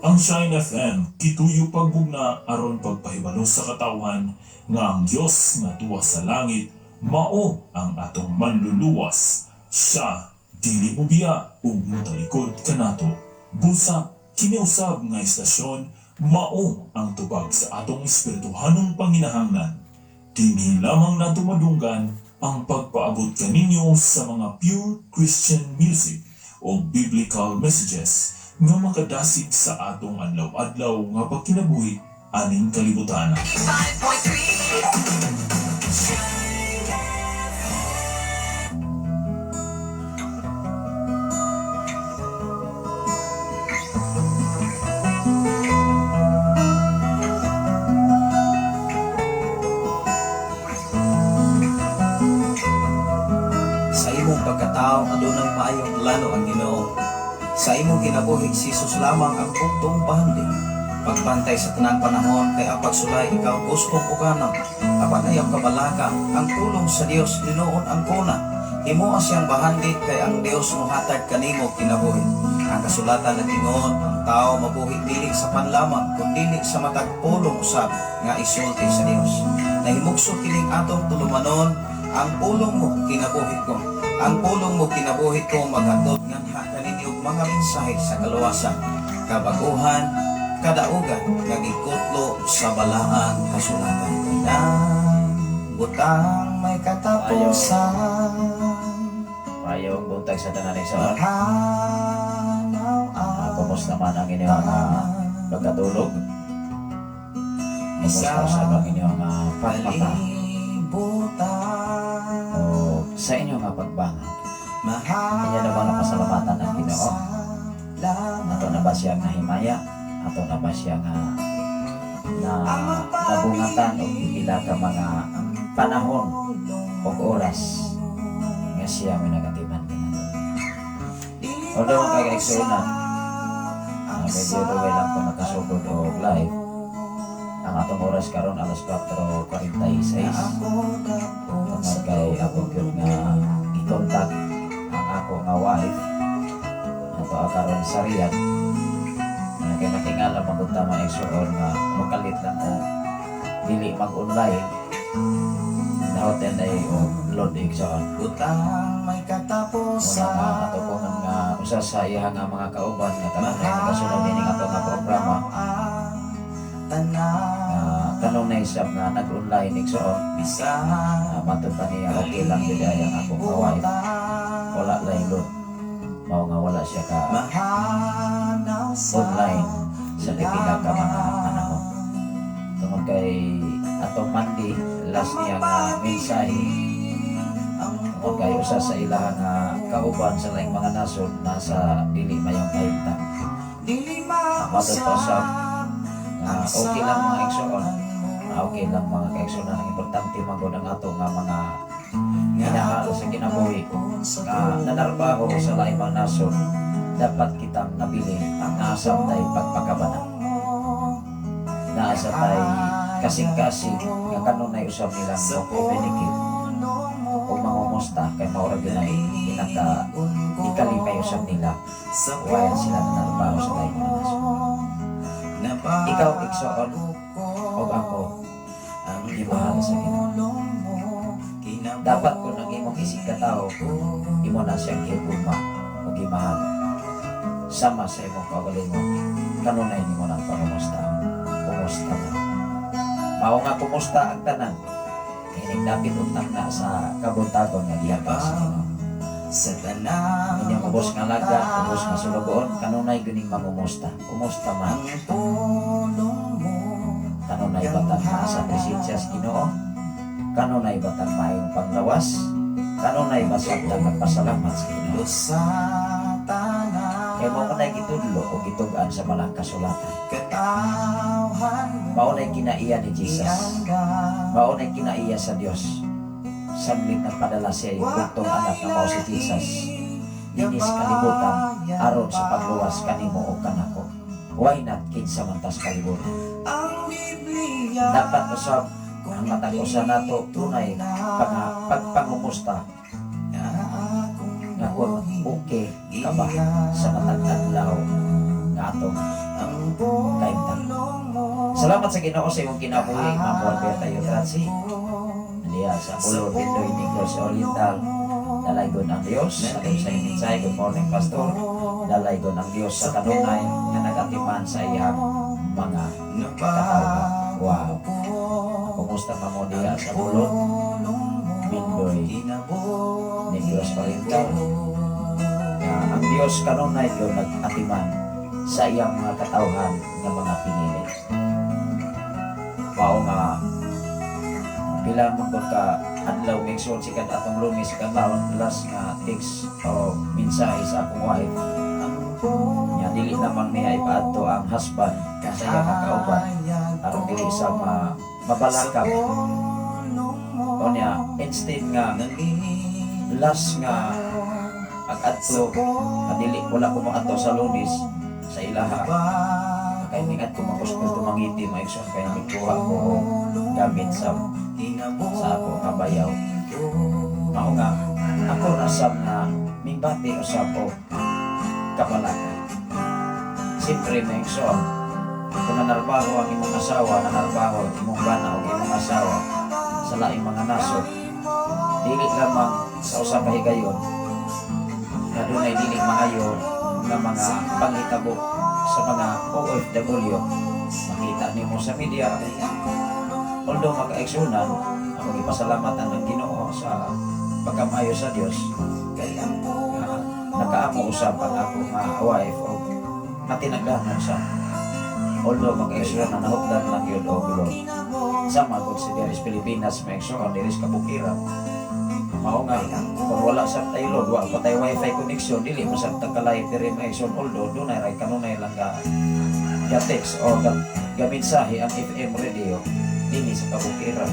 Ang Shine FM kituyo pagbugna aron pagpahibalo sa katawhan nga ang Dios nga tuwa sa langit mao ang atong manluluwas. Siya dili ubiya ug motalikod kanato. Busa kiniusab nga istasyon mao ang tubag sa atong espirituhanong panginahanglan. Dinhi lamang nato madunggan ang pagpaabot kaninyo sa mga pure Christian music o biblical messages nga makadasig sa atong adlaw-adlaw nga pagkinabuhi aning kalibutan. 5.3 Sa imong pagkatao adunay maayong plano ang Ginoo. Sa imong kinabuhi si Jesus lamang ang buktong pahanding. Pagbantay sa tanang panahon kay ang pagsulay ikaw gustong ukanang. Apan ayaw kabalaka ang pulong sa Dios tinuon ang kuna. Himo siyang bahandit kay ang Dios mohatag kanimo kinabuhi. Ang kasulatan nag-ingon ang tao mabuhi dili sa panlamang kundi sa matag pulong usab nga isulti sa Dios. Nahimugso kining atong tulumanon ang pulong mo kinabuhi ko. Ang pulong mo kinabuhi ko maghatod nganha kaninyo mga mensahe sa kaluwasan, kabaguhan, kadaugan, nagikutlo sa balaang kasulatan. Butang may katapusan. Mayong buntag sa tanan ng Soon. Kumusta man ang inyong pagkatulog? Kumusta sa bang inyong pagmata? O sa inyong pagbangag? Kanya na ba napasalamatan ang Ginoo? Ato na ba siyang nahimaya? Ato na ba siyang nabungatan o pipila ka mga panahon o oras nga siya may nagatiman ka na. Although ang kag-eksunan, medyo duwe lang po nakasugod o live, ang atong oras karon alas 4:46. Tungod kay ako gyud nga ikontak ang ako nga wife ato karon sa Riyadh. Kaya matingala magpunta mga eksuon nga makalit lang o dili mag-online na hotel ay o Lord eksuon. Butang may katapusan. Muna nga ato po nga usa sa iya nga mga kauban nga kanang nagasunod dining ato nga programa. Kanong na isap nga nag-online eksuon. Matupan niya okay lang dili ang akong wife. Wala lang Lord. Mao nga wala siya ka online sa pipila ka mga panahon. Tungod kay atong Monday last niya nga mensahe. Tungod kay usa sa ilaha nga kauban sa laing mga nasod nasa dili mayong kahimta. Matod pa sa okay lang mga eksuon. Okay lang mga kaeksuon. Ang importante magod ang ato nga mga minahal sa kinabuhi nga nanarbaho sa laing mga nasod. Dapat kitang nabili ang naasam tayo pagpakabana. Naasam tayo kasing-kasing nga kanon na usab nilang pagpipinikit o mangumusta kay maurag yun ay ikalimay usab nila wayan sila na narbaho sa laing mga nasod. Ikaw, eksuon, o ako, hindi mahal sa Ginoo. Dapat kung nang imong isig katao, imo na siyang gihugma o gimahal. Sama sa imong kaugalingon, kanunay nimo nang pangumusta. Kumusta na. Mao nga kumusta ang tanan. Ining dapit utang na sa kabuntagon nga gihatag sa Ginoo. Inyong ubos nga laga, ubos nga sulugoon, kanunay gining mangumusta. Kumusta man. Kanunay batang sa presensya sa Ginoo. Kanunay batang maayong panglawas. Kanunay basagdang magpasalamat sa Ginoo. Kaya mo na gitudlo o gitugan sa malang kasulatan. Maunay kinaiya ni Jesus. Maunay kinaiya sa Dios. Sablit nagpadala siya yung buktong anak na mao si Jesus. Dinis kalibutan aron sa pagluwas kanimo o kanako. Why not kinsa man tas kalibutan? Dapat usab ang matagusan nato tunay pagpangumusta nga kung okay ka ba sa matag adlaw nga atong Kaimtan. Salamat sa Ginoo sa imong kinabuhi, Ma'am Walter tayo Transi. Diya sa Pulo, Pindoy, Negros Oriental. Dalaygon ang Diyos sa atong sa iminsay. Good morning, Pastor. Dalaygon ang Diyos sa kanunay na nag-atiman sa iyang mga katawhan. Wow. Kumusta ka mo diya sa Pulo, Pindoy, Negros Oriental. Ang Diyos kanunay yun nag-atiman sa iyang mga katawhan ng mga pinili. Mao nga pila man ka adlaw mingson sikat atong lunes kadlawon last nga text o mensahe sa akong wife nya dili lamang niya ipaadto ang husband sa iyang kauban aron dili sa mabalakab o niya instead nga last nga ag-adto dili wala ko maadto sa lunes sa ilaha kay ningat ko makuspil tumangiti maigsoon kay nagkuha ko gamit sa ako kabayaw. Mao nga ako rasam na mingbati usab ko kapalaka. Siyempre maigsoon kung nanarbaho ang imong asawa, nanarbaho ang imong bana o imong asawa sa laing mga nasod, dili lamang sa usa ka higayon na dunay dili maayo nga mga panghitabo sa mga OFW. Makita nimo sa media. Although magkaigsunan, ako ipasalamatan ng Ginoo sa pagkamayo sa Dios kay nakaamo usab ang akong wife o natinagdahan siya. Although magkaigsunan na nahupdan lang yun o gulo. Sama kung si Diaris Pilipinas maigsunan, Diaris Kabukiran. Mao nga, kung wala sa tayo wala pa tayo wifi connection, dili mo sa tagkalay pero maigsunan. Although doon ay kanunay lang ga text o gaminsahe ang FM radio dini sa Kabukiran.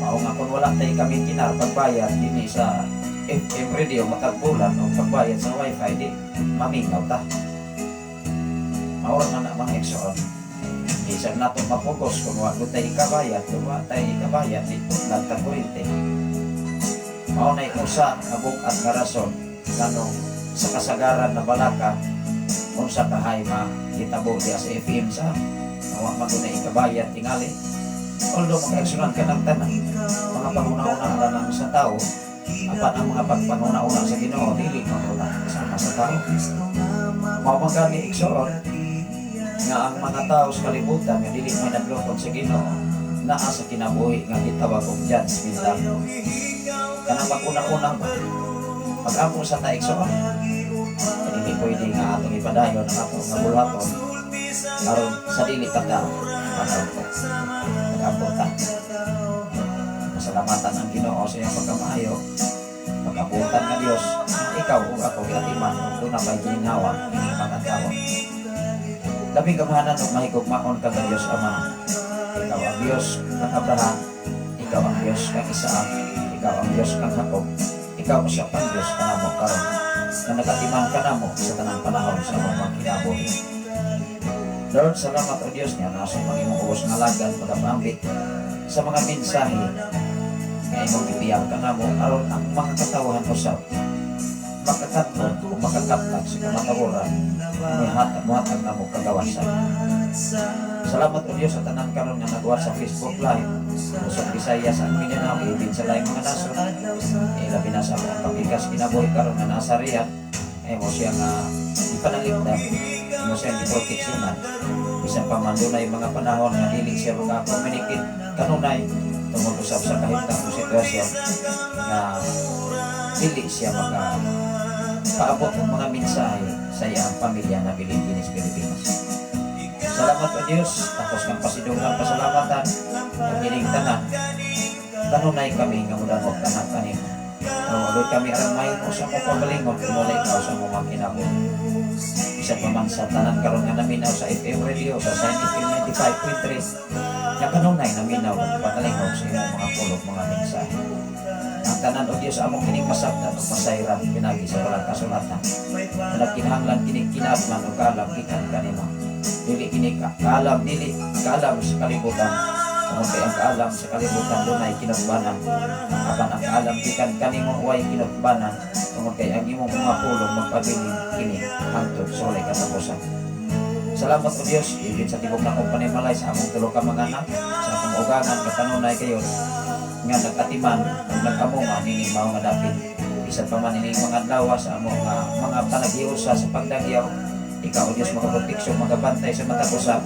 Mao nga kung wala tayo kami kinar pagbayad dini sa FM radio matagbulan o pagbayad sa wifi di mamingaw ta. Mao ra man mga exon. Isa nato mapokus kung wala tayo ikabayad, kung wala tayo ikabayad di lang ta kurente. Mao na usa nga bukat nga rason nganong sa kasagaran na balaka unsa kahay mahitabo diya sa FM sa wa matunay ikabayad tingali. Although mag-eksunan ka ng tanan, mga panguna-una lang sa tao, apat ang mga pagpanguna-una sa Ginoo, dili manguna sama sa tao. Mao magani igsoon nga ang mga tao sa kalibutan nga dili may naglukod sa Ginoo, naa sa kinabuhi nga gitawag og judgment. Kanang paguna-una ba? Pag-apo sa ta igsoon, hindi pwede nga atong ipadayon ang atong nga bulaton aron sa dili kada pag-apunta. Masalamatan ang Ginoo sa iyang pagkamaayo, pag-apuntan nga Dios, ikaw o ako gatiman kung doon na may gininhawa ini mga tao. Labing kamahanan o mahigugmaon ka nga Dios Ama. Ikaw ang Dios ng Abraham, ikaw ang Dios kang Isaac, ikaw ang Dios kang Jacob, ikaw siya pang Dios kanamo karon na nagatiman kanamo sa tanang panahon sa mga kinabuhi. Lord, salamat o Diyos niya na sa mga imong ubos nga lagan pagkapambit sa mga mensahe nga imong ipiyang ka na mo aron ang mga katawahan usab makakatnog o makakaplag sa kamatawaran may hatag na mo kagawasan. Salamat o Diyos sa tanan karon nga nagawa sa Facebook Live Luzon, Visayas ang Mindanao ibig sa laing mga nasod labi na sa mga pagikas kinabuhi karon nga nasa riyan mo siya nga ipanalipdan mo siya iproteksyonan bisan pa man dunay mga panahon nga dili siya maka-communicate kanunay tungod usab sa kahitang sitwasyon nga dili siya paabot ng mga mensahe sa iyang pamilya na Pilipinas. Salamat o Diyos, tapos kang pasidungan pasalamatan ang ining tanan kanunay kami nga mudangot tanan kanimo. Doon kami aram mayon o sa mong pagalingon kumulay ka sa mga kinabot. Isa pa man sa tanan karon nga naminaw sa FM radio sa Sign FM 95.3 na kanunay naminaw at pagalingon sa imong mga pulog mga mensahe. Ang tanan o Diyos among kining masabtan o masayran pinagi sa walang kasulatan na nagkinahanglan kining kinablan o kaalam ikan kanimo. Dili kining kaalam sa kalibutan. Kung kay ang kaalam sa kalibutan doon ay kinagbanan apan ang kaalam ikan kanimo way kinagbanan kung kay ang imong mga pulong magpabiling kini hangtod sa walay katapusan. Salamat o Dios, ibig sa tibok na kong panimalay sa among tulo ka mga anak, sa akong ugangan katanunay kayo nga nagatiman ug nagamunga nining mao nga dapit. Bisan pa man nining mga adlaw sa among mga panaghiusa sa pagdagyaw, ikaw o Dios magaproteksyon, magabantay sa mata usap,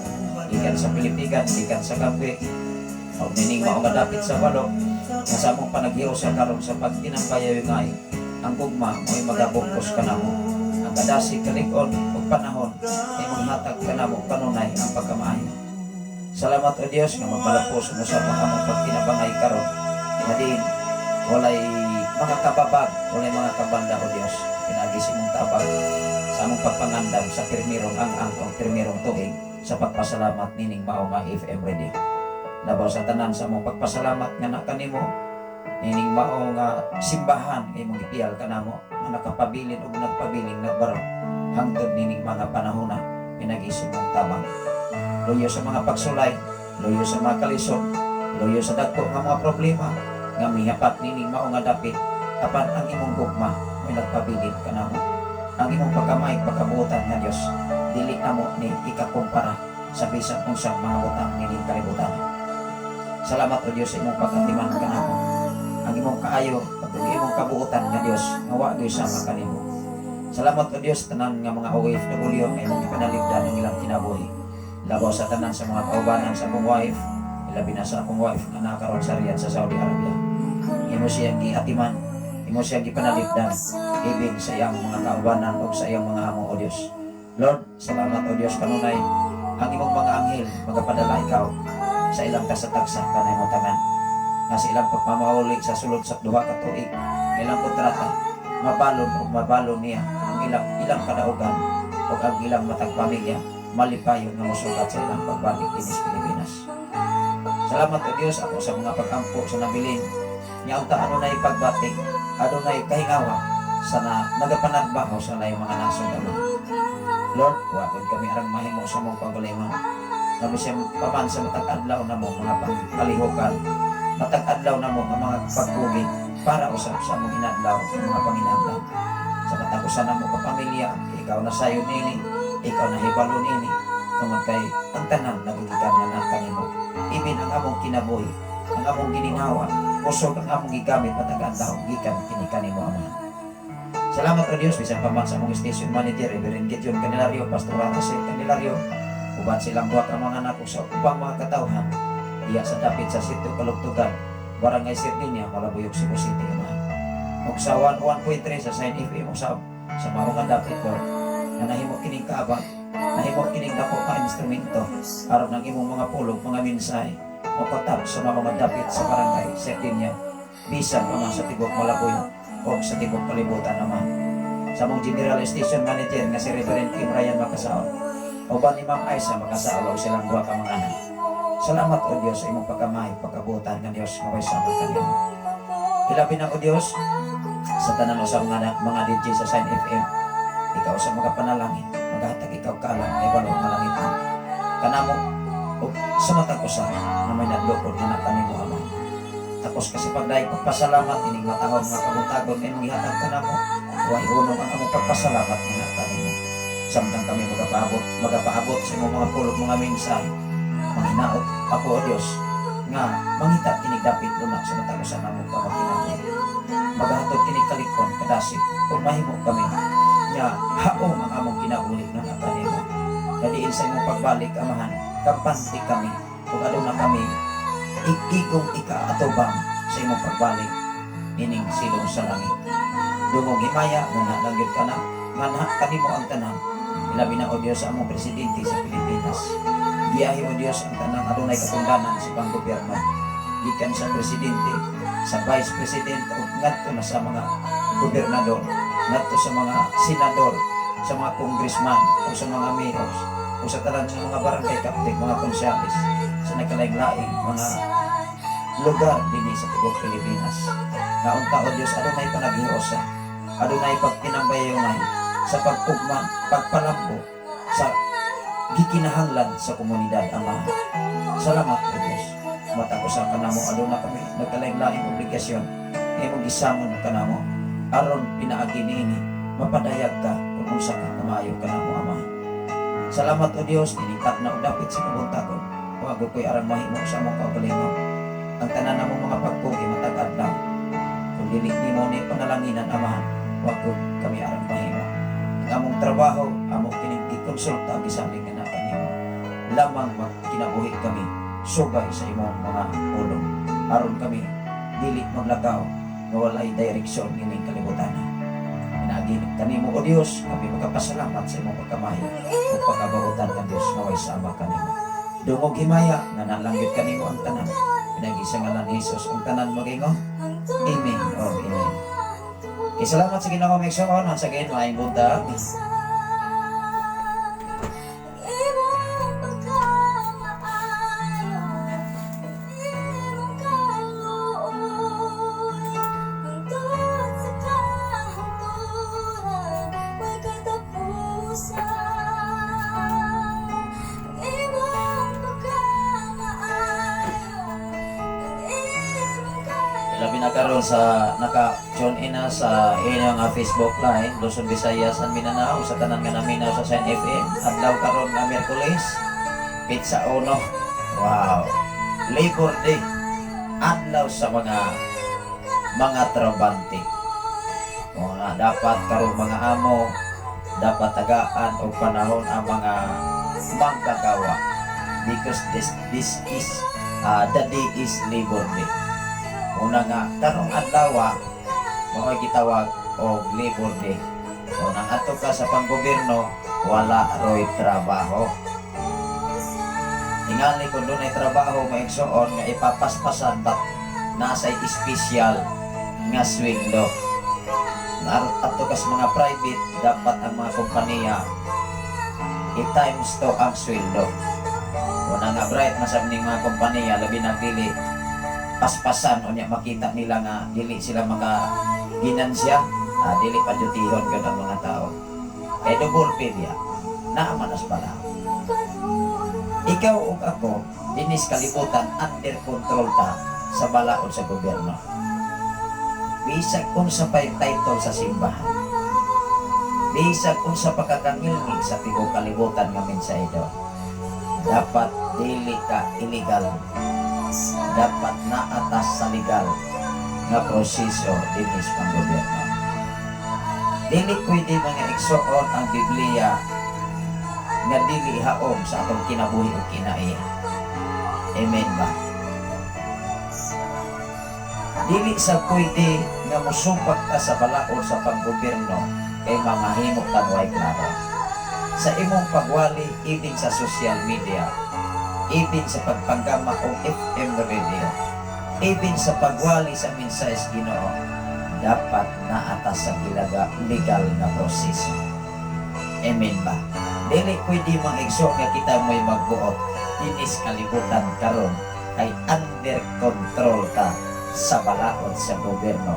ikan sa Pilipigan, ikan sa Kapwe, o nining mao nga dapit sa walo, nga sa among panaghiusa karon sa pagtinambayaw ngay, ang gugma mo'y magabungkos ka namo, ang kadasi kalikon ug panahon ay maghatag ka namo kanunay ang pagkamaayo. Salamat o Dios nga magbalapos mo sa among pagtinabangay karon, nga diin walay mga kababag, walay mga kabanda o Dios, pinagisi mong tabag sa among pagpangandam sa pirmirong ang pirmirong tuig sa pagpasalamat nining mao nga FM Radio. Labaw sa tanan sa among pagpasalamat nga na kanimo nining mao nga simbahan imong gipiyal kanamo nga nakapabilin ug nagpabiling nagbaro hangtod nining mga panahona pinag-isip mong tabang. Luyo sa mga pagsulay, luyo sa mga kalisod, luyo sa dagko nga mga problema nga mihapat nining mao nga dapit apan ang imong gugma may nagpabilin kanamo. Ang imong pagkamay pagkabuotan nga Dios dili namo ni ikakumpara sa bisan unsang mga butang nining kalibutan. Salamat o Dios sa imong pagkatiman kanamo. Ang imong kaayo at ang imong kabuotan nga Dios nga wa gyud sama kanimo. Salamat o Dios tanan nga mga OFW nga imong ipanaligdan ang ilang kinabuhi. Labaw sa tanan sa mga kaubanan sa akong wife, ilabi na sa akong wife nga nakaroon sa Riyadh sa Saudi Arabia. Imo siyang giatiman, imo siyang gipanaligdan, ibig sa iyang mga kaubanan o sa iyang mga amo o Dios. Lord, salamat o Dios kanunay ang imong mga anghel magapadala ikaw sa ilang tasatagsa kanay mo tanan. Nga sa ilang pagmamahuli sa sulod sa duha ka tuig, ilang kontrata, mabalon niya ang ilang kadaugan o ang ilang matag pamilya, malipayon nga mosugat sa ilang pagbalik din sa Pilipinas. Salamat o Dios ako sa mga pag-ampo sa nabilin, niya ang taano na ipagbatik, ano na ikahingawa, sa nagapanagbaho sa na mga nasong dalo. Lord, wakod kami arang mahimo sa mong pagulima, kami siya paman sa matag-adlaw na mo mga pangkalihukan, matag-adlaw na mo mga pagpugin para usap sa mong inadlaw mga panginabang. Sa matagusan na mo kapamilya, ikaw na sayo nini, ikaw na hibalo nini, tungod kay ang tanan nagugikan na ng kanimo. Ibin ang among kinabuhi, ang among gininhawa, kusog ang among gigamit matag-adlaw, gikan kini mo Ama. Salamat o Diyos, bisan pa man sa among station manager, Reverend Gideon Candelario, Pastor Jose Candelario, uban silang buhat ang mga anak sa upang mga katawhan, iya sa dapit sa sitio Kalugtugan, Barangay Sardinia, Malabuyog, Cebu City, Ama. Ug sa 101.3 sa Sign FM sa mga dapit, Lord, na nahimo kining kaabag, nahimo kining dako ka instrumento, aron ng imong mga pulog, mga minsay, mapatab sa mga dapit sa Barangay Sardinia, bisan pa man sa tibok Malabuyog, o sa tibok kalibutan naman. Sa mong General Station Manager nga si Reverend Kim Ryan Makasaon, o ba ni Ma'am Aisa Makasaon o silang buha ka mga anak. Salamat o Diyos sa imong pagkamay, pagkabutan ng Diyos nga may sama kanimo. Ilabi na o Diyos sa tanan sa mga DJ sa Sign FM. Ikaw sa mga panalangin, maghatag ikaw kalang ay balong malangitan. Kanamo o sa matag usa na may nadlokod na kanimo Ama. Tapos kasi pagdaig pagpasalamat ining matahog nga kabutagon ay manghihatag ka na mo. Huwag unong ang among pagpasalamat nga kanimo. Samtang kami magapaabot sa imong mga pulog mga minsay. Manghinaot ako o Diyos nga mangita kinig dapit lunak sa matagusan namong pagkakinabuhi. Maghatod kinig kalikon kadasig kung mahimo kami nga haong ang among kinabuhi nga kanimo. Kadiin sa imong pagbalik Amahan, kampante kami kung ano na kami ikigong ikaatubang sa imong pagbalik ining silong sa langit. Dungog himaya muna lang yun ka na nga na kanimo ang tanan. Ilabi na o Diyos sa among presidente sa Pilipinas. Giyahi o Diyos ang tanang adunay katungdanan sa panggobyerno. Gikan sa presidente, sa vice president o ngadto na sa mga gobernador, ngadto sa mga senador, sa mga congressman o sa mga mayors o sa talan ng mga barangay kapitid, mga konsyalis, sa nagkalaing-laing mga lugar din sa tibok Pilipinas. Naunta o Diyos, adunay panaghiusa, adunay pagtinambayungay sa pagpugman, pagpalambo sa gikinahanglan sa komunidad Ama. Salamat o Diyos. Matapusan ka na mo, aduna kami nagkalaing-laing obligasyon ay mag-isamon ka na mo aron pinaagi niini mapadayag ka kung unsa ka kamayo ka na mo Ama. Salamat o Dios, tinitap na o dapit sa kabuntagon. Huwag ko'y arang mahimo sa mong kaugalingon. Ang tanan na mong mga pagpugi matagad lang. Kung dili ni mo ni panalanginan amahan, huwag ko kami arang mahimo. Ang among trabaho, among kining ikonsulta, bisaling na kanimo. Lamang magkinabuhi kami, subay sa imong mga pulong. Aron kami, dili maglagaw, nga walay direksyon ining kalibutan. Inaginit kanimo o Dios, kami magkapasalamat sa imong pagkamahi o pagkabagutan ka Dios naway sama kanimo. Dungog himaya nga nalanggit kanimo ang tanan. Pinag-isa ngalan ni Jesus ang tanan magingon. Amen o amen. Okay, salamat sa Ginoo Meksoon. Once again, maayong buntag. Labi na karon sa naka-tune in na sa inyong Facebook Live, Luzon, Visayas, and Mindanao, sa tanan nga namin sa San FM. Adlaw karon nga Miyerkules, Pizza Uno. Wow! Labor Day. Adlaw sa mga trabante. Mga dapat karon mga amo, dapat tagaan o panahon ang mga manggagawa. Because this is the day is Labor Day. Una nga, karong adlaw mga gitawag o Labor Day. So, nang ato ka sa panggobyerno, wala ro'y trabaho. Tingali kung doon ay trabaho, maigsoon nga ipapaspasan ba't nasa'y espesyal nga sweldo. Ato ka sa mga private, dapat ang mga kompanya i-times to ang sweldo. Una nga bright, masabi ng mga kompanya, labi na pili paspasan o niya makita nila nga dili sila mga ginansya, dili pa dutihon yun ang mga tao. Kaya double pay niya, naamanas pala. Ikaw o ako, dinis kalibutan, under control ta sa balaod sa gobyerno. Bisag kung sa title sa simbahan. Bisag kung sa pagkakangilngig sa tigong kalibutan nga mensahero. Dapat dili ka illegal. Dapat naatas sa legal nga proseso dinis pang gobyerno. Dili pwede mga igsuon ang Biblia nga dili haom sa atong kinabuhi o kinaiya. Amen ba? Dili sa pwede nga musumpak ka sa balaod sa panggobyerno kay mamahimok tagway klaro. Sa imong pagwali ibig sa social media, ibig sa pagpanggama o FM radio, ibig sa pagwali sa mensahes Ginoo, dapat naatas sa legal na proseso. Amen ba? Dili pwede mag-igso nga kita mo'y magbuot dinis kalibutan karon kay under control ka sa balaod sa gobyerno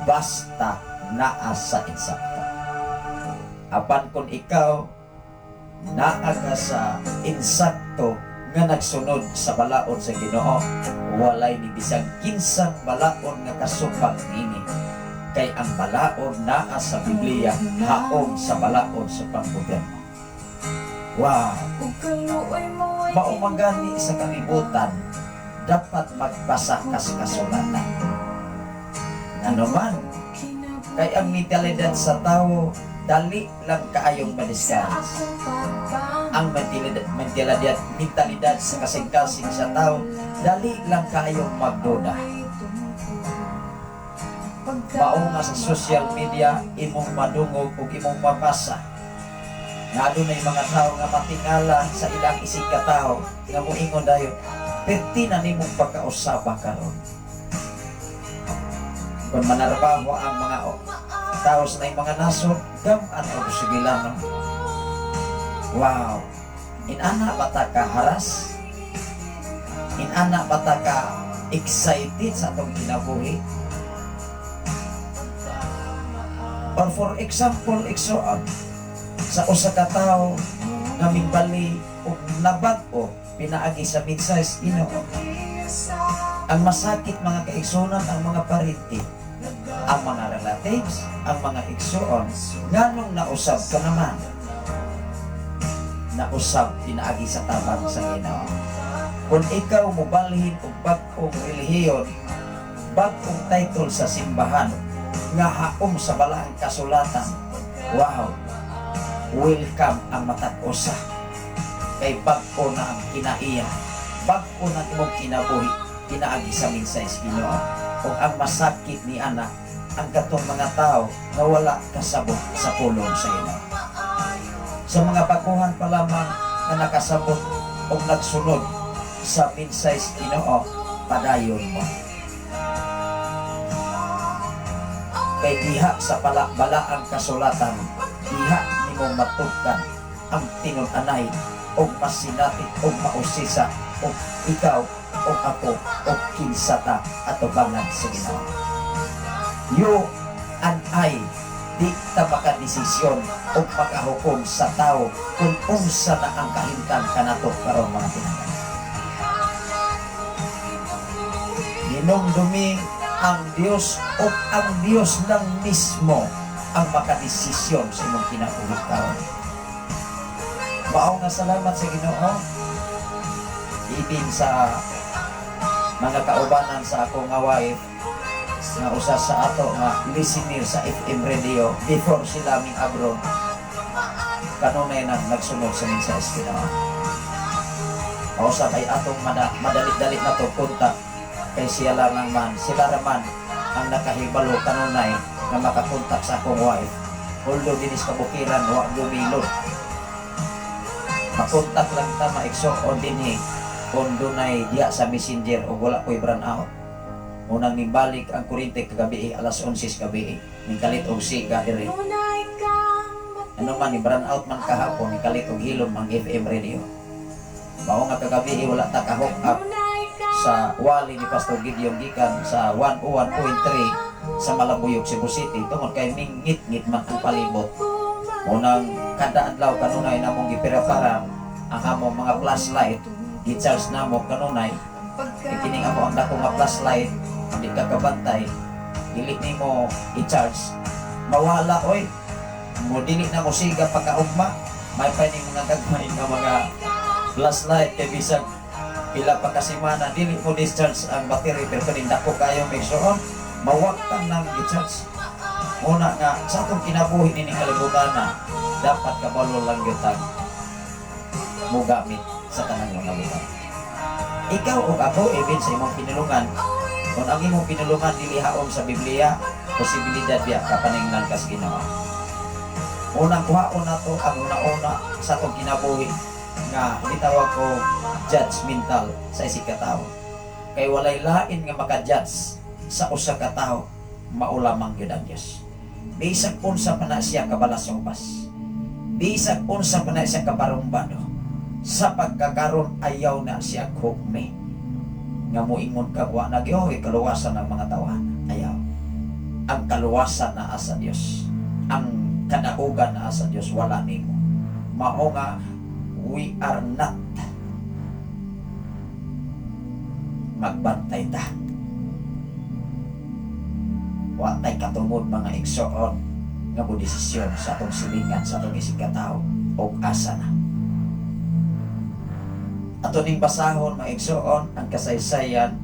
basta naa sa insakto. Apan kung ikaw naaga sa insakto nga nagsunod sa balaod sa Ginoo, walay ni bisag kinsang balaod nga kasupang nini. Kay ang balaod naa sa Biblia haom sa balaod sa panggobyerno. Wow! Maumagani sa kalibutan, dapat magbasa ka sa kasulatan. Ano man, kay ang mentalidad sa tao, dali lang kaayong madiscuss. Ang mentalidad sa kasing-kasing sa tao, dali lang kayong magduda. Mauna sa social media, imong madungog o imong mapasa. Nga doon ay mga tao nga matingala sa ilang isig ka tao, nga muingon dayo, perti na nimong pagkausapa karon. Kung manarbaho ang mga tao sa mga nasod, gaman o sibilan. Wow! Inana bata ka haras? Inana bata ka excited sa atong kinabuhi? Or for example, sa usa ka tao nga mingbali o nabag-o pinaagi sa mensahes Ginoo. Ang masakit mga kaigsunan ang mga pariti, ang mga relatives, ang mga igsuon, nganong nausab ka naman. na usab pinaagi sa tabang sa Ginoo. Kung ikaw mobalhin og bag-ong relihiyon, bag-ong title sa simbahan nga haom sa balaang kasulatan, wow, welcome ang matag usa. Kay bag-o na ang kinaiya, bag-o na imong kinabuhi, kinaagi sa mensahe Ginoo. Ug ang masakit ni anak ang katong mga tao na wala kasabot sa pulong sa Ginoo. Sa mga baguhan pa lamang na nakasabot o nagsunod sa mensahe Ginoo, padayon mo. Kay diha sa balaang kasulatan, diha nimo matugkan ang tinun-anay o masinatit o mausisa o ikaw o ako o kinsa ta atubangan sa Ginoo. You and I, di ta makadesisyon o makahukom sa tao kung unsa na ang kahimtang kanato karon mga pinangan. Dinumdumi ang Dios o ang Dios lang mismo ang makadesisyon sa imong kinabuhi karon. Mao nga salamat sa Ginoo. Ibig sa mga kaubanan sa akong nga wife na usa sa ato nga listener sa FM radio before sila ming abroad, kanunay na nagsunod sa mensahe Ginoo. Mausap ay atong madali-dali na to punta kay sila raman ang nakahibalo kanunay na makakontak sa akong wife. Although dinis kabukiran wa lumilod, makontak lang ta maigsuon dinhi kung dunay diya sa messenger o wala ko'y brand out. Unang nimbalik ang kuryente kagabi alas 11 gabi, nikalit og siga diri. Ano man ni brand out man kahapon, nikalit og hilom ang FM radio. Mao nga kagabi wala ta ka hook up sa wali ni Pastor Gideon gikan sa 101.3 sa Malabuyog, Cebu City tungod kay mingit-ngit man ang palibot. Unang kada adlaw kanunay namong gipira-para ang among mga flashlight, gi-charge namo kanunay. Ikining amo ang dako nga flashlight, hindi ka kabantay, dili nimo i-charge, mawala oy. Mo dili na mo siga pagkaugma, may pa ni mga gagmay nga mga flashlight kay bisag pila pa ka semana dili mo discharge ang battery pero kaning dako kayo migsuon, mawagtan nang i-charge. Una nga sa atong kinabuhi nining kalibutan na dapat kabalo lang gyud tag mo gamit sa tanang mga lugar. Ikaw o ako, even sa imong pinulungan, kung ang imong pinulungan dili haom sa Biblia, posibilidad biya kapaningnan kas Ginoo. Unang kuhaon na to ang una-una sa itong kinabuhi nga gitawag ko judgmental sa isig ka tao. Kay walay lain nga maka-judge sa usa ka tao, maulamang gyud ang Dios. Bisag unsa pa na siya kabalas sa ubas, bisag unsa pa na siya kabarumbado, sa pagkakaroon ayaw na siya hukme nga muingon ka wa na gyoy kaluwasan ng mga tawahan. Ayaw. Ang kaluwasan na asa Dios, ang kadaugan na asa Dios, wala nimo. Mao nga we are not magbantay ta, wa tay katungod mga igsoon nga mo desisyon sa atong silingan sa atong isig ka tao o asa na. Ato ning basahon maigsoon ang kasaysayan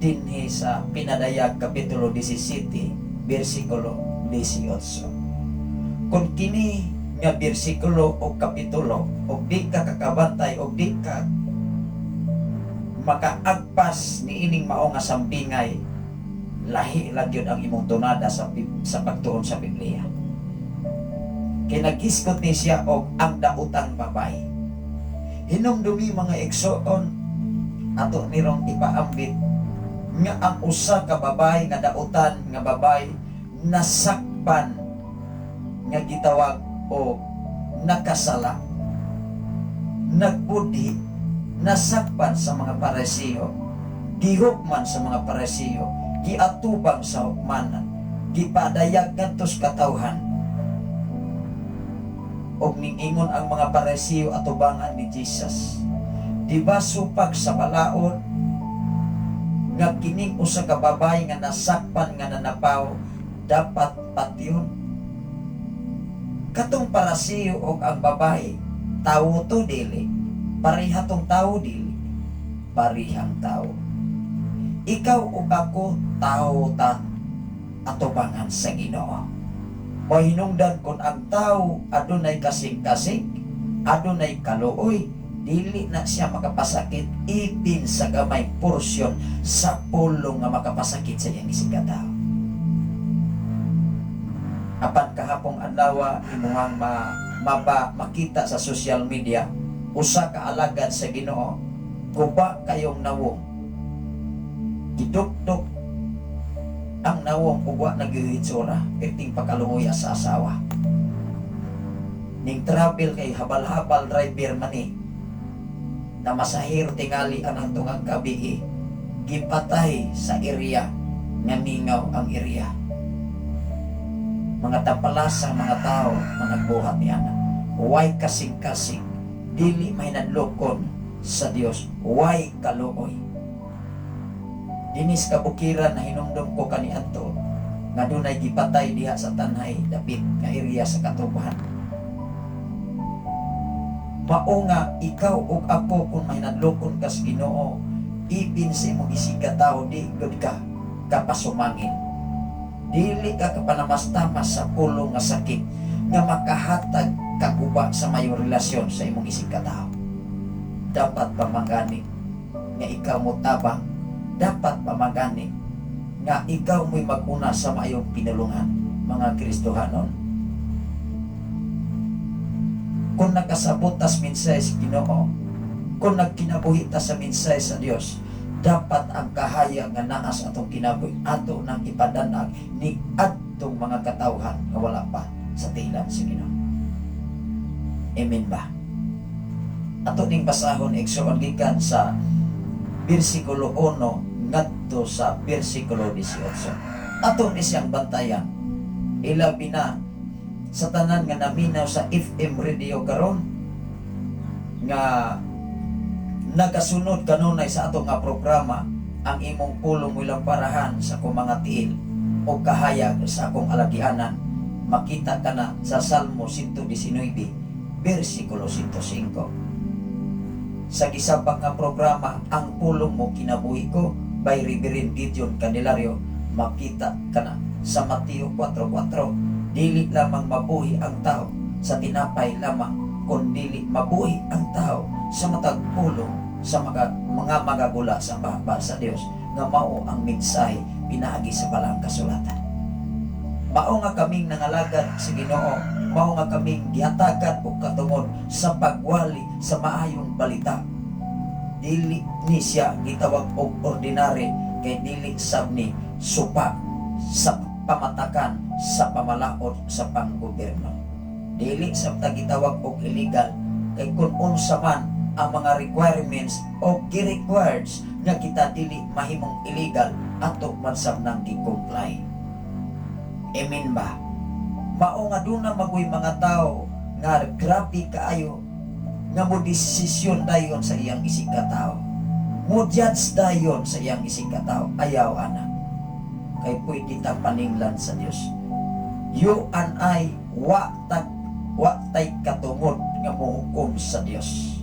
dinhi sa Pinadayag kapitulo 17 bersikulo 18. Kung kini nga bersikulo o kapitulo og di ka kakabantay og di ka makaagpas ni ining mao nga sampingay, lahi lang yun ang imong tunada sa pagtuon sa Biblia. Kinagiskot ni siya og ang daotang babae. Hinumdumi mga igsoon, ato nirong ipaambit nga ang usa ka babae nga daotan nga babae nasakpan nga gitawag o nakasala, nagbudhi, nasakpan sa mga Parisiyo, gihukman sa mga Parisiyo, giatubang sa hukmanan, gipadayag ngadtos katawhan. Og ningingon ang mga Parisiyo atubangan ni Jesus, di ba supag sa balaod nga kining usa ka babae nga nasakpan nga nanapaw dapat patyon? Katong Parisiyo og ang babae Tao to dili. Pareha tong tao dili. Parihang tao. Ikaw o ako tao ta atubangan sa Ginoo. O hinungdan kung ang tao adunay kasing-kasing, adunay kaluoy, dili na siya makapasakit ipin sa gamay porsyon sa pulong nga makapasakit sa iyang isig katao. Apan kahapong adlaw imuhang makita sa social media usa ka alagad sa Ginoo guba kayong nawong gidukdok ang nawong ugwa nagihitsura perting pakalungoy sa asawa ning travel kay habal-habal driver mani na masahir tingali ang hantungang gabi gipatay sa area nga ningaw ang area. Mga tampalasang mga tao na nagbuhat niya na way kasing-kasing dili may nanlokon sa Dios, way kaluoy. Dinis kabukiran na hinumdum ko kaniadto nga dunay gipatay diha sa tanhay dapit nga area sa katubahan. Mao nga ikaw ug ako kung may nanlokon ka sa Ginoo, ipin sa imong isig ka tao di gud ka kapasumangin. Dili ka kapanamas-tamas sa pulong nga sakit nga makahatag kaguba sa mayong relasyon sa imong isig katao. Dapat pamangani nga ikaw mo tabang, dapat pamangani nga ikaw mo'y maguna sa mayong pinulungan, mga Kristohanon. Kung nakasabot tas minsay sa Ginoo, kung nagkinabuhi ta sa minsay sa Dios, dapat ang kahaya nga naas atong kinabuhi ato nang ipadanag ni adtong mga katawhan nga wala pa sa tilan sa Ginoo. Amen ba? Ato ning basahon igsoon gikan sa bersikulo 1 ngadto sa bersikulo 18. Ato ni siyang bantayan. Ilabi na sa tanan nga naminaw sa FM radio karon nga nagasunod kanunay sa ato nga programa ang imong pulong ilang parahan sa akong mga tiil o kahayag sa akong alagianan. Makita ka na sa Salmo 119 versikulo 105. Sa gisabak nga programa ang pulong mo kinabuhi ko by Reverend Gideon Candelario, makita ka na sa Mateo 4:4, dili lamang mabuhi ang tao sa tinapay lamang, kundi mabuhi ang tao sa matag pulong sa mga magagula sa baba sa Dios nga mao ang mensahe pinaagi sa balang kasulatan. Mao nga kaming nangalagad sa Ginoo, mao nga kaming gihatagan og katungod sa pagwali sa maayong balita. Dili ni siya gitawag og ordinary kay dili sabni supa sa pamatakan sa pamalaod sa panggobyerno. Dili sabta gitawag og illegal kay kun unsa man ang mga requirements o gi-requires nga kita dili mahimong illegal ato man sab nang gi-comply. Amen ba? Mao nga duna magoy mga tao nga grabe kaayo nga mo desisyon dayon sa iyang isig ka tao. Mo judge dayon sa iyang isig ka tao. Ayaw ana. Kay pwede ta paninglan sa Dios. You and I wa tay katungod nga mohukom sa Dios.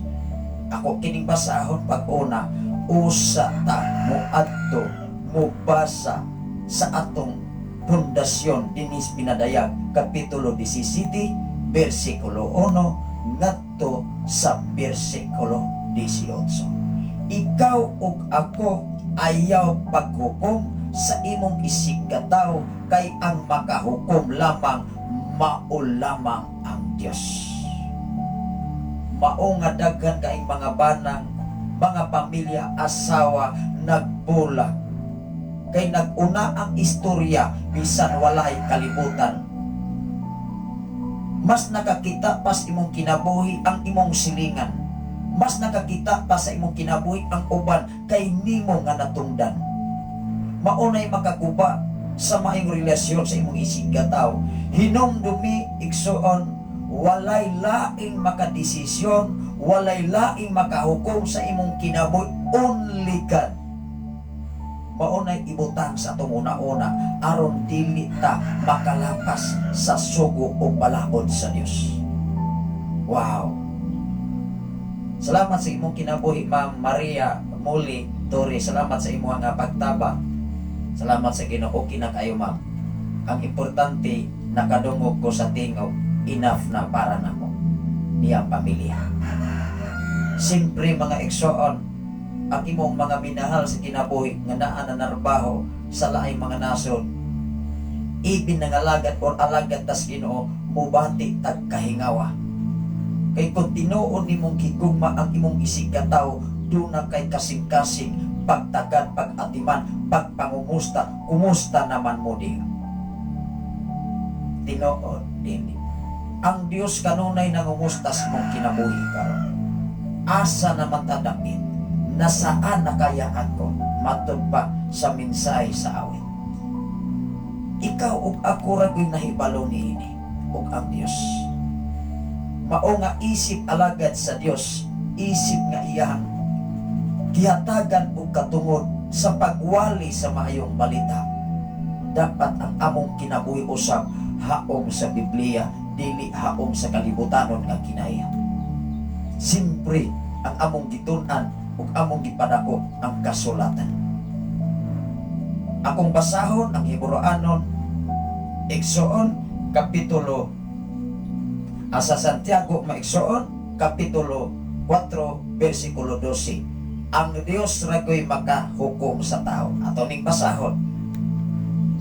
Ako kining basahon pag-una, usa ta moadto mubasa sa atong pundasyon dinis pinadayag kapitulo 17 bersikulo 1 ngadto sa bersikulo 18. Ikaw ug ako ayaw paghukom sa imong isig ka tao kay ang makahukom lamang mao lamang ang Dios. Mao nga daghan kaing mga banang, mga pamilya, asawa nagbulag kay naguna ang istorya bisan walay kalibutan. Mas nakakita pa sa imong kinabuhi ang imong silingan. Mas nakakita pa sa imong kinabuhi ang uban kay nimo nga natungdan. Maunay makaguba sa maayong relasyon sa imong isig ka tao. Hinumdumi igsoon, walay laing makadesisyon, walay laing makahukom sa imong kinabuhi, only God. Maunay ibutang sa atong una-una aron dili ta makalapas sa sugo o balaod sa Dios. Wow. Salamat sa imong kinabuhi, Ma'am Maria Muli Torres. Salamat sa imong nga pagtabang. Salamat sa Ginoo, kinakayo, ma'am. Ang importante, nakadungog ko sa tingog, enough na para namo niyang pamilya. Siyempre, mga igsoon, ang imong mga minahal sa kinabuhi nga naa na narbaho sa laing mga nasod, ibinangalagad o alagad tas Ginoo, mubati tag kahingawa. Kay kung tinuon nimong gigugma ang imong isig kataw, doon na kay kasing-kasing, pagtagan, pag-atiman, pagpangumusta, kumusta naman mo din. Tinuon din. Ang Diyos kanunay nangumustas mong kinabuhi karon. Asa naman tadapit, nasaan nakayaan ko, matod pa sa mensahe sa awit. Ikaw ug ako ragoy nahibalo niini, ug ang Diyos. Mao nga isip alagad sa Dios, isip nga iyang gihatagan og katungod sa pagwali sa maayong balita. Dapat ang among kinabuhi usab haom sa Biblia, dili haom sa kalibutanon nga kinaya. Simpre ang among gitun-an ug among gipadako ang kasulatan. Akong basahon ang Hebreanon, Igsoon kapitulo sa Santiago maigsoon kapitulo 4 bersikulo 12. Ang Dios ragoy makahukom sa tao. Ato ning basahon.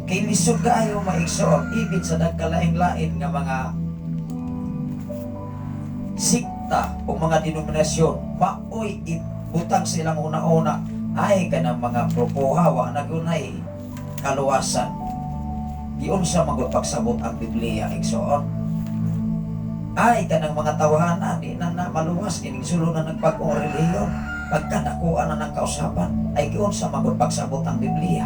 Kay lisod kaayo maigsoon ibig sa nagkalain-lain nga mga sikta o mga denominasyon, maoy ibutang silang una-una ay kanang mga propohawa na gunay kaluwasan. Diyon sa magpagsabot ang Biblia igsoon. Ay kanang mga tawhana di na maluwas kining sulo na nagpag-ong relihiyon, pagka nakuha na ng kausapan ay giyon sa magpagsabot ang Biblia.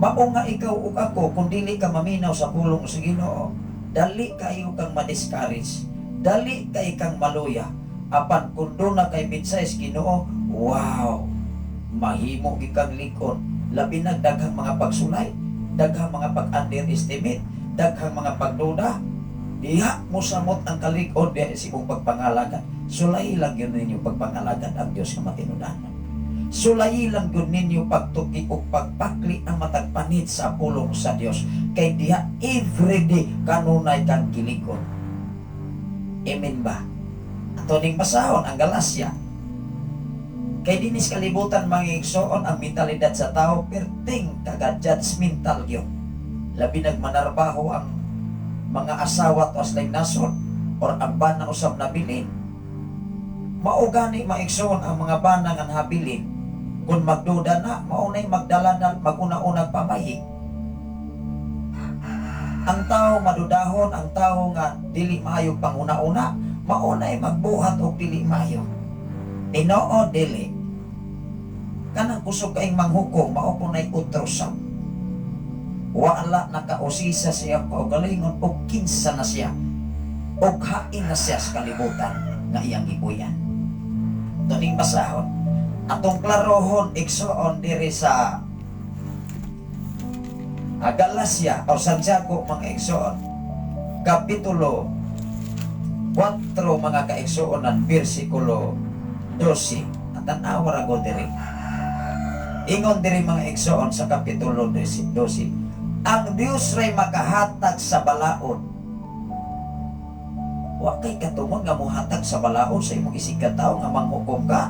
Mao nga ikaw ug ako kung dili ka maminaw sa pulong sa Ginoo, dali kayo kang ma-discourage, dali kay kang maluya. Apan kung doon na kay mensahe sa Ginoo, wow, mahimo gikang likon. Labi na daghang mga pagsulay, daghang mga pag-underestimate, daghang mga pagduda. Diha mo samot ang kalikod diha sa imong pagpangalagan. Sulayi lang yun ninyo pagpangalagan ang Diyos nga matinudanon. Sulayi lang yun ninyo pagtuki o pagpakli ang matagpanit sa pulong sa Diyos. Kay diha everyday kanunay kang gilikod. Amen ba? Ato ning basahon ang Galasya. Kay dinis kalibutan mga igsoon ang mentalidad sa tao perting kaga judgmental yun. Labi nagmanarbaho ang mga asawa to aslay nasod or ang banang usab na bilin. Maugani maigsoon ang mga banang ang habilin. Kung magduda na, maunay magdalanal, maguna-unang pamahi. Ang tao madudahon, ang tao nga dili maayo panguna-una, maunay magbuhat o dili maayo. Tinoo dili. Kanang kusog kaing manghukom, maupunay utrosam. Wala nakausisa siya kaugalingon o kinsa na siya o hain na siya sa kalibutan nga iyang ibuyan. Tuning basahon atong klarohon igsoon diri sa Galasya o Santiago mga igsoon kapitulo 4 mga kaigsuonan bersikulo 12 at tanawa ra go diri. Ingon diri mga igsoon sa kapitulo 12. Ang Diyos ray makahatag sa balaod. Wa kay katungod nga mohatag sa balaod sa imong isig ka tawo nga manghukom ka.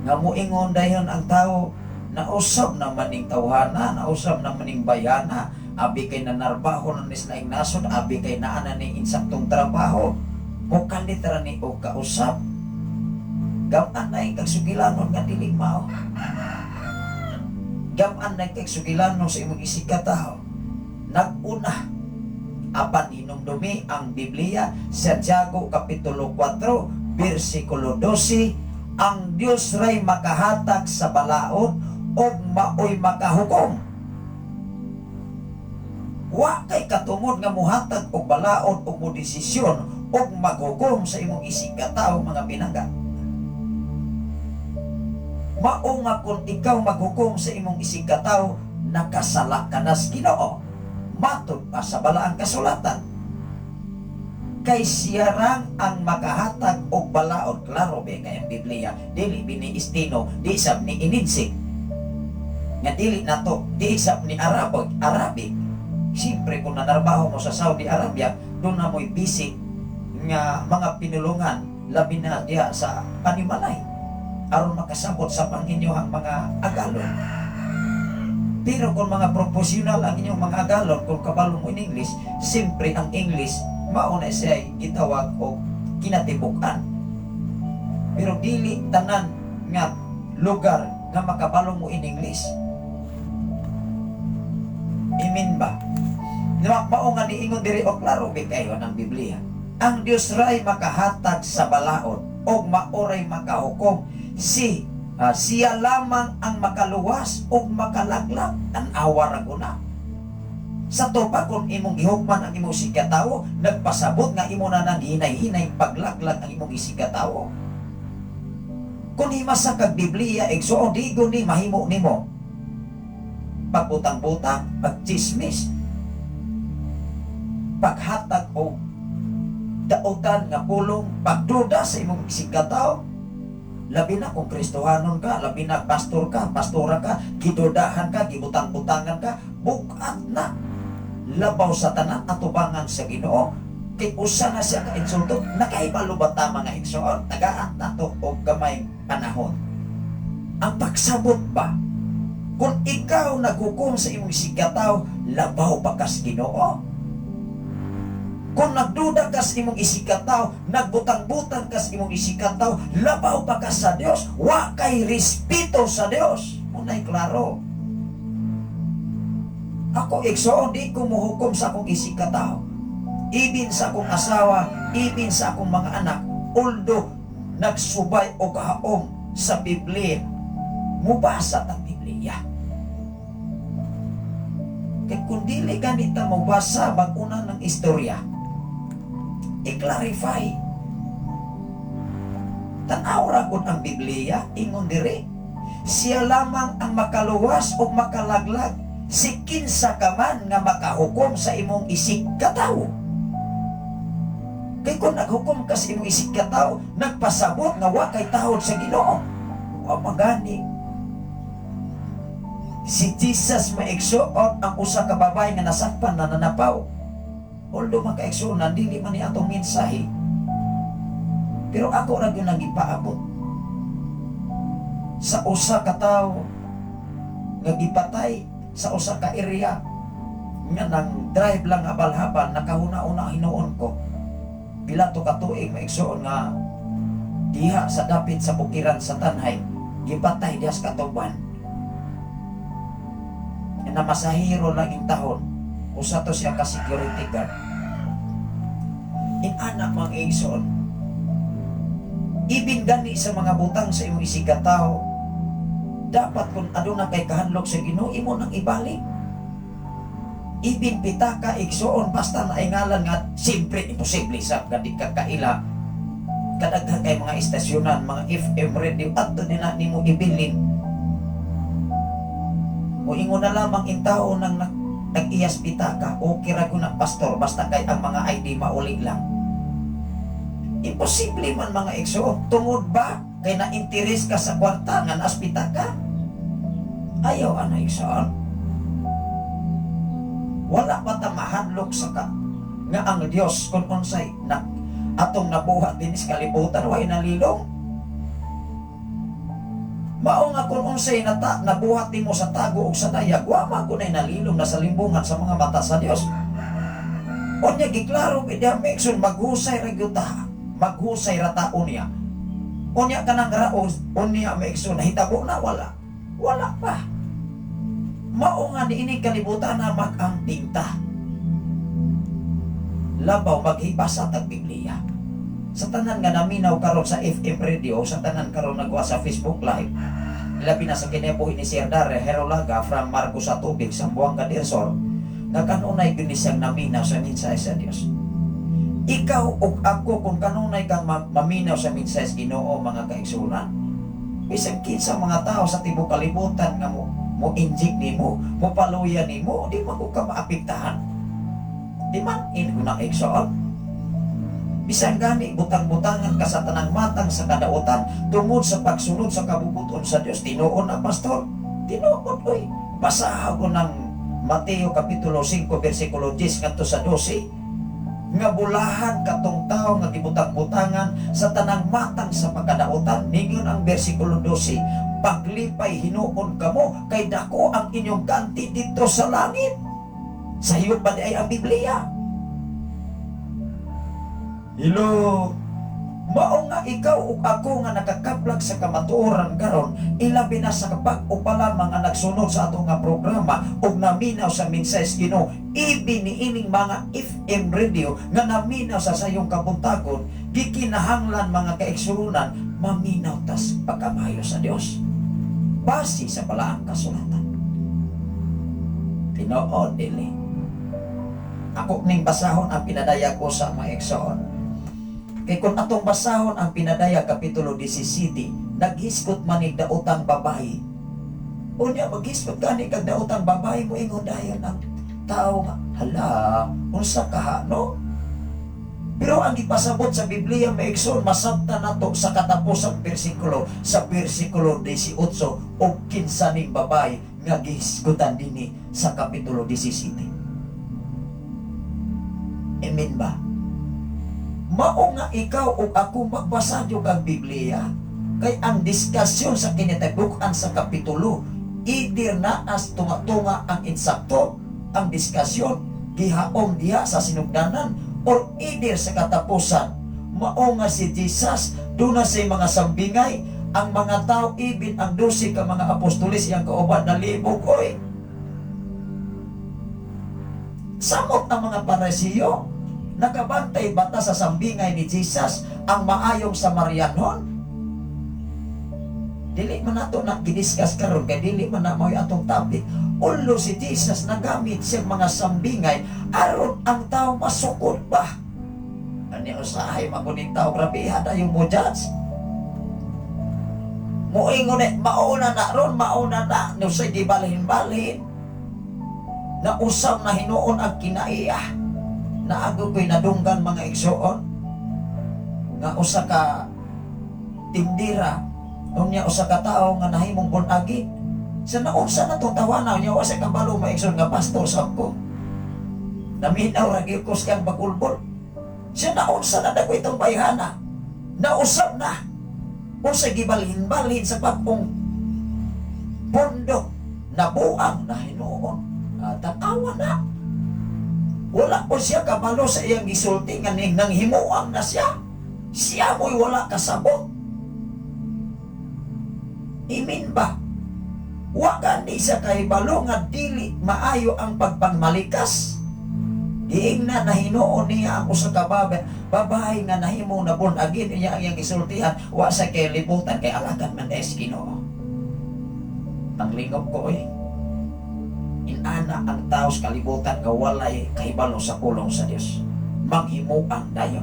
Nga moingon dayon ang tawo na usab na maning tawhana, na usab na maning bayana, abi kay nanarbaho na nislaing nasod, abi kay naana ni insaktong trabaho. O kalitra ni o kausap. Gaman na kag sugilanon nga dili mao. Gaman na kay sugilanon sa imong isig ka tawo. Naguna apan hinumdumi ang Biblia Santiago kapitulo 4 bersikulo 12, ang Dios ray makahatag sa balaod o maoy makahukom. Wa kay katungod nga muhatag og balaod o mo desisyon o maghukom sa imong isig ka tawo mga pinangga. Mao nga kung ikaw maghukom sa imong isig ka tawo, nakasala ka na sa Ginoo. Matod pa sa balaang kasulatan. kay siya rang ang makahatag og balaod. Klaro ba kay ang Biblia dili bini istino, di sab ni inidsik nga dili nato, di sab ni Arabic. Siyempre kung nanarbaho mo sa Saudi Arabia, doon na mo'y basic nga mga pinulungan labi na diya sa panimalay aron makasabot sa panginyohang mga agalon. Pero kung mga profesional ang inyong mga agalon, kung kabalo mo in English, siyempre ang English mauna siya gitawag o kinatibukan. Pero dili tanan nga lugar nga makabalo mo in English. Amen ba? Mao nga niingon diri o klaro kayo ng Biblia. Ang Dios ray makahatag sa balaod o maoray makahukom. Siya lamang ang makaluwas o makalaglag ang awar guna. Sa topa kung imong gihukman ang imong sikatawo, nagpasabot nga imo na nang hinay-hinay paglaglag ang imong isikatawo. Kung himasa kag Biblia, egso di ni mahimo nimo pagbutang-butang, pagchismis, paghatag o dautan nga pulong, pagduda sa imong isikatawo. Labi na kung Kristohanon ka, labi na pastor ka, pastora ka, gidudahan ka, gibutang-butangan ka, bukat na labaw sa tanan atubangan sa Ginoo. Kay usa na siya ka insulto, nakaibalo ba ta mga igsoon, tagaan nato og gamay panahon. Ang pagsabot ba, kung ikaw naghukom sa imong isikataw, labaw pa kas Ginoo. Kung nagduda kas imong isikataw, nagbutang-butang kas imong isikataw, labaw pa kas sa Dios, wa kay respeto sa Dios. Munay klaro. Ako igsoon, di ko muhukom sa akong isikataw. Ibin sa akong asawa, ibin sa akong mga anak, although nagsubay o kahaom sa Biblia, mubasa ang Biblia. Kaya kung dili ganita mubasa, baguna ng istorya, i-clarify. Tanaw ragon ang Biblia, ingon diri, siya lamang ang makaluwas o makalaglag, si kinsa ka man nga makahukom sa imong isig katawo. Kay kung naghukom ka sa imong isig katawo, nagpasabot nga wa kay tahod sa Ginoo, wa magani. Si Jesus maigsuon ang usa ka babae nga nasakpan na nanapaw. Although makaigsuonan, dili man ni atong mensahe. Pero ako ra gyud nagipaabot sa usa ka tawo nga gipatay sa usa ka area nga nang drive lang habal-habal, nakahuna-una hinuon ko. Pila to ka tuig maigsuon nga diha sa dapit sa bukiran sa Tanhay, gipatay diha sa Katuban. Na masahiro lang yung tahon, usa to siya ka security guard. Inanak mga igsoon, ibin gani sa mga butang sa imong isikataw, dapat kung aduna kay kahanlog sa Ginoo, imo nang ibalik. Ibin pitaka igsoon, basta na ngalan nga, siyempre imposible sa gadi ka kaila kadaghan kay mga istasyonan, mga FM radio, at to din na nimo ibilin. O ingon na lamang in tao nang nag-iyas pitaka, okay ra ko na pastor, basta kay ang mga ID mauli lang. Imposible man mga igsoon. Tungod ba kay na-interes ka sa kwarta nga naas pitaka? Ayaw ana igsoon. Wala pa ta mahadlok sa ka nga ang Dios kung unsay na atong nabuhat din sa kalibutan way nalilong. Mao nga kung unsay nabuhat nimo sa tago ug sa dayag, wa man kunay nalilong na sa limbungan sa mga mata sa Dios. Unya giklaro biya mekson maghusay ra gyud ta, maghusay ra taon niya. Unya kanang raos, unya mekson nahitabo na wala pa. Mao nga niini kalibutan na mag-angting ta. Labaw maghibasa tag Biblia. Sa tanan nga naminaw karon sa FM radio, sa tanan karon nagwa sa Facebook live, labi na sa kinebuhi ni Sir Dare Herolaga from Marcos sa Tubig sa Buanga del Sur, nga kanunay gyud siyang naminaw sa mensahe sa Dios. Ikaw ug ako kung kanunay kang maminaw sa mensahe sa Ginoo mga kaigsunan, bisag kinsa mga tao sa tibuok kalibutan nga mo injik nimo, mo paluya nimo, di man ko ka maapektahan. Di man in kunang igsoon. Bisan gani butang-butangan ka sa tanang matang sa kadautan tungod sa pagsunod sa kabubuton sa Dios. Tinuon na pastor. Tinuon oy. Basahan ko ng Mateo kapitulo 5 bersikulo 10 ngadto sa 12. Nga bulahan katong tao nga gibutang-butangan sa tanang matang sa pagkadautan. Ningon ang bersikulo 12, paglipay hinuon kamo kay dako ang inyong ganti dito sa langit. Sa iyo ba di ay ang Biblia? Hello. Mao nga ikaw ug ako nga nakakaplag sa kamatuoran karon, ilabi na sa kapag-upala mga nagsunod sa ato nga programa ug naminaw sa mensahe Ginoo, ibiniining mga FM radio nga naminaw sa sayong kabuntagon, gikinahanglan mga kaigsuonan maminaw tas pagkamayo sa Dios base sa balaang kasulatan. Tinuod dili. Ako ning basahon ang pinadaya ko sa mga igsoon. Kay kung atong basahon ang pinadaya kapitulo 17, naghiskot manig daotang babae. Unya maghiskot gani kag daotang babae mo ingon dayon ang tao nga, hala, unsa ka no? Pero ang ipasabot sa Biblia maigsoon masabtan nato sa katapusang bersikulo sa bersikulo 18 o 15 ning babae nga gihisgotan dinhi sa kapitulo 17. Amen ba? Mao nga ikaw o ako magbasa jud ang Biblia kay ang diskusyon sa kinatibuk-an sa kapitulo idir na as tunga-tunga ang insakto ang diskusyon gihaom diha sa sinugdanan or idir sa katapusan. Mao nga si Jesus duna say mga sambingay ang mga tao ibin ang 12 ka mga apostoles iyang kauban na libog oy. Samot ang mga Parisiyo nakabantay bata sa sambingay ni Jesus ang maayong Samarianon. Dili man nato na gidiscuss karon kay dili man na mao atong topic. Ulo si Jesus nagamit siyang mga sambingay aron ang tao masukod ba. Ani usahay makuning tao grabe hada yung mo judge. Moingon mauna na ron mauna na no say di balhin-balhin. Na usab na hinuon ang kinaiya. Naago ko'y nadunggan mga igsoon nga usa ka tindira unya usa ka tao nga nahimong bunagi sa naunsa na itong tawanan niya wasa ka balo maigsoon nga pastor sabko naminaw ragi ko siyang bagulbol siya naunsa na dako itong bayhana nausap na unsa gibalhin-balhin sa pagpong pundok nabuang na hinuon tatawa na. Wala po siya kabalo sa iyang gisulti nga nang himuang na siya. Siya mo'y wala kasabot. Imin ba? Wagan ni siya kahibalo nga dili maayo ang pagpangmalikas. Giingna na hinuon niya ang usa ka babae nga nahimo na bunagin niya ang iyang gisultihan. Wa sa kay libutan kay alagan man es Ginoo. Panglingop ko inana ang tao sa kalibutan nga walay kahibalo sa pulong sa Dios. Manghimuang dayon.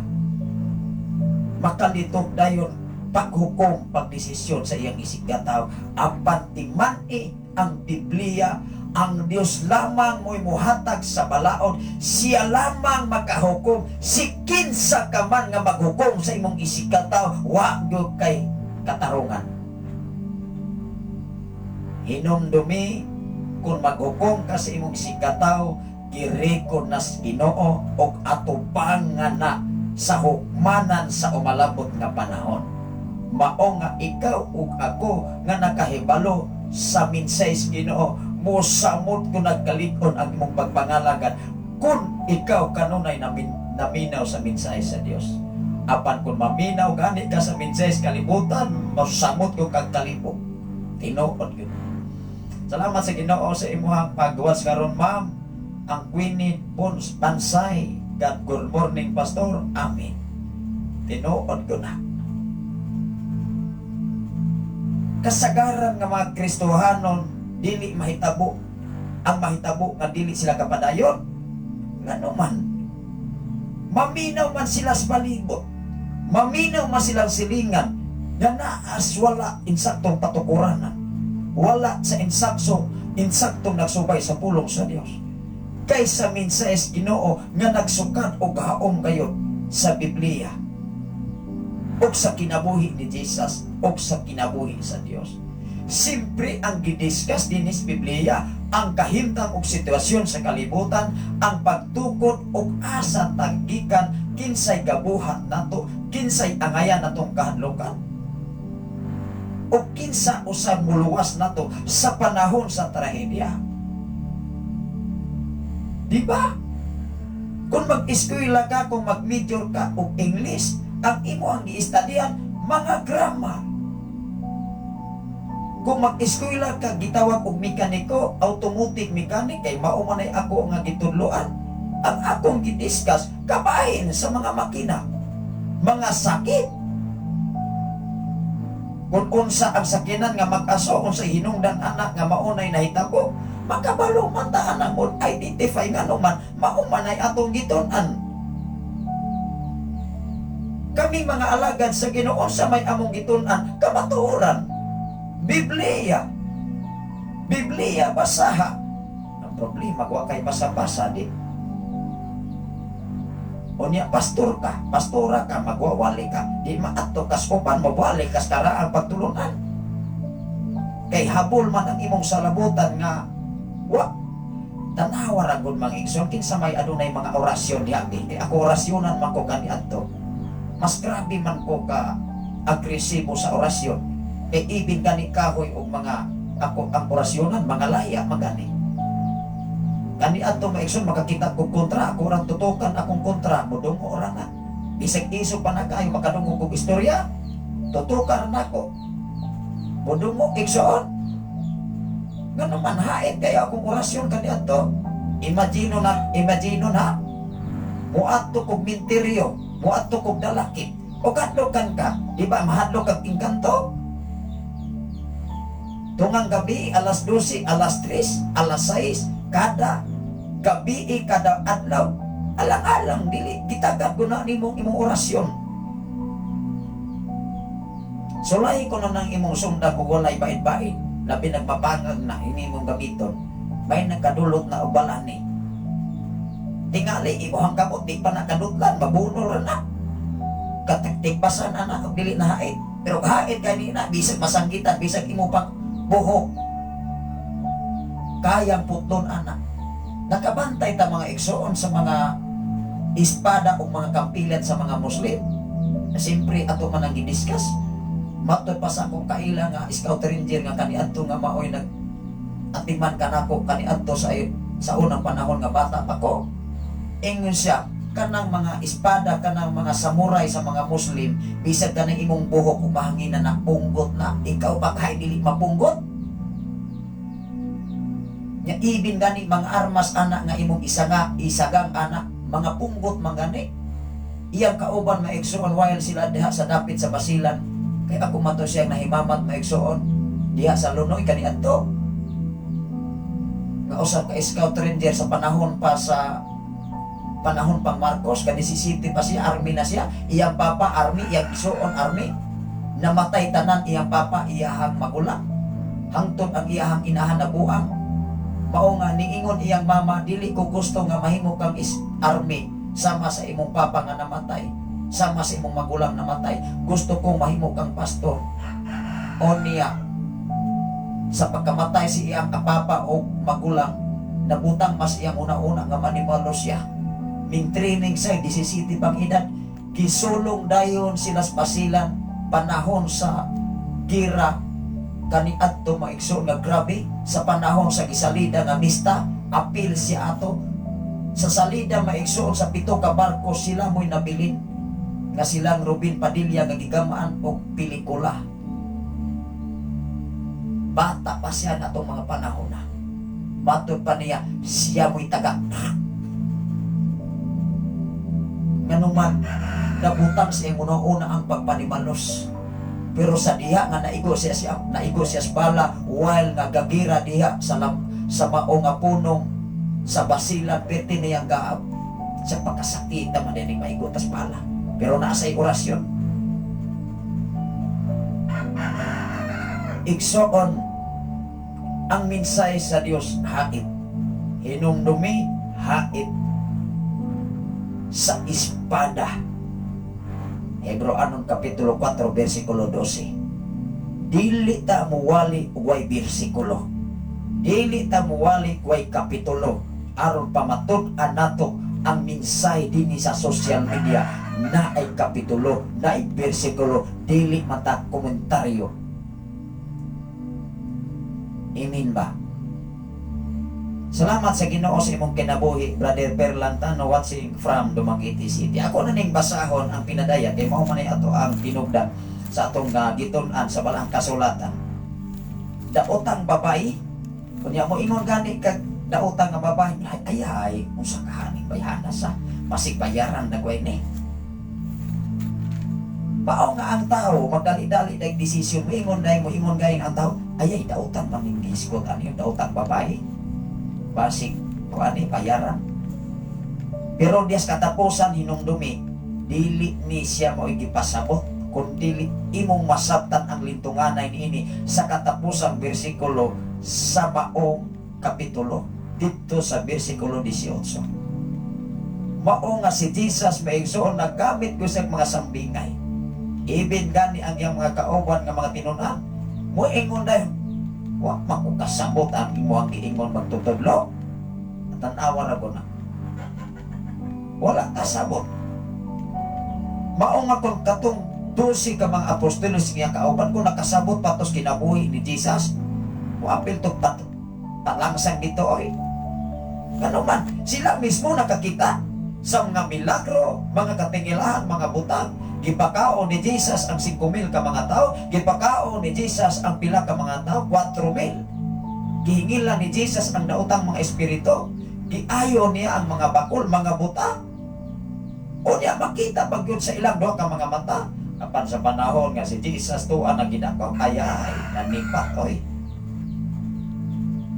Makalitok dayon paghukom, pagdesisyon sa iyang isig nga tao. Apan timani ang Biblia, ang Dios lamang mo'y muhatag sa balaod. Siya lamang makahukom. Si kinsa ka man nga maghukom sa imong isig nga tao, wa gyud kay katarungan. Hinumdumi kung maghukom ka sa imong sikataw, girikon nas Ginoo og atubangan na sa hukmanan sa umalabot nga panahon. Mao nga ikaw ug ako nga nakahibalo sa mensahe Ginoo, mosamot ko nagkalikon ang imong pagpangalagan kung ikaw kanunay naminaw sa mensahe sa Dios. Apan kung maminaw gani ka sa mensahe kalibutan, mosamot ko kag kalibog. Tinuod gyud. Salamat sa Ginoo sa imuhang paggawas karon ma'am. Ang Queenie Pons Bansay. God, good morning pastor. Amen. Tinuod ko na. Kasagaran nga mga Kristohanon dili mahitabo. Ang mahitabo nga dili sila kapadayon. Ngano man. Maminaw man sila sa palibot. Maminaw man silang silingan. Nga naas wala insaktong patukuranan. Wala sa insaktong nagsubay sa pulong sa Dios. Kaysa mensahe Ginoo nga nagsukat o gahaom kayo sa Biblia o sa kinabuhi ni Jesus o sa kinabuhi sa Dios. Siyempre ang gidiscuss din sa Biblia ang kahimtang og sitwasyon sa kalibutan, ang pagtukod og asa tanggikan kinsay gabuhat nato, kinsay angayan natong kahadlokan, o kinsa usab muluwas nato sa panahon sa trahedya. Di ba? Kung mag-eskwela ka, kung mag-major ka og English, ang imo ang giistudyan mga grammar. Kung mag-eskwela ka, gitawag og mekaniko, automotive mechanic, kay mao man ay ako nga gitudloan. Ang akong gidiscuss, kabahin sa mga makina, mga sakit. Kung unsa ang sakinan nga mag-aso, unsa hinungdan anak nga maunay nahitabo, makabalo man ta anak mo identify nga naman, mao man ay atong gitun-an. Kami mga alagad sa Ginoo sa may among gitun-an, kamatuoran. Biblia basaha. Ang problema wa kay basa-basa di. O niya pastor ka, pastora ka, magwawali ka, di maato kas upan mawali kas karaang pagtulunan. Kay habol man ang imong salabutan nga wa tanawa ra gud mga igsoon kinsa may adunay mga orasyon diha kay ako orasyonan man ko kaniadto. Mas grabe man ko ka agresibo sa orasyon. Kay ibig gani kahoy og mga ako ang orasyonan, mga laya magani. Gani adto maigsoon makakita ko kontra, ako orang tutukan akong kontra, mudungo ora na. Bisag iso pa na kayo makadungog og istorya, tutukan nako. Mudungo igsoon. Ngano man haid kaya akong orasyon kani adto. Imagino na. Muadto kog minteryo, muadto kog dalakit. O kadlokan ka, di ba mahadlok kag engkanto? Tungang gabi, alas 12, alas 3, alas 6, kada gabi, kada adlaw, alang-alang, dili, gitagad ko na imong orasyon. Sulay ko na ng imong sunda kung walay bait-bait, labi nagmapangag na, ini mong gamiton, may nagkadulot na ubalan ni. Tingali, ibuhang kamot, di pa nakadutlan, mabunol na. Katikbasan na na, dili na haid. Pero kahit kanina, bisag masanggitan, bisag imo pang buhok, kayang putlon anak. Nakabantay ta mga igsoon sa mga espada o mga kampilan sa mga Muslim. Siyempre ato man ang gidiscuss. Matod pa sa akong kaila nga scout ranger nga kaniadto nga maoy nag-atiman kanako kaniadto sa unang panahon nga bata pa ko. Ingon siya, kanang mga espada, kanang mga samurai sa mga Muslim, bisag ka ng imong buhok upahangin na napunggot na, ikaw ba kahit dili mapunggot? Nga ibin gani mga armas anak nga imong isagang anak, mga punggot mangani. Iyang kauban maigsoon while sila diha sa dapit sa basilan. Kaya ako mato siyang nahimamat maigsoon diha sa lunoy kaniadto. Nga usab ka scout ranger sa panahon pang Marcos, kanisisiti pa siya, army na siya, iyang papa army, iyang isuon army, namatay tanan iyang papa, iyahang magulang, hangtod ang iyahang inahan na buang. Mao nga niingon iyang mama, dili ko gusto nga mahimo kang army sama sa imong papa nga namatay, sama sa imong magulang namatay, gusto kong mahimo kang pastor. O niya, sa pagkamatay si iyang kapapa o magulang, nabutang mas iyang una-una nga manimalo siya. Ming training sa 17 pang edad, gisulong dayon sila sa basilan panahon sa gira kaniadto maigsoon nga grabe sa panahon sa gisalida nga mista, apil siya ato sa salida maigsoon sa 7 ka barko sila mo'y nabilin nga silang Robin Padilla nga gigamaan og pelikula. Bata pa siya na itong mga panahon na. Matod pa niya, siya mo'y taga nganuman nabutang siya una ang pagpanimalos. Pero sa diha nga naigo siya sa bala while nga gagira diha sa mao nga punong sa basilan perti niyang gaab sa pagkasakit man din maigo tas bala. Pero nasa orasyon. Igsoon ang minsay sa Dios hait. Hinumdumi hait. Sa espada Hebreanon Kapitulo 4, versikulo 12. Dili ta muwali way bersikulo. Dili ta muwali way kapitulo. Aron pamatud-an nato ang minsay dinhi sa social media na ay kapitulo, na ay bersikulo, dili mata komentaryo. Amen ba? Salamat sa Ginoo sa imong kinabuhi, Brother Perlantano, watching from Dumaguete City. Ako na ning basahon ang pinadaya kay mao man ato ang tinubdan sa atong gitun-an sa balang kasulatan. Daotang babae, kunya mo ingon gani kag daotang nga babae, ay unsa kahaning bayhana sa masigbayaran na kuy ni. Pao nga ang tao magdali-dali dag desisyon mo ingon gayon ang tao, ay daotan man ning gisgot ani yung daotang babae. Basig kuani bayaran. Pero dias katapusan hinumdumi, dili ni siya mo gipasabot kundi imong masabtan ang lintunganay niini sa katapusang bersikulo sa maong kapitulo dito sa bersikulo 18. Mao nga si Jesus maigsoon naggamit ko sa mga sambingay. Even gani ang iyang mga kauban nga mga tinun-an, mo ingon dayon, wa makukasabot ang imuang giingon magtutudlo. Tanawa ra ko na. Wala kasabot. Mao nga kung katong 12 ka mga apostolos nga kauban ko nakasabot patos kinabuhi ni Jesus. Wa apil to palangsang dito oy. Kano man sila mismo nakakita sa mga milagro, mga katingilahan, mga butang. Gipakao ni Jesus ang 5,000 ka mga tao, gipakao ni Jesus ang pila ka mga tao, 4,000. Gihingilan ni Jesus ang daotang mga espiritu, giayo niya ang mga bakol, mga butang. O niya makita pag yun sa ilang doha ka mga mata. Apan sa panahon nga si Jesus tuwa na ginakaw, ay nanipat oy.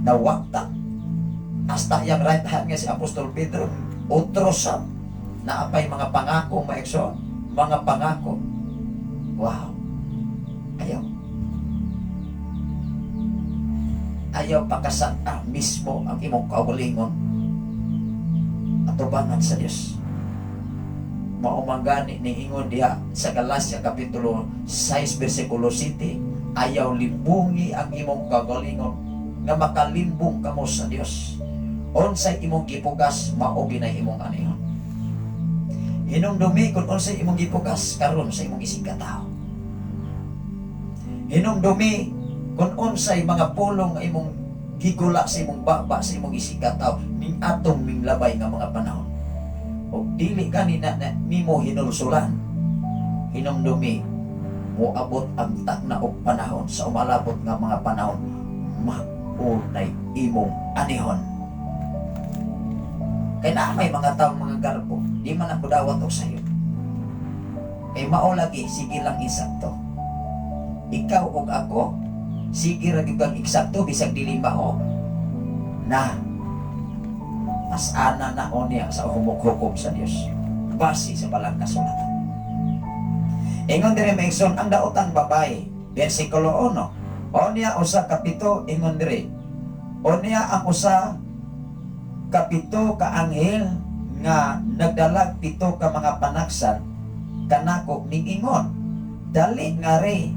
Nawakta. Hasta yung right hand nga si Apostol Pedro, utrosan na apay mga pangako maekson. Mga pangako. Wow. Ayaw pakasan mismo ang imong kaugalingon atubangan sa Dios. Maumanggani ni ingon diha sa Galacia Kapitulo 6 versikulo 7, ayaw limbungi ang imong kaugalingon nga makalimbong kamo sa Dios. Unsay imong gipugas mao ginay imong anihon. Hinumdumi kung unsay imong gipugas karon sa imong isig katao. Hinumdumi kung unsay mga pulong nga imong gigula sa imong baba sa imong isig katao ning atong minglabay nga mga panahon. O dili kanina na nimo hinulsulan. Hinumdumi mo abot ang takna og panahon sa umalabot nga mga panahon maunay imong anihon. Kaya na may mga taong mga garbo, di man ako dawat o sa'yo. Kaya mao lagi, sige lang isakto. Ikaw o ako, sige lagi bang eksakto, bisag dili mao. Na, mas ana na o niya sa humok-hukom sa Diyos. Base sa balang kasulatan. Ingon dire maigsoon ang daotang babae, versikulo 1. O niya usa kapito, ingon dire. O niya ang usa kapito ka anghel nga nagdalag pito ka mga panaksan kanako ning ingon, dali nga re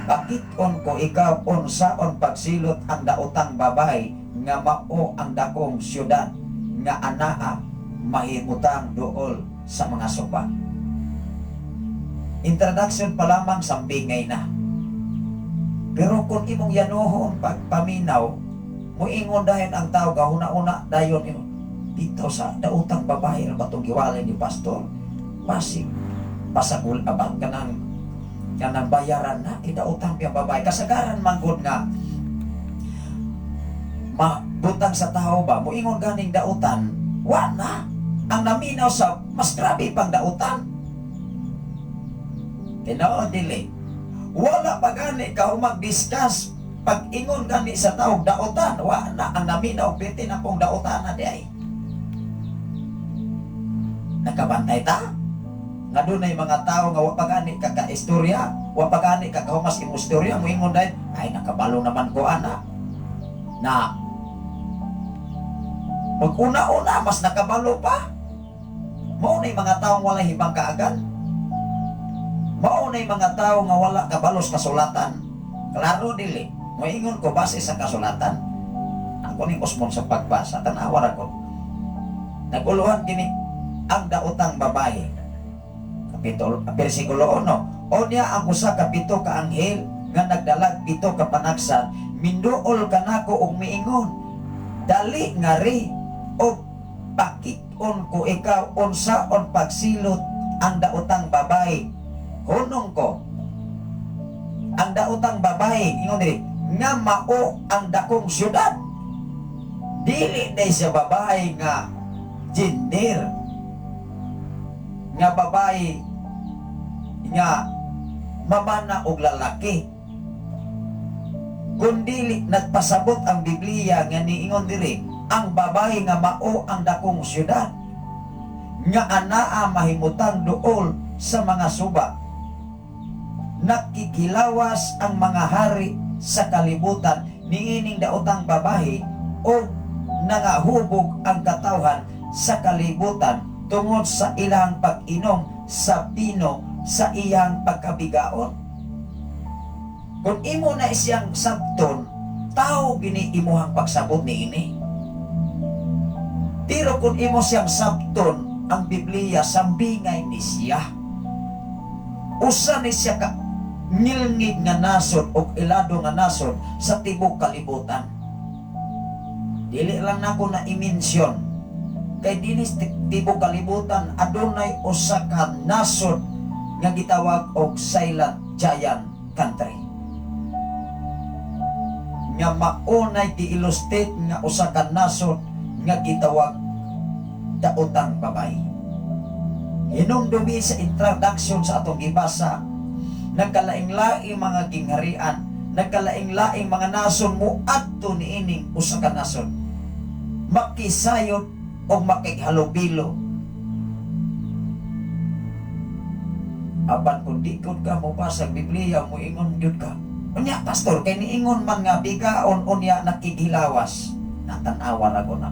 bakit-on ko ikaw unsaon pagsilot ang daotang babae nga mao ang dakong syudad nga anaa mahimutang duol sa mga sopa. Introduction pa lamang sambingay na. Pero kung imong yanuhon pagpaminaw, muingon dahil ang tao gahuna-una dayon dito sa daotang babae na batong giwalay ni pastor masig pasagul abang kanang bayaran na daotang yung babae kasagaran manggod nga mabutang sa tao ba muingon ganing daotan wala ang naminaw sa mas grabe pang daotan tinood dili wala pa gani ka mag-discuss pag ingon gani sa taog daotan, wa na ang naminaw bitin akong daotan na di ay. Nakabantay ta? Nga doon ay mga tao nga wa pa gani kaka-istorya, wa pa gani kakahumas imong istorya, mo ingon dahil, ay nakabalo naman ko ana. Na, pag una-una, mas nakabalo pa. Mo na mga taong wala hibang kaagan. Maunay mga tao nga wala kabalos kasulatan. Klaro dili. Moingon ko base sa kasulatan. Ako ning usmon sa pagbasa, tanawar ako. Naguluhan kini ang daotang babae. Versikulo 1. O niya ang usa ka pito ka anghel nga nagdalag pito ka panagsan, minduol kanako og miingon, dali nga ri og pakit-on ko ikaw unsaon pagsilot ang daotang babae. Hunong ko ang daotang babae ingon diri nga mao ang dakong syudad. Dili day siya babae nga gender, nga babae nga mamana og lalaki, kundi nagpasabot ang Biblia nga niingon diri ang babae nga mao ang dakong syudad nga anaa mahimutang duol sa mga suba. Nakikilawas ang mga hari sa kalibutan niining daotang babae o nangahubog ang katawhan sa kalibutan tungod sa ilang pag-inom sa pino sa iyang pagkabigaon. Kung imo na siyang sabton, tao gini imuhang pagsabot ni ini. Pero kung imo siyang sabton, ang Biblia sambingay ni siya. Usa ni siya ka ngilngig nga nasod o ilado nga nasod sa tibok kalibutan. Dili lang nako na i-mention kay dinis tibok kalibutan adunay usa ka nasod nga gitawag og silent giant country. Nga maunay gi-illustrate nga usa ka nasod nga gitawag daotang babae. Hinumdumi sa introduction sa atong gibasa, nagkalaing-laing mga gingharian, nagkalaing-laing mga nason muadto niining usa ka nason. Makisayod o makighalubilo. Apan kung di gud ka mo basag Biblia, mo ingon gud ka. Unya pastor, kay niingon man nga bigaon unya nakighilawas. Natanawa ra ko na.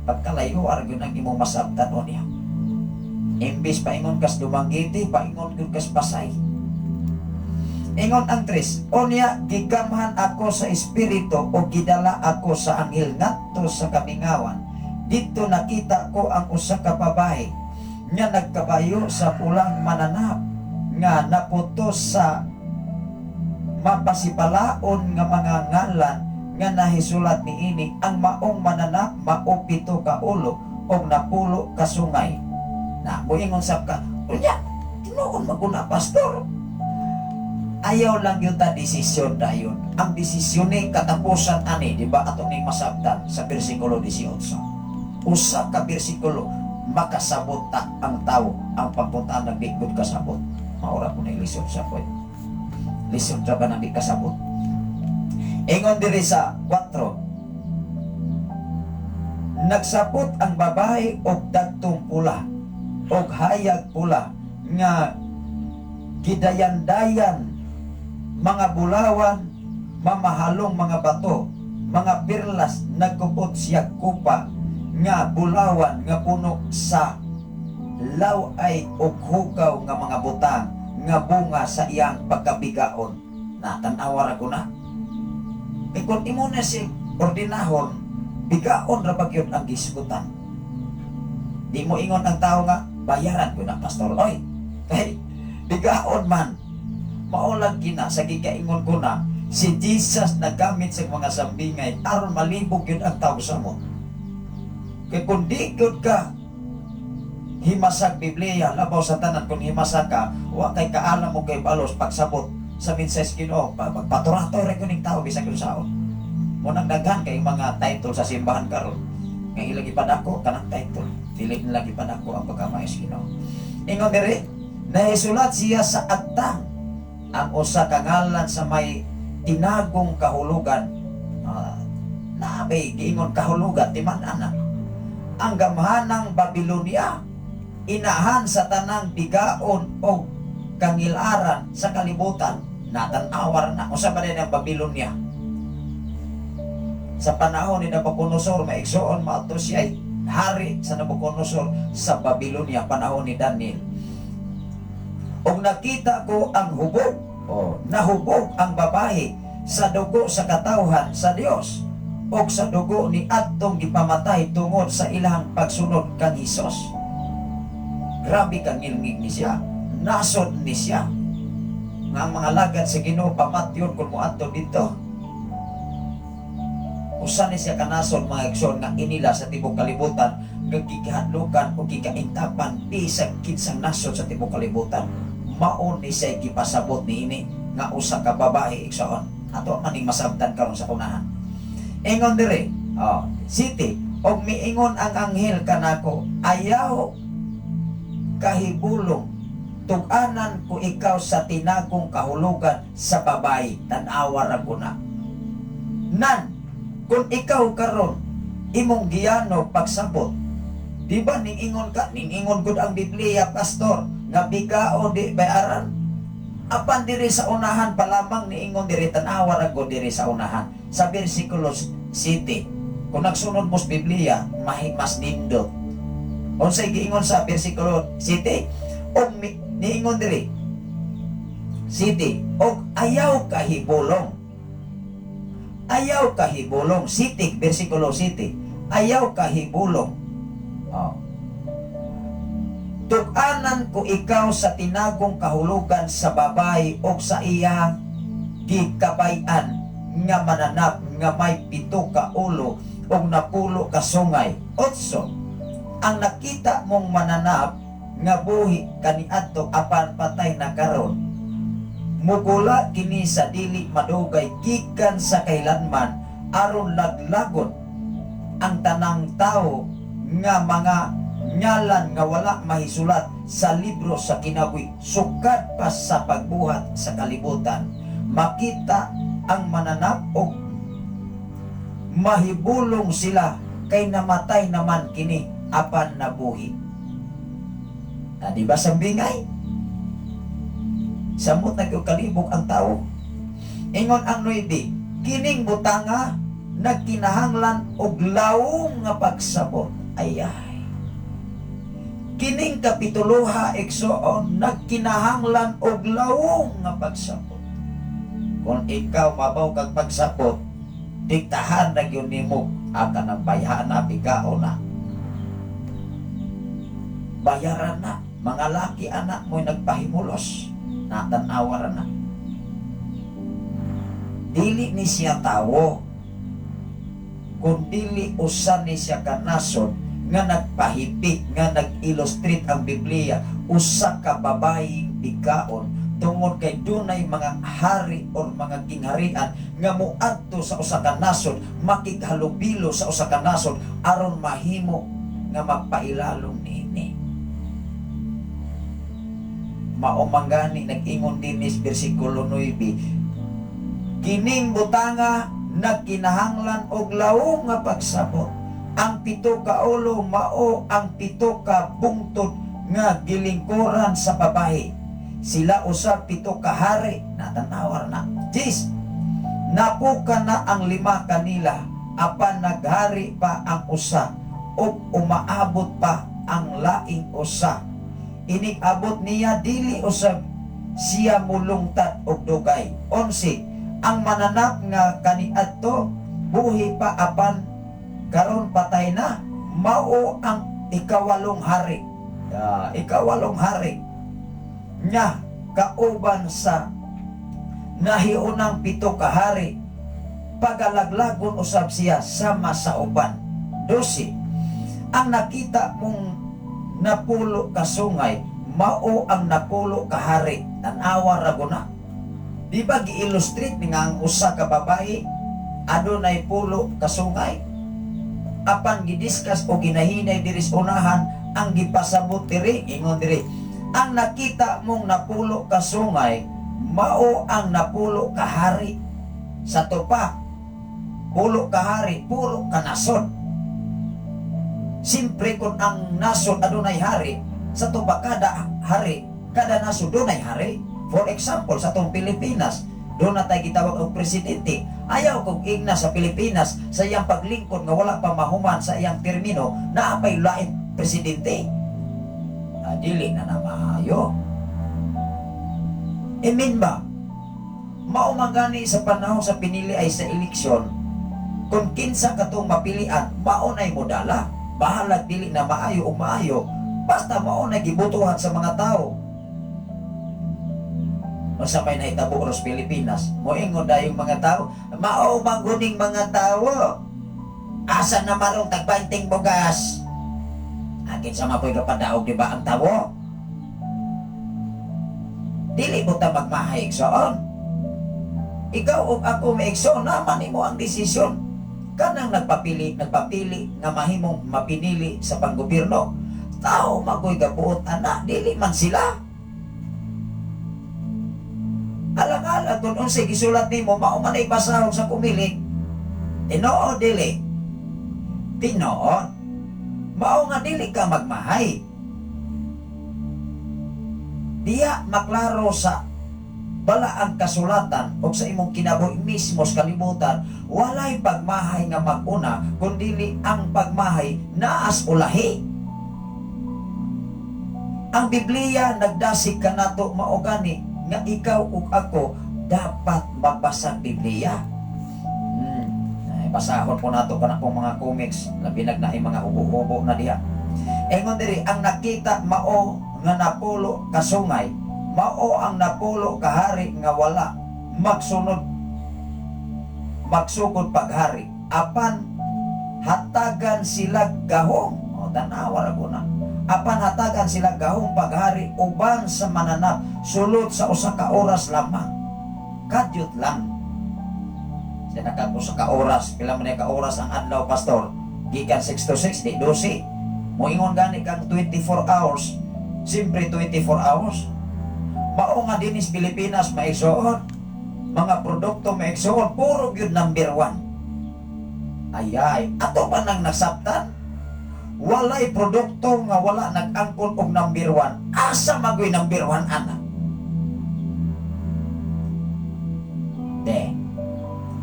Pagkalayo argo nang imo masabtan unya. Imbis paingon kas dumanggiti, paingon gud kas pasay. Ingon ang 3, unya gigamhan ako sa espiritu o gidala ako sa anghel ngadto sa kamingawan. Dito nakita ko ang usa ka babae nga nagkabayo sa pulang mananap nga naputos sa mapasipalaon nga mga ngalan nga nahisulat niini. Ang maong mananap mao 7 ka ulo og napulo ka sungay. Na moingon sab ka, unya tinuon maguna pastor. Ayaw lang yun ta desisyon dayon. Ang desisyon ni katapusan ani, di ba atong ning masabtan sa bersikulo 18. Usa ka bersikulo makasabot ta ang tao ang pagpunta ng bigod kasabot. Maura po na ilisod sa point. Lisod sa ba ng kasabot? Ingon diri sa 4. Nagsabot ang babae og dagtong pula og hayag pula nga gidayan-dayan mga bulawan, mamahalong mga bato, mga pirlas nagkupot siya kupa nga bulawan nga puno sa laway o hugaw nga mga butang nga bunga sa iyang pagkabigaon. Natanawa ko na. E kung imo na si ordinahon, bigaon ra pagyud ang gisgutan. Di mo ingon ang tao nga bayaran ko na pastor. Oy, kay bigaon man. Maulag gina sa gigaingon ko na si Jesus nagamit sa mga sambingay aron malibog yun ang tao sa mo. Kaya kung di good ka himasag Biblia, labaw sa tanan kung himasag ka, wa kay kaalam mo kay balos pagsabot sa minses Ginoo, pagpaturatoy ra kuning tao bisag kun saon. Mo nang daghan kay mga title sa simbahan karon. Nga ilagi padako kanang title, dili lagi padako ang pagkamaes Ginoo. Ingon diri, nahisulat siya sa akta ang usa ka ngalan sa may tinagong kahulugan. Naabay giingon kahulugan timan ana. Ang gamhanang Babilonia, inahan sa tanang bigaon o kangilaran sa kalibutan. Natanawar na usa pa din ang Babilonia. Sa panahon ni Nabucodonosor, maigsoon maato siya hari sa Nabucodonosor sa Babilonia, panahon ni Daniel. Og nakita ko ang hubog, nahubog ang babae sa dugo sa katawhan sa Dios, og sa dugo ni adtong gipamatay tungod sa ilang pagsunod kang Hesus. Grabe kang ngilngig ni siya, nasod ni siya. Nga ang mga lagad sa Ginoo pamatyon kung muadto dito. Usa ni siya kanasod mga igsoon nga inila sa tibok kalibutan, nga gikahadlukan o gikaintapan bisag kinsang nasod sa tibok kalibutan. Mao ni siya gipasabot niini nga usa ka babae igsoon. Ato maning masabtan karon sa kunahan. Ingon dire, City, og miingon ang anghel kanako, ayaw kahibulong, tug-anan ko ikaw sa tinagong kahulugan sa babae, tan-awa ra ko na. Nan, kung ikaw karon imong giyano pagsabot, di ba ningingon ka, ningingon gud ang Biblia, pastor, nga bigao di bayaran. Apan diri sa unahan pa lamang niingon diri, tan-awa ra ko diri sa unahan. Sa bersikulo 7, kung nagsunod mo sa Biblia, mas nindot. Unsay giingon sa bersikulo 7, og niingon diri, 7, og ayaw kahibulong. Ayaw kahibulong, 7, bersikulo 7, ayaw kahibulong. Tug-anan ko ikaw sa tinagong kahulugan sa babae o sa iyang gikabayan nga mananap nga may 7 ka ulo o napulo ka sungay. 8, ang nakita mong mananap nga buhi kaniadto apan patay na karon, mugula kini sa dili madugay gikan sa kailanman, aron laglagon ang tanang tao nga mga ngalan nga wala mahisulat sa libro sa kinabuhi, sukad pa sa pagbuhat sa kalibutan. Makita ang mananap o mahibulong sila, kay namatay naman kini apan nabuhi. Di ba sambingay? Samot nagkalibog ang tao. Ingon ang 9, kining butanga nagkinahanglan og lawong nga pagsabot. Ayay. Kining kapituluha igsoon nagkinahanglan og lawong nga pagsabot. Kung ikaw mabaw kag pagsabot, diktahan na gyud nimo ang kanang bayhan na bigao na. Bayaran na, mga laki anak mo nagpahimulos, natanawa na. Dili ni siya tawo, kung dili usan ni siya kanasod nga nagpahipik, nga nag-illustrate ang Biblia, usa ka babaeng bigkaon tungod kay dunay mga hari or mga kingharian nga muadto sa usa ka nasod, makighalubilo sa usa ka nasod aron mahimo nga magpailalong niini. Maumangani nag-ingon din is bersikulo 9, kining butanga nagkinahanglan og lawong nga pagsabot. Ang 7 ka ulo mao ang 7 ka bungtod nga gilingkuran sa babae. Sila usab 7 ka hari, natanawar na. 10, napuka na ang 5 kanila, apan naghari pa ang usa, ug umaabot pa ang laing usa. Inig-abot niya dili usab siya mulungtat og dugay. 11, ang mananap nga kaniadto buhi pa apan karon patay na, mao ang ikawalong hari. Ikawalong hari nya kauban sa nahiunang 7 ka hari, pagalaglagon usab siya sama sa uban. 12, ang nakita mong napulo ka sungay, mao ang napulo ka hari, tanawa ra guna. Di ba gi-illustrate nga ang usa ka babae adunay pulo ka sungay? Apan gidiskas o ginahinay diri sa unahan, ang gipasabot diri, ingon diri, ang nakita mong napulo ka sungay, mao ang napulo ka hari. Sa tupa, pulo ka hari, pulo ka nasod. Simpre kung ang nasod adunay hari, sa tupa kada hari, kada nasod dunay hari. For example, sa tong Pilipinas, doon na tayo gitawag og presidente. Ayaw kong igna sa Pilipinas sa iyang paglingkod nga wala pa mahuman sa iyang termino na apay lain presidente. Dili na maayo. Amen ba? Maumagani sa panahon sa pinili ay sa eleksyon, kung kinsa katong mapilian, maunay mo dala. Bahalag dili na maayo o maayo, basta maunay gibutuhan sa mga tao. Sa may nahitabo ros Pilipinas, moingon dayong mga tao, mao mangguning mga tao. Asa na marong tagpainting bugas? Akin sa mapoy kapadaog, di ba ang tao? Dili mo ta magmahaigsoon. Ikaw o ako maigsoon, naman mo ang desisyon. Kanang nagpapili nga mahimong mapinili sa panggobyerno. Tao magoy gabuot anak, dili man sila. Alang-alang kung unsay gisulat nimo, mao man ay basahon sa kumilig. Tinoo dili. Tinoon. Mao nga dili ka magmahay. Diya maklaro sa balaang kasulatan o sa imong kinabuhi mismo sa kalibutan, walay pagmahay nga maguna, kundi ang pagmahay naas ulahi. Ang Biblia nagdasig kanato mao gani nga ikaw ug ako dapat magbasa Biblia. Basahon po nato kanakong mga comics, labi nagnaay mga ubo-ubo na diha. Engon diri, ang nakita mao nga napulo kasungay, mao ang napulo kahari nga wala magsugod paghari, apan hatagan sila gahong. O tanawa ra ko na. Apan hatagan sila gahong paghari uban sa mananap, sulod sa usa ka oras lamang. Kadyot lang. Sa nakato sa ka oras, pila man ka oras ang adlaw, pastor? Gikan 6 to 6, di 12. Moingon gani kang 24 hours. Siyempre 24 hours. Mao nga dinis Pilipinas maigsoon. Mga produkto maigsoon, puro gyud number 1. Ayay, ato pa nang nasabtan. Walay produkto nga wala nag-angkol og number 1. Asa magoy number 1 ana?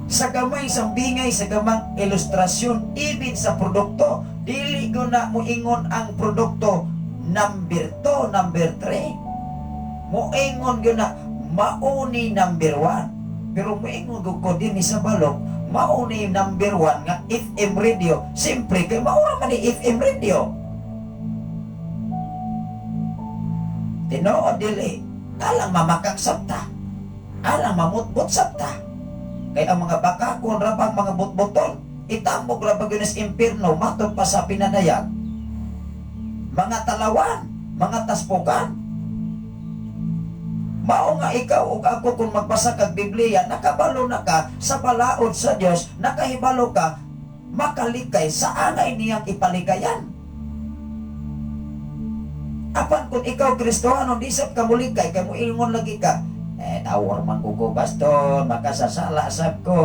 Sa gamay sa bingay, sa gamang ilustrasyon, ibig sa produkto, dili ko na muingon ang produkto number 2, number 3. Muingon ko na mauni number 1. Pero muingon ko din sa balok, mauni number 1 nga FM radio. Siyempre, kay maura man ni FM radio. Tinoo dili, alang mamakang sabta, alang mamutbot sabta. Kaya ang mga bakakon, rabang mga butbuton, itambog rabang yun sa impirno, matod pa sa pinadayag. Mga talawan, mga taspukan. Mao nga ikaw o ako kung magbasa kag Biblia, nakabalo na ka sa balaod sa Dios, nakahibalo ka, makalikay sa angay niyang ipaligayan. Apan kung ikaw Kristohano, di sab ka mulikay, kay muingon lagi ka, tawar man ko pastor, makasasala sab ko.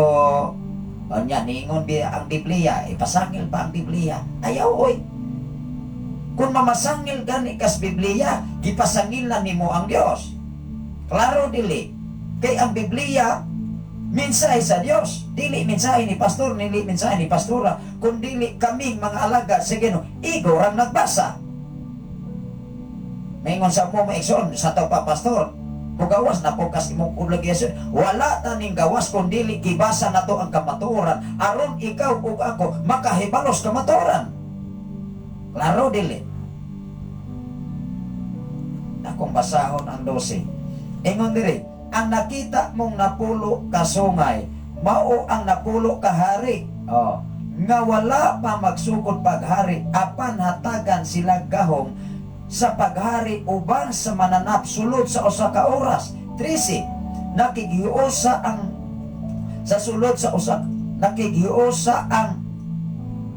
O niya, ningon ang Biblia, ipasangil pa ang Biblia. Ayaw, oy. Kung mamasangil gani kas Biblia, gipasangil na nimo ang Dios. Klaro dili. Kay ang Biblia, mensahe sa Dios. Dili mensahe ni pastor, dili mensahe ni pastora. Kung dili kaming mga alagad sa Ginoo, igo rang nagbasa. Maingon sa mo maigsoon sa to pa pastor. Gawas na po kasi mong obligasyon. Wala taning gawas kung dili gibasa na to ang kamatuoran. Aron ikaw ug ako makahibalos kamatuoran. Klaro dili. Akong basahon ang 12. Ingon diri, ang nakita mong napulo kasungay, mao ang napulo kahari. Nga wala pa magsugod paghari, apan hatagan sila gahong sa paghari uban sa mananap sulod sa usa ka oras. 13. Nakigiusa ang sa sulod sa usa, nakigiusa ang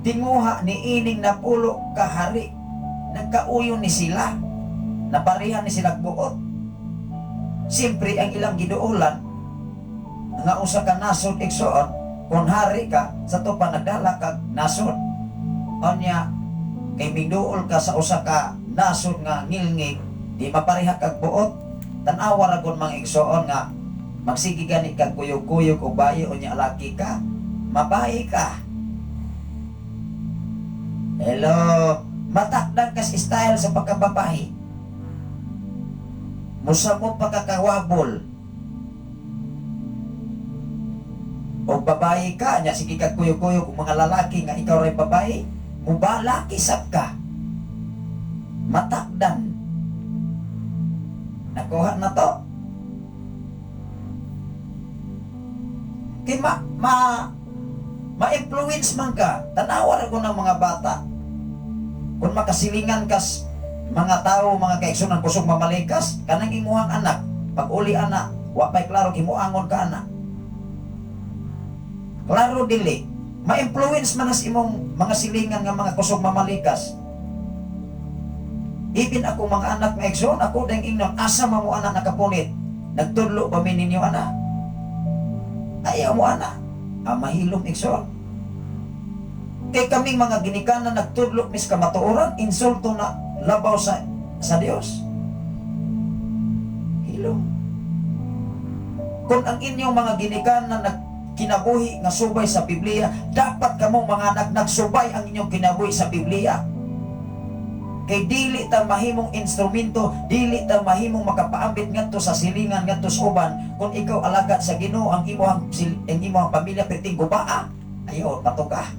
tinguha ni ining napulo kahari. Nagkauyon ni sila, naparihan ni sila buot. Siyempre ang ilang giduulan nga usa ka nasod igsoon, kung hari ka sa to pa nagdala kag nasod. Onya kay migduol ka sa usa ka nasod nga ngilngig, di mapariha kag buot. Tanawa ra kon mga igsoon nga magsigi gani kag kuyog-kuyog o bayi o nya laki ka, mabayi ka. Hello, matakdan kas style sa pagkababahi. Musamot pagkakawabol. O babae ka, nya sige kag kuyo-kuyo kung mga lalaki nga ikaw ray babae, mubala kisap ka. Matakdan. Nakuha na to. Kaya ma-influence man ka. Tanawa ko ng mga bata. Kung makasilingan kas mga tao, mga kaigsunan kusog mamalikas, kanang imuhang anak, pag uli anak, wapay klaro imuangon ka anak. Klaro dili, ma-influence man as imong mga silingan nga mga kusog mamalikas. Ibin ako mga anak nga igsoon, ako dang ingnon, asa mo anak nakapunit, nagtudlo pa min ninyo anak. Ayaw mo anak, mahilom igsoon. Kay kaming mga ginikanan nagtudlo mis kamatuoran, insulto na labaw sa Dios. Hilom. Kung ang inyong mga ginikanan kinabuhi nga subay sa Biblia, dapat kamo mga nagsubay ang inyong kinabuhi sa Biblia. Kay dili ta mahimong instrumento, dili ta mahimong makapaambit ngadto sa silingan ngadto sa uban kung ikaw alagad sa Ginoo ang imong pamilya perting gubaa. Ayo patuka.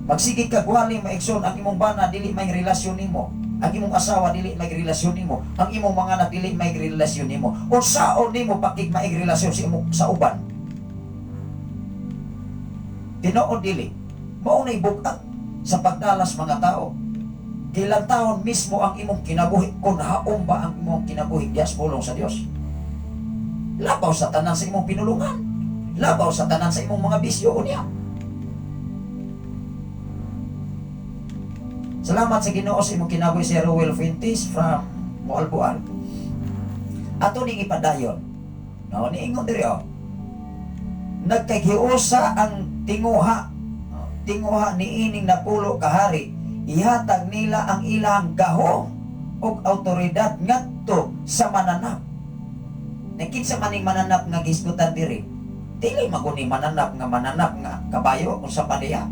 Magsige ka guhali maigsoon ang imong bana dili may relasyon nimo. Ang imong asawa dili may relasyon nimo. Ang imong mga anak dili may relasyon nimo. O saon nimo pakig may relasyon sa uban. Tinuod dili. Mao na ibugat sa pagdalas mga tao. Ilang taon mismo ang imong kinabuhi kung haom ba ang imong kinabuhi dias pulong sa Dios. Labaw sa tanan sa imong pinulungan. Labaw sa tanan sa imong mga bisyo niya. Salamat sa Ginoo sa imong kinabuhi si Rowel Fuentes from Moalboal. Ato ning ipadayon. No, niingon diri oh. Nagkagiusa ang tinguha ni ining napulo kahari. Ihatag nila ang ilang gahong ug awtoridad ngadto sa mananap. Nakinsa maning mananap nga gisgutan diri. Dili maguni mananap nga kabayo kung sa padiya.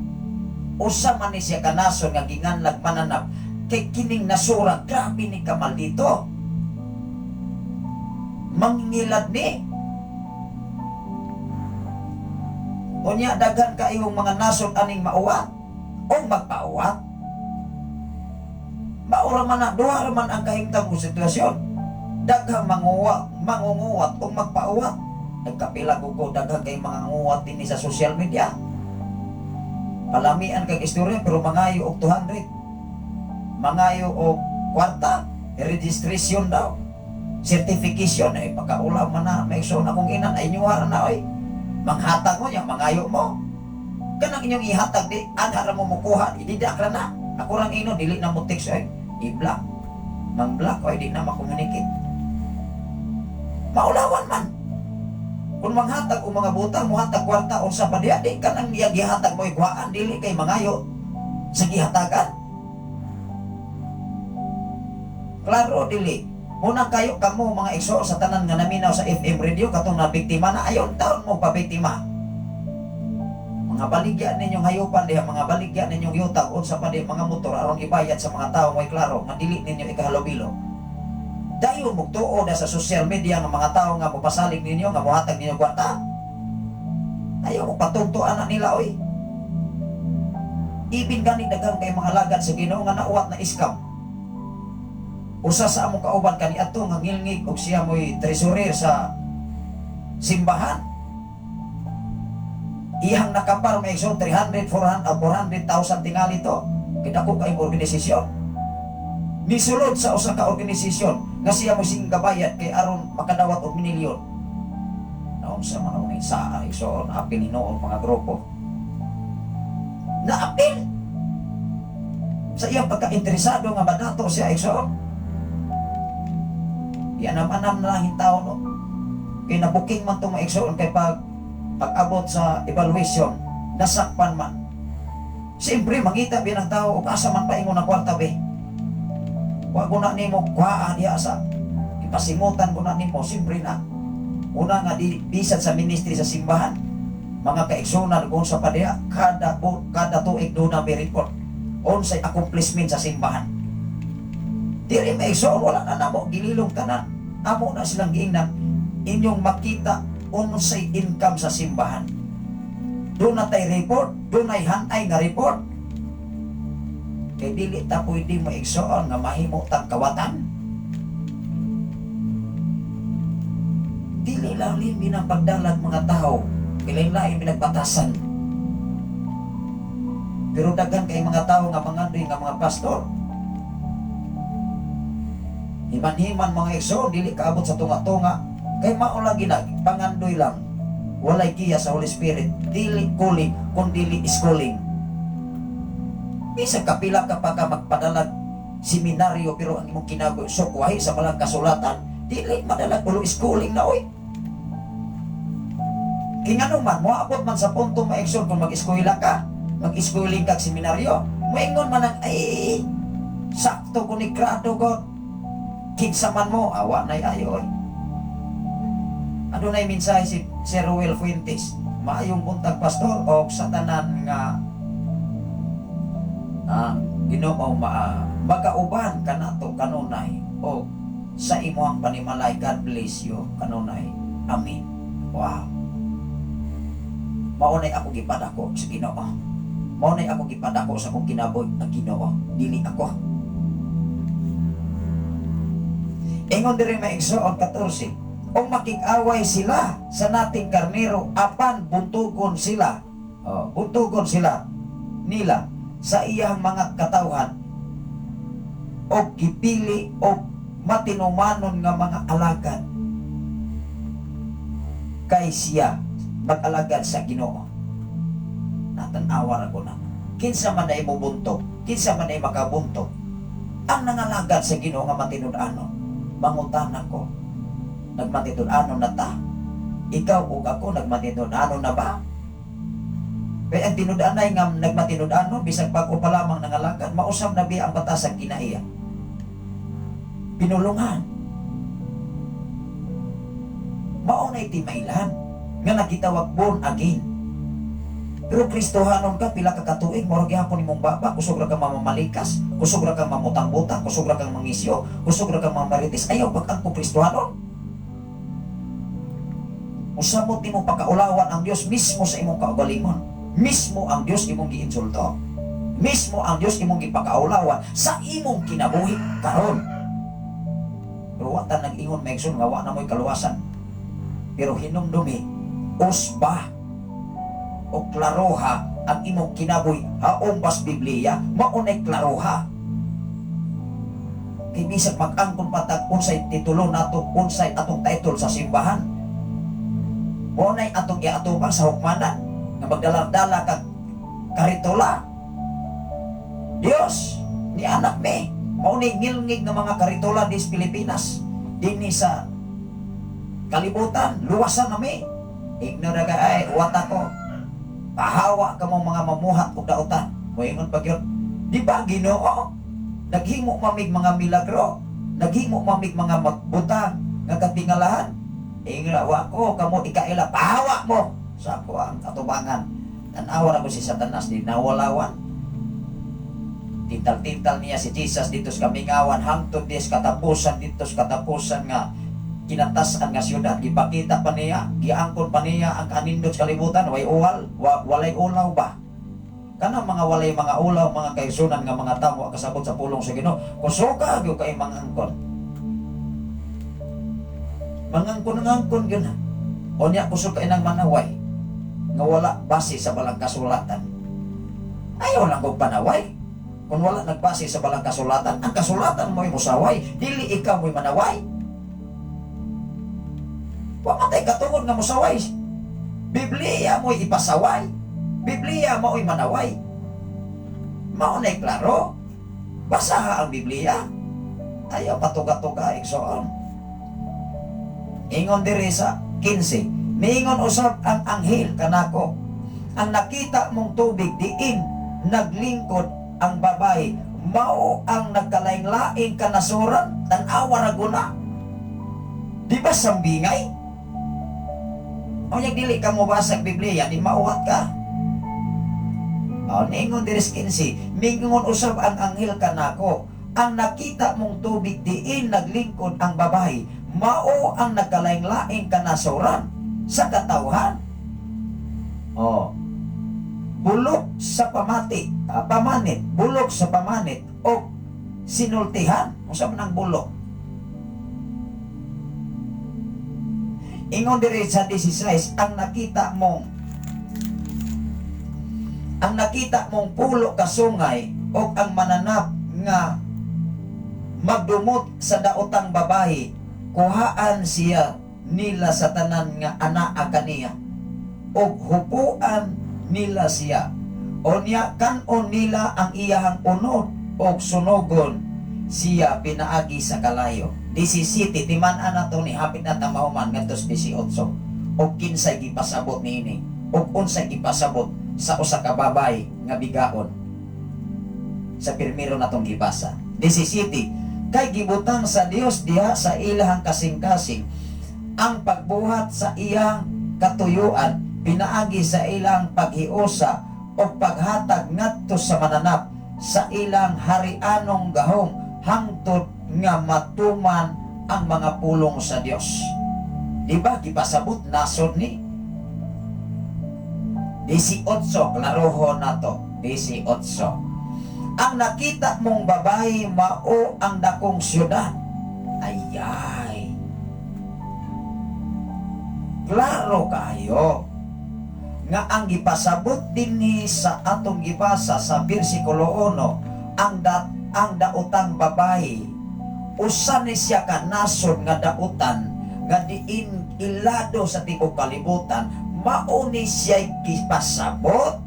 Usa man ni siya kanason nga ginganlag mananap kay kining nasura grabe ni kamal dito. Mangingilad ni. Unya daghan kaayong mga nasod aning mauwat o magpauwat. Maura man na duha man ang kahimtang sitwasyon. Daghang mangunguwat o magpauwat. Nagkapila ko daghang kay mga nguwat din sa social media. Palamian kag istorya pero mangayo og 200. Mangayo og kwarta, registration daw. Certification ay pagkaulaw man na may na kung inan ay nyuwara na oy. Manghatag mo yang mangayo mo. Kanang inyong ihatag di ana ra mo mukuha ididak ra na. Ako rang ino dili na mo text ay i-block. Mang-block ay di na makomunicate. Maulawan man. Kung manghatag o mga butang mo hatag kwarta o sa padiya di kanang gihatag mo iguhaan dili kay mangayo sa gihatagan. Klaro dili. Muna kayo kamo mga igsoon sa tanan nga naminaw sa FM radio katong na biktima na ayon taon mo pa biktima. Mga baligya ninyong hayupan diha, mga baligya ninyong yutag unsa pa di mga motor aron ibayad sa mga tawo may klaro nga dili ninyo ikahalobilo. Dayon mo tuod sa social media ng mga tao nga mapasalig ninyo nga mohatag ninyo kwarta. Ayaw mo patungto anak nila oy. Ibin gani daghang kay mga lagad sa Ginoo nga nauwat na scam. Usa sa among kauban kani adto nga ngilngig og siya moy treasurer sa simbahan. Iyang nakapar may so 300, 400, 400,000 tingali to. Kidako kay organisasyon. Nisulod sa usa ka organisasyon nga siya mo sing gabayad kay aron makadawat og milyon. Naon sa mga unay sa so apil hinoon mga grupo. Naapil sa iyang pagka-interesado nga madato siya igsoon. Yan naman na lang hintaw no. Kay nabuking man itong maigsoon kay pag-abot sa evaluation, nasakpan man. Siyempre, mangita bilang tao, o asa man paingon na kwarta be. Huwag ko na nimo kuhaan diya sa ipasimutan ko na nimo, siyempre na. Una nga bisan sa ministry sa simbahan, mga kaigsunan kung sa padya, kada tuig doon na may report. Unsay accomplishment sa simbahan. Diri maigsoon, wala na namo gililong tanan. Amo na silang giingnan, inyong makita unsay income sa simbahan. Doon na tay report, doon ay hantay nga report. Kay dili ta pwede maigsoon nga mahimo tang kawatan. Dili lang limbi ng pagdalag mga tao, ilain-lain pinagbatasan. Pero daghan kay mga tao nga mangandoy nga mga pastor. Himan-himan mga igsoon, dili kaabot sa tunga-tunga. Kay mao lagi na pangandoy lang. Walay kiya sa Holy Spirit. Dili calling, kung dili schooling. Bisa kapila ka pa ka magpadalag seminaryo pero ang imong kinagoy sukwahi sa malang kasulatan. Dili madalag ulo schooling na oy. Kingano man, moabot man sa punto maigsoon kung mag-eskwela ka, mag-schooling ka seminaryo, moingon man ang ay sakto kung ikrado ko. Kinsa man mo, awa na'y ayo oy. Ano na'y mensahe si Sir Ruel Fuentes? Maayong buntag pastor o sa tanan nga Ginoo magauban kanato kanunay o sa imuhang panimalay. God bless you kanunay. Amen. Wow. Maunay ako gipadako sa Ginoo. Maunay ako gipadako sa akong kinabuhi ang Ginoo, dili ako. Ingon diri maigsoon 14. O makig-away sila sa nating karnero apan buntugon sila. Buntugon sila nila sa iyang mga katawhan o gipili o matinumanon nga mga alagad kay siya mag-alagad sa Ginoo. Natanawa ko na. Kinsa man ay mubuntok, kinsa man ay makabuntok. Ang nangalagad sa Ginoo nga matinud-anon. Mangutanan ko, nagmatinud-anon na ta? Ikaw o ako nagmatinud-anon na ba? Kaya ang tinud-anay nga nagmatinud-anon, bisag bago pa lamang nangalagad, mausap na biya ang batas ang kinaiya. Pinulungan. Maunay timailan nga nakitawag born again. Pero Kristohanon ka, pila ka katuig, murag gihapon imong baba, kusog ra kang mamamalikas, kusog ra kang mamutang-butang, kusog ra kang mangisyo, kusog ra kang mamaritis. Ayaw pag-angko Kristohanon. Usabot imong pagkaulawan ang Dios mismo sa imong kaugalingon. Mismo ang Dios imong giinsulto. Mismo ang Dios imong gipakaulawan sa imong kinabuhi karon. Pero watan nag-ingon maigsoon nga wa na mo'y kaluwasan. Pero hinumdumi, usba o klaroha ang imong kinabuhi haong bas Biblia, maunay klaroha. Kay bisag mag-angkon patag unsay titulo nato, unsay atong title sa simbahan. Maunay atong iatubang sa hukmanan nga magdalar-dala kag karitola. Dios ni anak me, maunay ngilngig ng mga karitola dis Pilipinas, dinhi sa kalibutan, luwasan na me. Ignore ka ay wata ko. Pahawa ka mong mga mamuhat o dautan. Moingon pag yun, di ba Ginoo? Naghimo mamig mga milagro, naghimo mamig mga magbutang nga katingalahan. Inglawa ko, kamo ikaila, pahawa mo sa ako ang katubangan. Tanawa na ko si Satanas, di nawalawan. Tintal-tintal niya si Jesus dito sa kamingawan, hangtod dis katapusan dito sa katapusan nga kinatasan nga siyudad, gipakita pa niya, giangkon pa niya ang kanindot sa kalibutan, walay ulaw ba? Kana mga walay mga ulaw, mga kaigsunan nga mga tao kasabot sa pulong sa Ginoo, kusuka gyud kay mangangkon. Mangangkon gyud na. O niya kusog kay nang manaway nga wala base sa balang kasulatan. Ayaw lang kog panaway. Kung wala nagbase sa balang kasulatan, ang kasulatan mo'y musaway, dili ikaw mo'y manaway. Pamatay katungod nga musaway. Biblia mo'y ipasaway. Biblia mo'y manaway. Maunay klaro. Basaha ang Biblia. Ayaw patuga-tuga igsoon. Ingon diri sa 15. Miingon usab ang anghel kanako. Ang nakita mong tubig diin naglingkod ang babae, mao ang nagkalain-laing kanasuran, tan-awa ra guna. Di ba sambingay? O niya dili ka mo basag Biblia, di mauwat ka. O ningon diri sa 15, mingon usab ang anghel kanako, ang nakita mong tubig diin naglingkod ang babae, mao ang nagkalaing-laing kanasuran sa katawhan. Oh, bulok sa pamanit, bulok sa pamanit o sinultihan. Unsa man ang bulok? Ingon diri sa 16, ang nakita mong pulo ka sungay o ang mananap nga magdumot sa daotang babae, kuhaan siya nila sa tanan nga anaa kaniya o hupuan nila siya o niya kanon nila ang iyahang unod o sunogon siya pinaagi sa kalayo. 17 timan-an nato ni hapit na tamahuman ngadtos 18 o kinsay gipasabot niini o unsay gipasabot sa usa ka babay nga bigaon sa pirmiro natong gibasa. 17 kay gibutang sa Dios diha sa ilahang kasing-kasing ang pagbuhat sa iyang katuyuan, pinaagi sa ilang paghiusa o paghatag ngadto sa mananap sa ilang harianong gahom hangtod nga matuman ang mga pulong sa Dios. Diba gipasabot nasod ni 18, klarohon nato 18. Ang nakita mong babae mao ang dakong syudad. Ayay, klaro kayo nga ang gipasabot dinhi sa atong gibasa sa bersikulo 1, ang daotang babae usa ni siya ka nasod nga dautan nga diin ilado sa tibok kalibutan, mao ni siya gipasabot.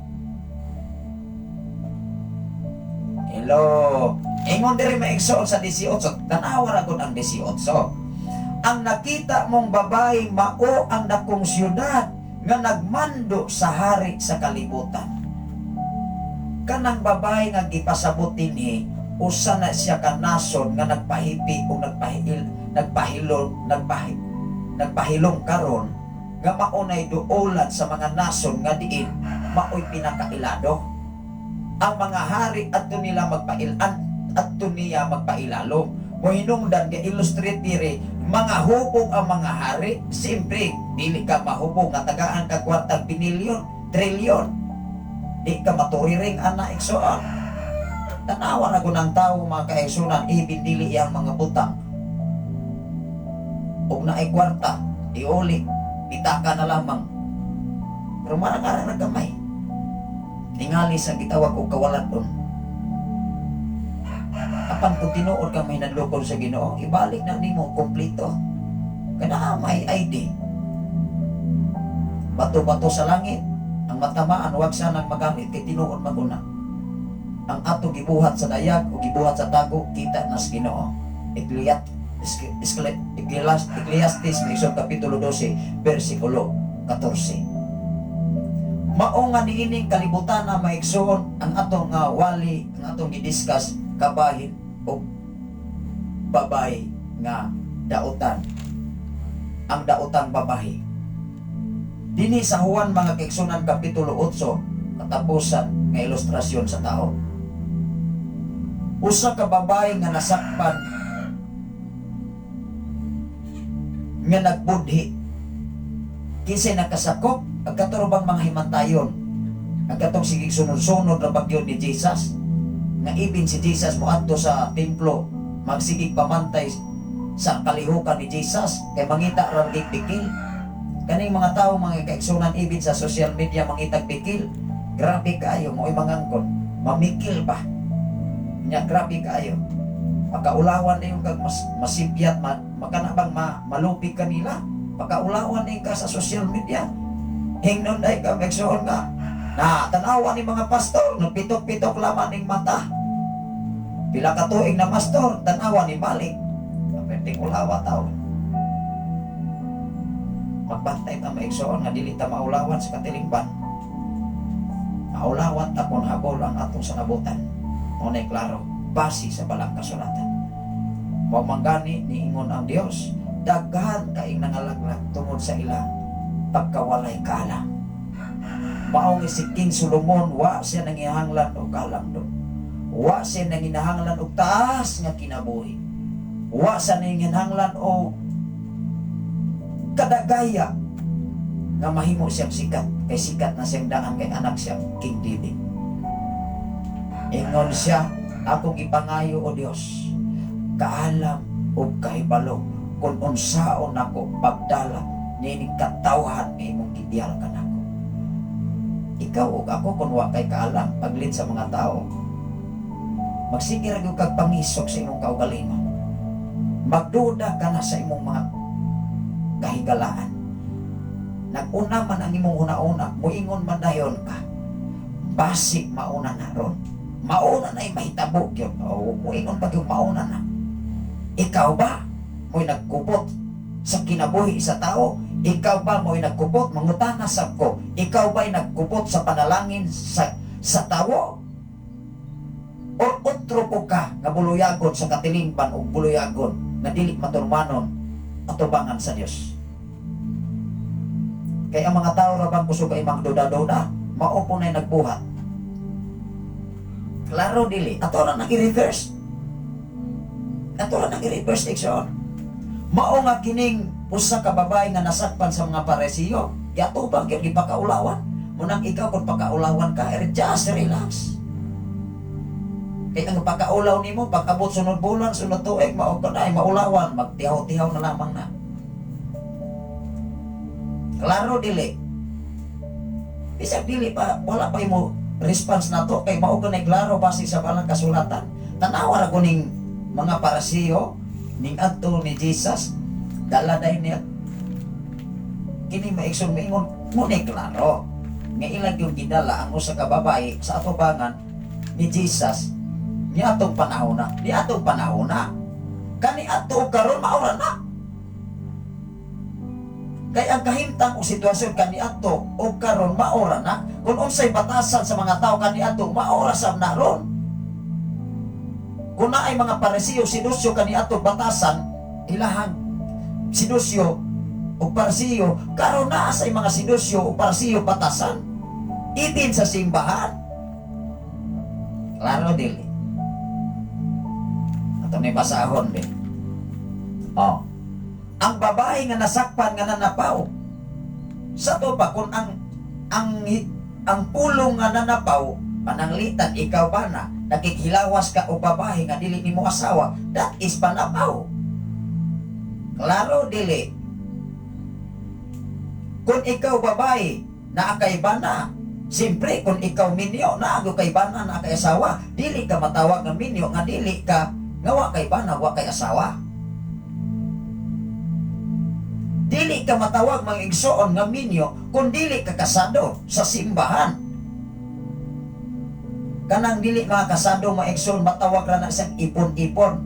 Hello, ingon diri maigsoon sa 18, tanawa ra gud ang 18. Ang nakita mong babae mao ang dakong syudad nga nagmando sa hari sa kalibutan. Kanang babae nga gipasabot dinhi usa na siya ka nasod nga nagpahipi o nagpahilom karon nga maunay duolan sa mga nasod nga diin maoy pinakailado. Ang mga hari adto nila adto niya magpailalo. Mohinungdan nga illustrate diri mga hubog ang mga hari. Siyempre dili ka mahubog nga tagaan ka kwartang binilyon, trilyon. Di ka maturiring ana igsoon. Tanawa na ko ng tao mga kaigsunan, ibindili iyang mga butang. Og na ay kwarta, iuli, bitaka na lamang. Pero marang-arang na gamay. Tingali sa gitawag o kawalan doon. Apan kung tinuod ka may nanlukol sa Ginoo, ibalik na nimo kompleto. Kana may ID. Bato-bato sa langit, ang matamaan, huwag sanang magamit kay tinuod maguna. Ang ato gibuhat sa dayag o gibuhat sa tago, kita na sa Ginoo. Ecclesiastes kapitulo 12, versikulo 14. Mao nga niining kalibutan na maigsoon ang atong wali, ang atong gidiscuss kabahin o babay nga dautan. Ang dautang babae. Dinhi sa Juan mga kaigsunan kapitulo 8, katapusan nga ilustrasyon sa tao. Usa ka babae nga nasakpan nga nagbudhi. Kinsay nakasakop ang katurubang mga himantayon. Ang katong sigig sunod-sunod na bagyo ni Jesus. Nga ibin si Jesus moadto sa templo, magsigig pamantay sa kalihukan ni Jesus kay mangita ra pikil. Kaning mga tao mga kaigsunan ibin sa social media mangitag pikil. Grabe kayo mo'y mangangkon. Mamikil ba? Nya grabe kayo. Pagkaulawan na yung masipyat, makanabang malupig kanila. Pagkaulawan na ka sa social media. Hingnon ay ka, megsoon ka. Na, tanawa ni mga pastor, nagpitok-pitok laman ng mata. Pila ka tuig na pastor, tanawa ni balik. Kaperting ulawa tao. Magbantay ta maigsoon nga dili ta maulawan sa katilingban. Maulawan tapon habol ang atong sanabutan. Ngunay klaro, base sa balang kasulatan. Mamanggani ni ingon ang Dios, daghan kaing nangalaglag tungod sa ilang pagkawalay kalang. Maong si King Solomon, wa siya nangihanglan o kalang doon. Wa siya nanginahanglan og taas nga kinabuhi. Wa sa nanginahanglan o kadagaya nga mahimo siyang sikat. Kay sikat na siyang daan kay anak siyang King David. Ingon siya, akong ipangayo o Dios, kaalam o kahibalo kung unsaon ako pagdala nining katawhan nga imong gidiyal kanako. Ikaw o ako kung wa kay kaalam paglid sa mga tao, magsigir gyud kag pangisok sa imong kaugalingon. Magduda ka na sa imong mga kahigalaan. Nag-una man ang imong una-una, muingon man dayon ka. Basik mauna na ron. Mauna na mahitabo yun. O muingon pag yung mauna na. Ikaw ba mo'y nagkupot sa kinabuhi sa tao? Ikaw ba mo'y nagkupot? Mangutana sab ko. Ikaw ba'y nagkupot sa panalangin sa tao? O otro po ka nga buluyagon sa katilingban o buluyagon na dili maturmanon atubangan sa Dios? Kaya ang mga tao rabang kusog ay magduda-duda, maupo na'y nagbuhat. Klaro dili, ato na nang i-reverse. Ato na nang i-reverse action. Mao nga kining usa ka babae nga nasakpan sa mga paresiyo, yato bang gyud gipakaulawan? Munang ikaw kung pakaulawan ka, just relax. Kaya ang pakaulaw nimo, pag-abot sunod bulan, sunod tuig, mao ka na ay maulawan, magtihaw-tihaw na lamang na. Klaro dili. Bisag dili pa, wala pa mo response na to, kay mao ganay klaro base sa balang kasulatan. Tanawa ra ko ning mga parasiyo, ning adto ni Jesus, dala day niya. Kini maikson maingon, muna klaro. Nga ilag yung gidala ang usa ka babae sa atubangan ni Jesus, ni atong panahon na. Ni atong panahon na. Kani ato karon maura na. Kaya ang kahimtang o sitwasyon kaniadto o karon maora na, kung unsay batasan sa mga tao kaniadto maora sab na ron. Kung naay mga paresiyo sinusyo kaniadto batasan, ilahang sinusyo o paresiyo karon naa sa mga sinusyo o paresiyo batasan ibin sa simbahan. Klaro dili. Ato ni basahon din. Oh. Ang babae nga nasakpan nga nanapaw. Sa to pa kung ang pulong nga nanapaw pananglitan ikaw ba na nakikhilawas ka o babae nga dili nimo asawa, that is panapaw. Klaro dili. Kung ikaw babae na kay bana, siyempre kung ikaw minyo na ako kay bana na kay asawa, dili ka matawag nga minyo nga dili ka nga wa kay bana wa kay asawa. Dili ka matawag mga igsoon nga minyo kung dili ka kasado sa simbahan. Kanang dili mga kasado mga igsoon matawag ra na siyang ipon-ipon.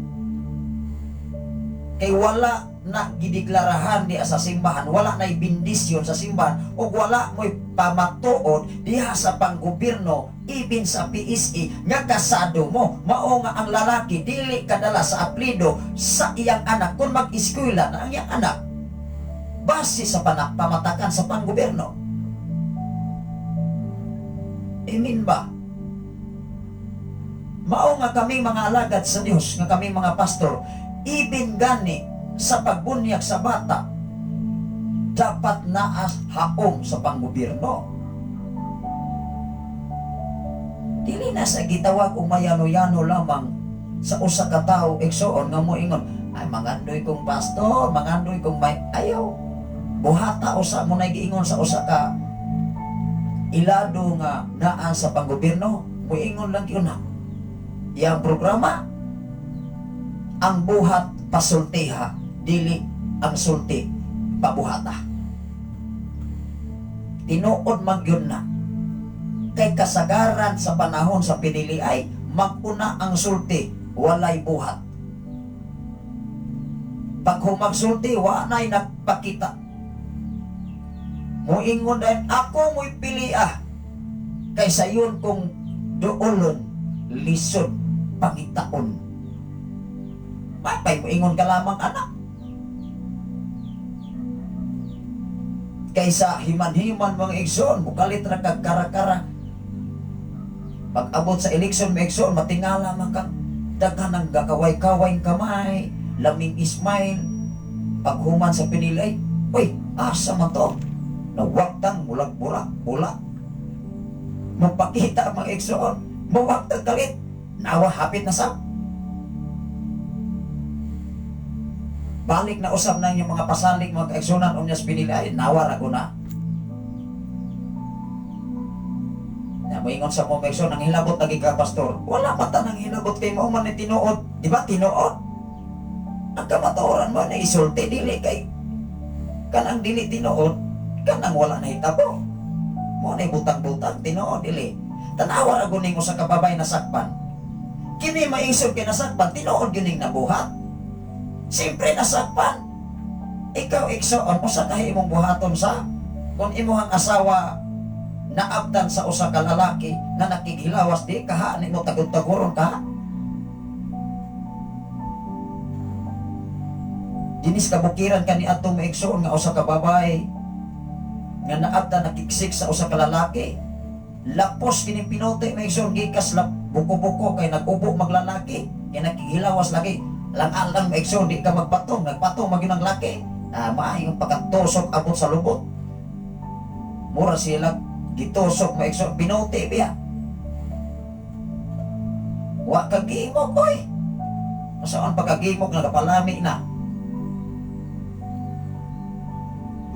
Kay wala na gideklarahan di sa simbahan, wala na bindisyon sa simbahan, o wala mo'y pamatuod diha sa panggobyerno, ibin sa PSE, nga kasado mo. Mao nga ang lalaki, dili kadala sa aplido sa iyang anak kung mag-eskwela na ang iyang anak. Base sa pamatakan sa panggobyerno. Amen ba? Mao nga kami mga alagad sa Dios, nga kami mga pastor, ibin gani sa pagbunyag sa bata, dapat naas haom sa panggobyerno. Dili na sa gitawag o mayano-yano lamang sa usa ka tawo igsoon nga moingon, ay mangandoy kong pastor, mangandoy kong may ayaw. Buhata usa mo na giingon sa usa ka ilado nga naa sa panggobyerno, moingon lang yun na. Iyang programa, ang buhat pasultiha, dili ang sulti pabuhata. Tinuod man yun na. Kay kasagaran sa panahon sa pinili ay maguna ang sulti, walay buhat. Pag humagsulti, wanay nagpakita. Muingon dahil ako mo'y piliah, kaysa yun kung doolon, lisod, pangitaon. May muingon ka lamang anak. Kaysa himan-himan mga igsoon, mukalit ra kag kara-kara. Pag abot sa eleksyon, maigsoon, matingala man kang daghan ng gakaway-kaway kamay, laming ismail, paghuman sa pinilay, uy, asa man to? Nawagtang mulag-burak, pula. Magpakita ang mga igsoon, mawagtang kalit, nawa hapit na sa. Balik na usap na yung mga pasalig, mga kaigsunan, umyas pinilay, nawa rago na. Moingon sa mga igsoon, nang hilabot lagi ka, pastor. Wala mata nang hilabot kay mo man ni tinuod. Di ba, tinuod? Ang kamatuoran mo na isulti, dili kay kanang dili tinuod, kanang wala na hitabo. Mo na butang-butang, tinuod, dili. Tanawa ako ning usa ka babay na sakpan. Kini maisog kay nasakpan, tinuod yun nabuhat. Siyempre nasakpan. Ikaw, igsoon, usa ka imong buhaton sa kung imuhang asawa naabdan sa usa ka lalaki nga nakikhilawas di kaha nimo tagod-taguron ka. Dinis kabukiran kani atong maigsoon nga usa ka babae nga naabdan nakiksik sa usa ka lalaki. Lapos kini pinote maigsoon gikas buko-buko kay nag-ubo maglalaki kay nakikhilawas lagi. Lang-alang maigsoon di ka magpatong, nagpatong magyud ang laki. Maayong pagkatusok abot sa lubot. Mura sila gitusok maigsoon pinote biya. Wa kagimok oy. Masaan pagkagimok nagapalami na.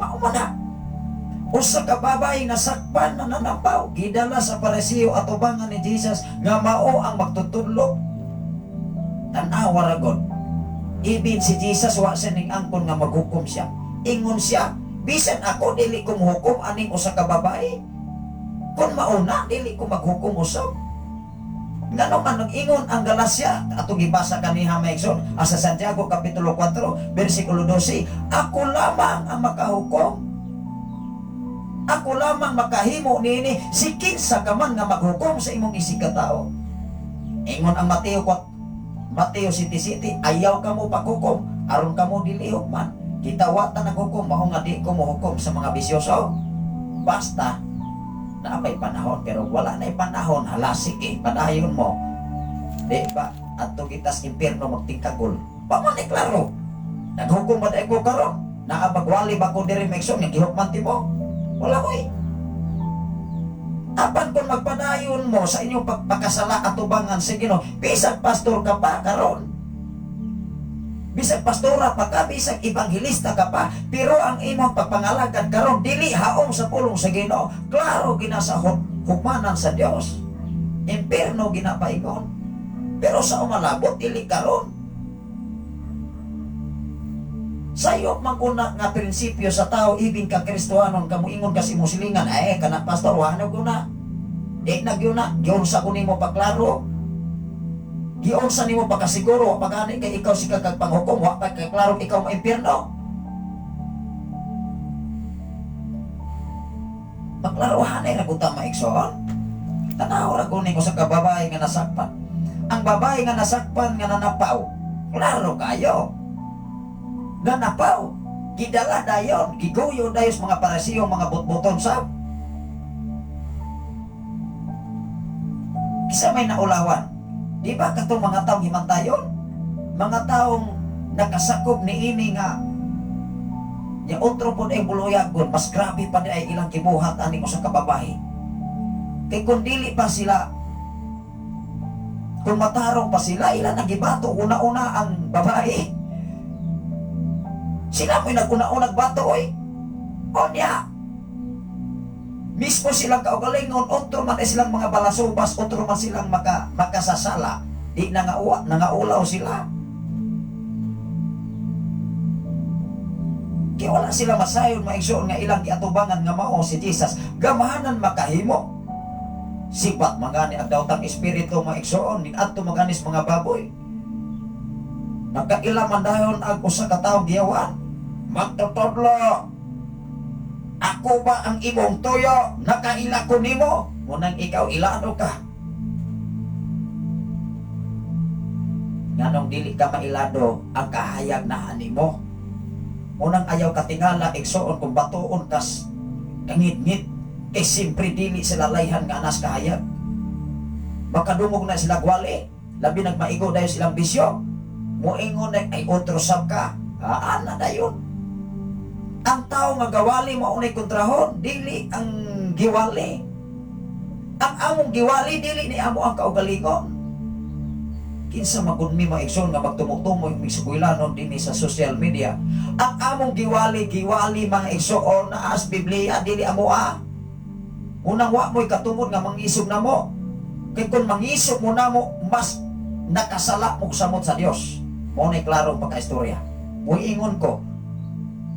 Maumana. Usa ka babay na sakpan na nanapaw gidala sa paresiyo at ubangan ni Jesus nga mao ang magtutudlo. Tanawa ragon. Ibig si Jesus wa siya ning angkon nga maghukom siya. Ingon siya, bisan ako dili ko muhukom aning usa ka babay. Kung mauna, dili ko maghukom usap. Nga naman, nag-ingon ang Galasya, atong ibasa kaniha maigsoon, sa Santiago, Kapitulo 4, versikulo 12, ako lamang ang makahukom. Ako lamang makahimo nini, si kinsa ka man nga maghukom sa imong isig ka tao. Ingon ang Mateo 7:7, ayaw ka mo paghukom, aron ka mo dilihok man. Kita wata naghukom, mao nga di ko mohukom sa mga bisyoso. Basta, na may panahon pero wala na panahon halasik padayon mo di ba ato gitas impierno magtingkagol pa man klaro naghukom ba ko karon naabagwali ba ko diri maigsoon nga gihukman ti mo wala ko apan kung magpadayon mo sa inyong pagpakasala at tubangan sa Ginoo bisag pastor ka pa karon bisag pastora pa ka, bisag evangelista ka pa, pero ang imong pagpangalagad karon dili haom sa pulong sa Ginoo. Klaro ginasa hukmanan sa Dios. Impierno ginapaingon. Pero sa umalabot dili karon. Sayop man kuna nga prinsipyo sa tao ibig ka Kristohanon kamuingon ka si musilingan kana pastor wala ko na. Di na gyud na, gyud sa kunimo paklaro. Giunsa nimo pagkasiguro pagani kay ikaw si kag panghukom wa pa kay klaro ikaw mo impierno. Paklarohan ay raguta maigsoon. Tanaw ra ko ning usa ka babae nga nasakpan. Ang babae nga nasakpan nga nanapaw. Klaro kayo. Nanapaw. Gidala dayon, giguyo dayon sa mga paresiyo, mga butbuton sa. Kisa may naulawan. Di ba katong mga taong himantayon? Mga taong nakasakop ni ini nga yung otro po ay buluyagon, mas grabe pa ay ilang kibuhat aning usang kababae. Kay kung dili pa sila, kung matarong pa sila, ilan nagibato, una-una ang babae. Sila mo'y nag-una-unag bato, oy. O niya. Mismo silang kaugalingon, otro man ay silang mga balasubas, otro man silang makasasala. Di nangaulaw sila. Kaya wala sila masayon, maigsoon nga ilang kiatubangan nga mao si Jesus. Gamahanan makahimo. Sipat mangani ang daotang espiritu maigsoon, ning adto manganis mga baboy. Nagkailaman dayon ang usa ka tawo giyawan. Magtutodlo. Ako ba ang imong tuyo? Nakaila ko nimo? Munang ikaw ilano ka. Nganong dili ka mailado ang kahayag na animo. Munang ayaw katingala igsoon kung batuon kas kangit-ngit kay simpre dili sila layhan nga anas kahayag. makadungog na sila gwali, labi nagmaigo dahil silang bisyo, moingon na ay otro sab ka, ana dayon. Ang tao nga gawali maunay kontrahon, dili ang giwali. Ang among giwali dili ni amo ang kaugalingon. Kinsa magunmi maigsoon nga magtumok-tumoy mi eskwelanon dinhi sa social media. Ang among giwali mga igsoon na as Biblia dili amo Unang wa mo'y katumod nga mangisog na mo. Kay kung mangisog mo na mo, mas nakasala mo samot sa Dios. Mo ni klaro pagka-istorya. Muingon ko,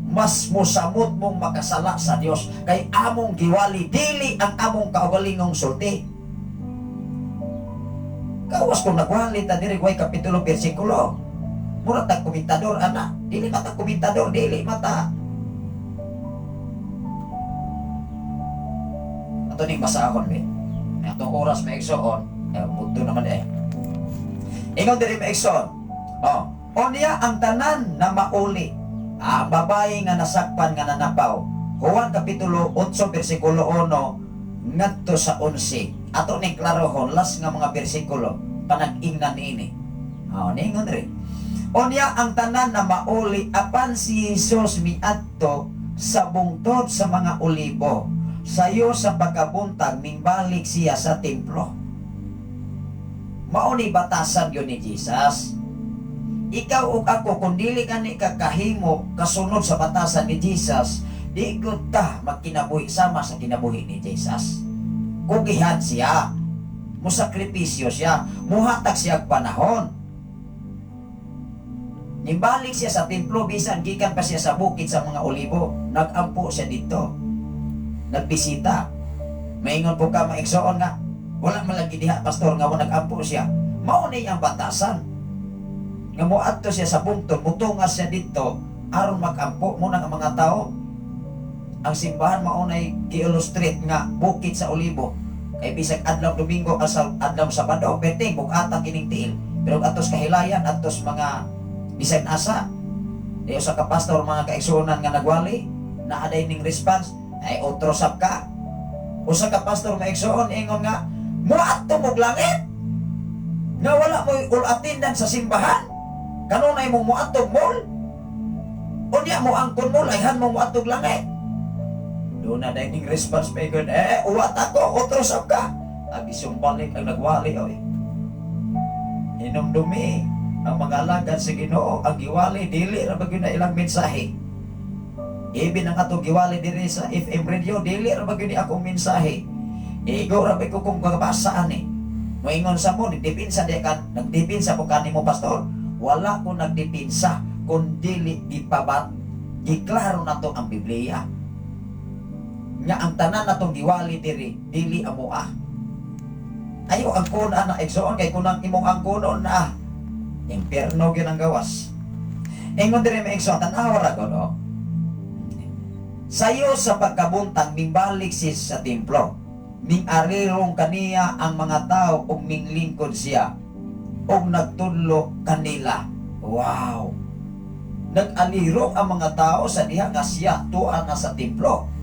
mas musamot mong makasala sa Dios kay among giwali dili ang among kaugalingong sulti. Kawas kung nagwali ta diri way kapitulo bersikulo. Mura ta komentador ana, dili mata komentador, dili mata. Ato ning basahon be. Atong oras maigsoon, budto naman Ingon diri maigsoon. Onya ang tanan na mauli. Babae nga nasakpan nga nanapaw. Juan kapitulo 8 bersikulo 1 ngadto sa 11. Ato ning klarohon las nga mga bersikulo panag-ingnan niini. Ningon rin. Onya ang tanan na mauli apan si Jesus miadto sa bungtod sa mga olibo. Sayo sa pagkabuntag mingbalik siya sa templo. Mao ni batasan yun ni Jesus. Ikaw ug ako kung dili ka ni kakahimo kasunod sa batasan ni Jesus, di gud ta magkinabuhi sama sa kinabuhi ni Jesus. Kugihan siya, musakripisyo siya, muhatag siya panahon. Nimbalik siya sa templo, bisan gikan pa siya sa bukid sa mga olibo. Nagampo siya dito, nagbisita. Maingon po ka maigsoon nga, wala man lagi diha pastor nga nagampo siya. Mao ni ang batasan. Nga moadto siya sa bungtod, mutungas siya dito aron magampo muna ang mga tao. Ang simbahan maunay gi-illustrate nga bukid sa olibo. Kay bisag adlaw Domingo asa adlaw Sabado, beteng bugata kining tiil. Pero atos kahilayan, atos mga bisag asa. Diyo sa kapastor mga kaigsunan nga nagwali, naaday ning response, ay otro sab ka. Usa ka pastor maigsuon ingon nga, muadto mog langit. Nga wala mo ulatindan sa simbahan. Kanunay mo muadto mall. Unya mo angkon mo layhan mo muadto langit. Doon na dahil response pa yun, uwat ako, otro sab ka. Agisong balik ang nagwali, oy. Hinumdumi ang mga alagad sa Ginoo, ang giwali, dili ra bagyo na ilang mensahe. Ibin ang atong giwali diri sa FM radio, dili ra bagyo ni akong mensahe. Igo ra bagyo kung kabasaan Moingon sa mo, nagdipinsa di ka, nagdipinsa po kanimo pastor. Wala ko nagdipinsa, kung dili ipabat, giklaro na to ang Biblia. Nga ang tanan natong giwali diri dili amo ayo ang kuna na igsoon kay kunang imong ang kunon impierno gyud ang gawas. Ingon diri may igsoon tan-aw ra gud sayo sa pagkabuntag mingbalik siya sa templo, mingarirong kaniya ang mga tao ug minglingkod siya ug nagtudlo kanila. Wow, nag-aliro ang mga tao sa diha nga siya tuan na sa templo.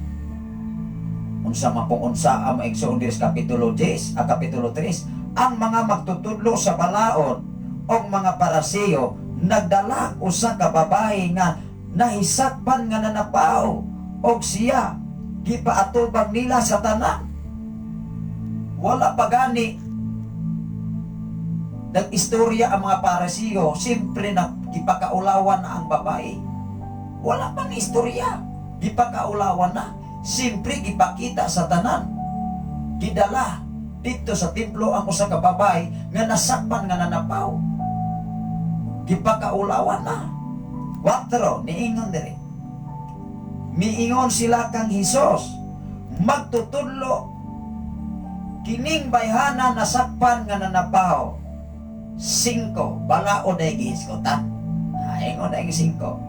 Unsa man pong unsa ang maigsoon diri sa kapitulo 10 kapitulo 3, ang mga magtutudlo sa balaod o mga parasiyo nagdala usa ka babae nga nahisakpan nga nanapaw o siya gipaatubang nila sa tanan. Wala pa gani nag-istorya ang mga parasiyo, simpre na gipakaulawan na ang babae. Wala pa ni istorya, gipakaulawan na. Simpre gipakita sa tanan. Gidala dito sa templo ang usa ka babay nga nasakpan nga nanapaw. Gipakaulawan na. Watro niingon diri. Miingon sila kang Hesus, magtutudlo kining bayhana nasakpan nga nanapaw. 5 balao day gihisgotan. Ingon day 5.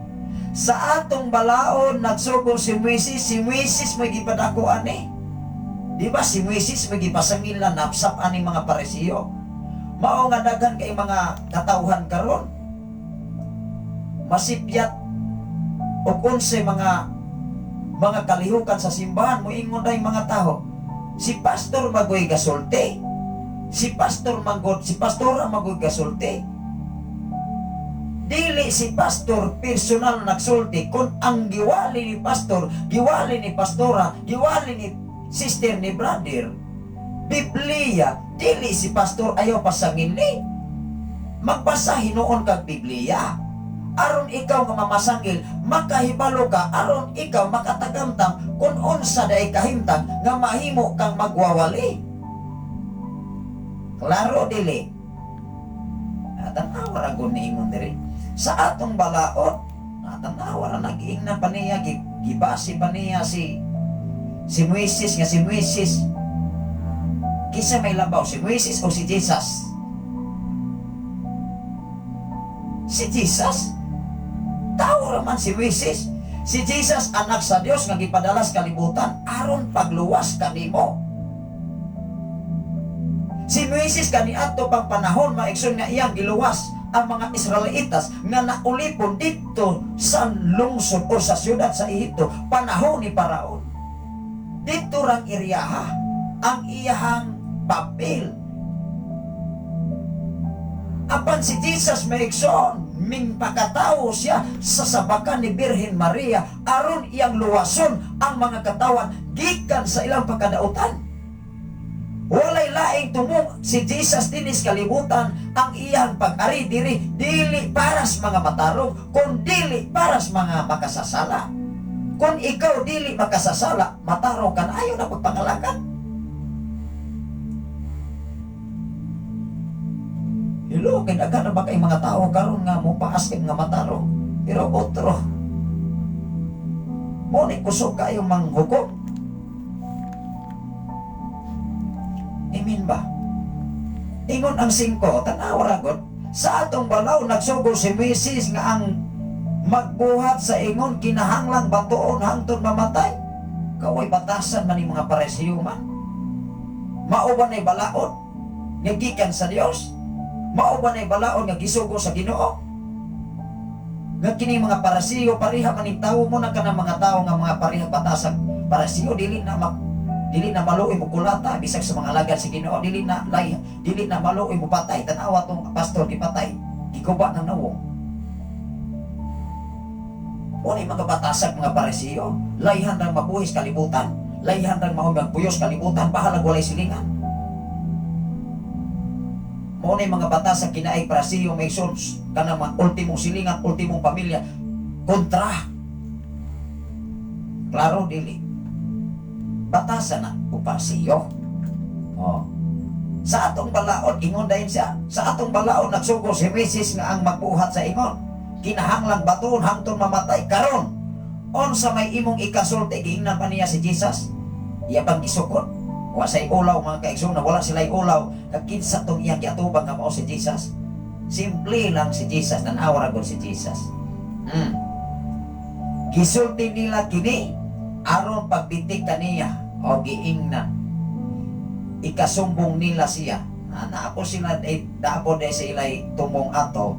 Sa atong balaod nagsugong si Moises may gipadakuan Di ba si Moises may gipasangil na napsap aning mga parisiyo. Mao nga daghan kay mga katawhan karon. Masipyat o kunse mga kalihukan sa simbahan mo ingon day mga tao. Si pastor magoy gasulti. Si pastor manggod, si pastora manggod kasulti. Dili si pastor personal nagsulti kun ang giwali ni pastor, giwali ni pastora, giwali ni sister ni brother. Biblia, dili si pastor ayaw pasangin ni. Magbasa hinuon kag Biblia. Aron ikaw nga mamasangil, makahibalo ka, aron ikaw makatagamtang kung unsa day kahimtang nga mahimo kang magwawali. Klaro dili. Tanawa ra gud niingon diri. Sa atong balaod, tanawa ra nag-ingnan pa niya, gibasi pa niya si Moises nga si Moises. Kisa may labaw, si Moises o si Jesus? Si Jesus. Tao ra man si Moises. Si Jesus anak sa Dios nga gipadala sa kalibutan aron pagluwas kanimo. Si Moises kaniadto pang panahon maigsoon nga iyang giluwas ang mga Israelitas nga naulipon dito sa lungsod o sa siyudad sa Ehipto panahon ni Paraon. Dito rang iriyaha ang iyahang papel. Apan si Jesus maigsoon ming pakatawo siya sa sabakan ni Birhen Maria aron iyang luwason ang mga katawan gikan sa ilang pagkadautan. Walay laing tumong si Jesus dinis kalibutan ang iyang pag-ari diri dili para sa mga matarong kun dili para sa mga makasasala. Kung ikaw dili makasasala, matarong ka na ayaw na pagpangalakan. Hello, kinaga na ba kay mga tao karon nga mo paaskin nga matarong pero otro mo ni kusog kayo manghukom. Amen ba? Ingon ang 5, tanawa ragot, sa atong balaw nagsugo si Moises nga ang magbuhat sa ingon kinahanglang batuon hangtod mamatay. Kaway batasan man ni mga Parisiyo man. Mao ba nay balaod nga gikan sa Dios? Mao ba nay balaod nga gisugo sa Ginoo? Nga kini mga Parisiyo pareha man ning tawo mo na kanang mga tawo nga mga pareha batasan Parisiyo dili na maluoy mo kulata bisag sa mga alagad sa Ginoo, dili na maluoy mo patay. Tanawa tong pastor gipatay, giguba ng nawong. Unay mga batasag mga Parisiyo, layhan rang mabuhis kalibutan, layhan rang mahugang puyos kalibutan, bahalag walay silingan. Unay mga batasag kinaay Parisiyo may sons kanang mga ultimong silingan, ultimong pamilya kontra. Klaro dili. Batasan na o Parisiyo. Sa atong balaod, ingon dahin siya, sa atong balaod nagsugo si Moises nga ang magbuhat sa ingon kinahanglang batuon hangtod mamatay. Karon unsa may imong ikasulti, giingnan pa niya si Jesus, iya pang gisukot wa say ulaw mga kaigsoon, wala sila'y ulaw kag kinsa tong iyang giatubang nga mao si Jesus. Simple lang si Jesus, tanawa ra gud si Jesus. Gisulti nila kini aron pagbitik kaniya o giingnan ikasumbong nila siya. Naapo sila daapo de sa ilay tumong ato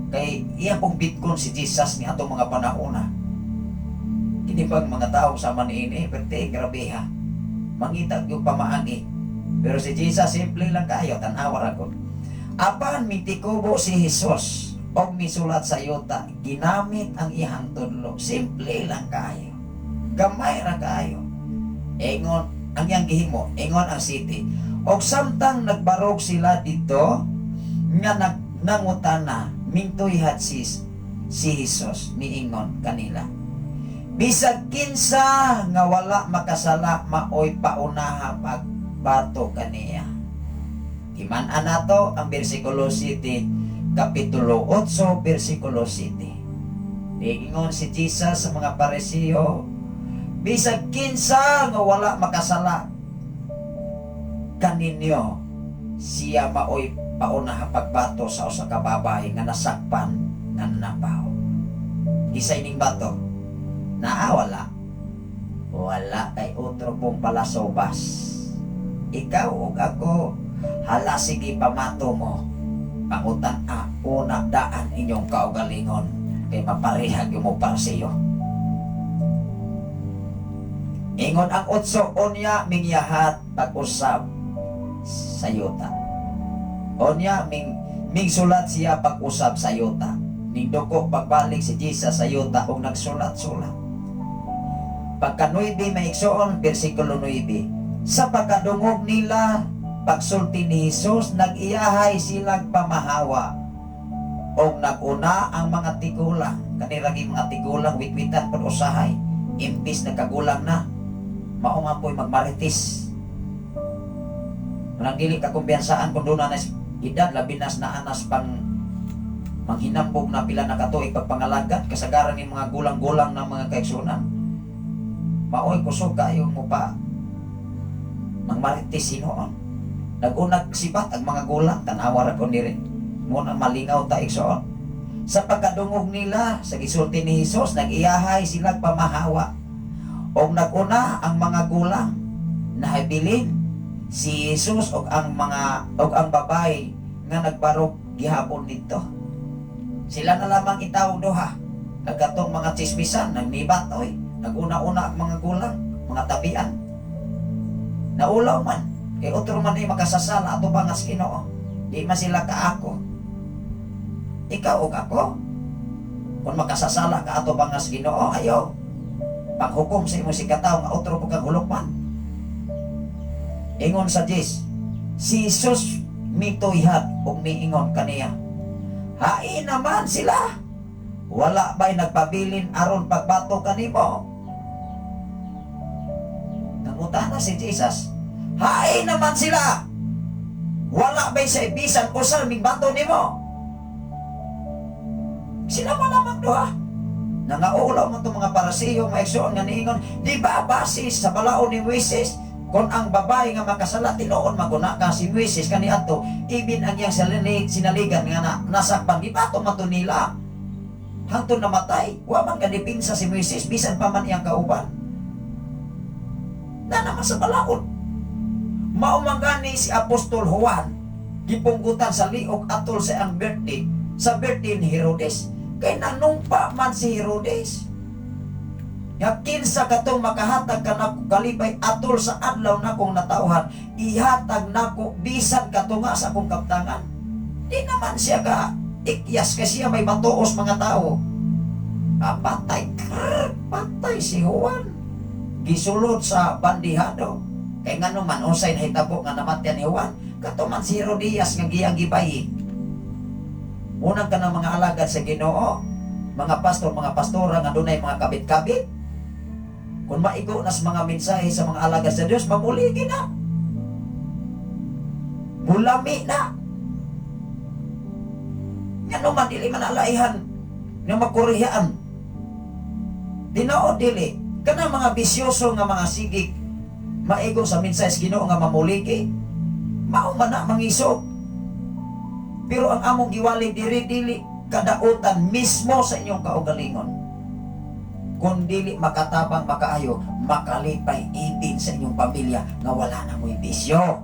kay iya pong bitkon si Jesus ni atong mga panahona. Kini bang mga tao sama niini perte grabe ha mangitag yung pamaagi, pero si Jesus simple lang kayo, tanawa ra gud. Apan mitikubo si Jesus og misulat sa yuta, ginamit ang iyang tudlo, simple lang kayo, gamay ra kayo. Ingon ang iyang gihimo, ingon ang city. Og samtang nagbarog sila dito nga nangutana mingtuyhat si Jesus, niingon kanila, bisag kinsa nga wala makasala maoy paunaha pagbato kaniya. Iman-an nato ang bersikulo 7, kapitulo 8, bersikulo 7. Niingon si Jesus sa mga Parisiyo, bisag kinsa nga wala makasala kaninyo, siya maoy paunaha pagbato sa usa ka babae nga nasakpan nga nabaw. Isa ining bato wala kay otro pong palasobas. Ikaw o ako, hala sige pamato mo, pangutan una daan inyong kaugalingon kay maparehag yung mo Parisiyo. Ingon ang 8, unya mingyahat pag-usab sa yuta. O niya, ming sulat siya pag-usab sa yuta. Ning duko pagbalik si Jesus sa yuta o nagsulat-sulat. Pagka 9 maigsoon, versikulo 9. Sa pagkadungog nila, pagsulti ni Jesus, nag-iyahay silang pamahawa. O naguna ang mga tigulang, kaniragi mga tigulang, witwitan pag usahay. Imbis nagkagulang na, maunga po'y magmaritis. Manang dili ka kumbiyansaan kung doon na edad, labinas na anas pang manghinambog na pila na katuig pagpangalagat, kasagaran ni mga gulang-gulang ng mga kaigsunan. Maoy kusog kayo mo pa magmaritis sinoon. Nagunag sibat ang mga gulang, tanawa ra ko ni rin. Muna malingaw ta igsoon. Sa pagkadungog nila, sa gisulti ni Jesus, nag-iyahay silang pamahawa. O naguna ang mga gulang na habilin si Jesus o ang babae nga nagbarog gihapon dito. Sila na lamang itaw duha. Kagatong mga chismisan, nagnibat oy. Naguna-una ang mga gulang, mga tabian. Naulaw man. Kay otro man ay makasasala ato ba nga sa Ginoo. Di man sila kaako. Ikaw o ako. Kung makasasala ka ato ba nga sa Ginoo, ayaw. Paghukom sa imo si kataw nga otro po kang hulokman. Ingon sa Diyos, si Jesus mitoyhat o miingon kaniya. Hain naman sila. Wala ba'y nagpabilin aron pagbato kanimo? Nanguta na si Jesus. Hain naman sila. Wala ba'y sa ibisan o sa ming bato nimo? Sila mo lamang doha. Nangaulaw mo itong mga parasiyo, maigsoon nga niingon, di ba basis sa balaon ni Moises? Kung ang babae nga makasala, tinuon maguna ka si Moises kani ato, ibin ang iyang sinaligan nga nasakpan, di ba ito matunila? Hangtod namatay, waman kanipinsa si Moises, bisan pa man iyang kauban. Na naman sa balaod. Maumangani si Apostol Juan, gipunggutan sa liog atol sa ang birthday, sa birthday ni Herodes. Kay nanumpa man si Herodes. Yakin sa katong makahatag ka na kalipay atol sa adlaw na kong natauhan, ihatag na ko bisan katunga sa akong kaptangan. Di naman siya ka ikyas kasi siya may matuos mga tao. Patay si Juan. Gisulod sa bandihado. Kay nga naman, unsay nahitabo nga namatyan ni Juan. Katuman si Herodias nga giyang gibayi. Unang ka ng mga alagad sa Ginoo, mga pastor, mga pastora nga dunay mga kabit-kabit. Kung maigo nas mga mensahe sa mga alagad sa Dios, mamuligi na. Bulami na. Nga naman, dili man alaihan nga makurihaan. Dinao dili. Kana mga bisyoso nga mga sigig, maigo sa mensahe sa Ginoo nga mamuligi, mao man na mangisog. Pero ang among giwali dili kadautan mismo sa inyong kaugalingon. Kung dili makatabang makaayo, makalipay ibin sa inyong pamilya nga wala na mo'y bisyo.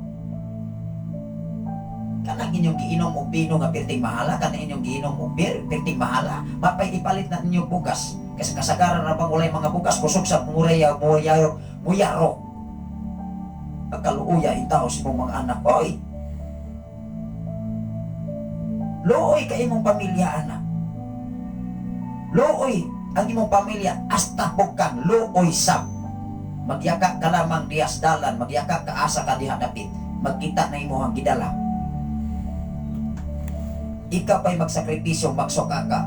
Kanang inyong giinom og bino nga perting mahala, kanang inyong giinom og beer perting mahala, mapay ipalit na inyong bugas. Kasi kasagaran na bang walay mga bugas, kusog sa muyaro. Pagkaluuya itaw sa mga anak, oy, looy ka imong pamilya, anak. Looy ang imong pamilya, hasta bukang looy sab. Magyaka ka lamang diyas dalan, magyaka ka asa ka diha dapit, magkita na imo ang gidala. Ikaw pa'y magsakripisyo, magsoka ka.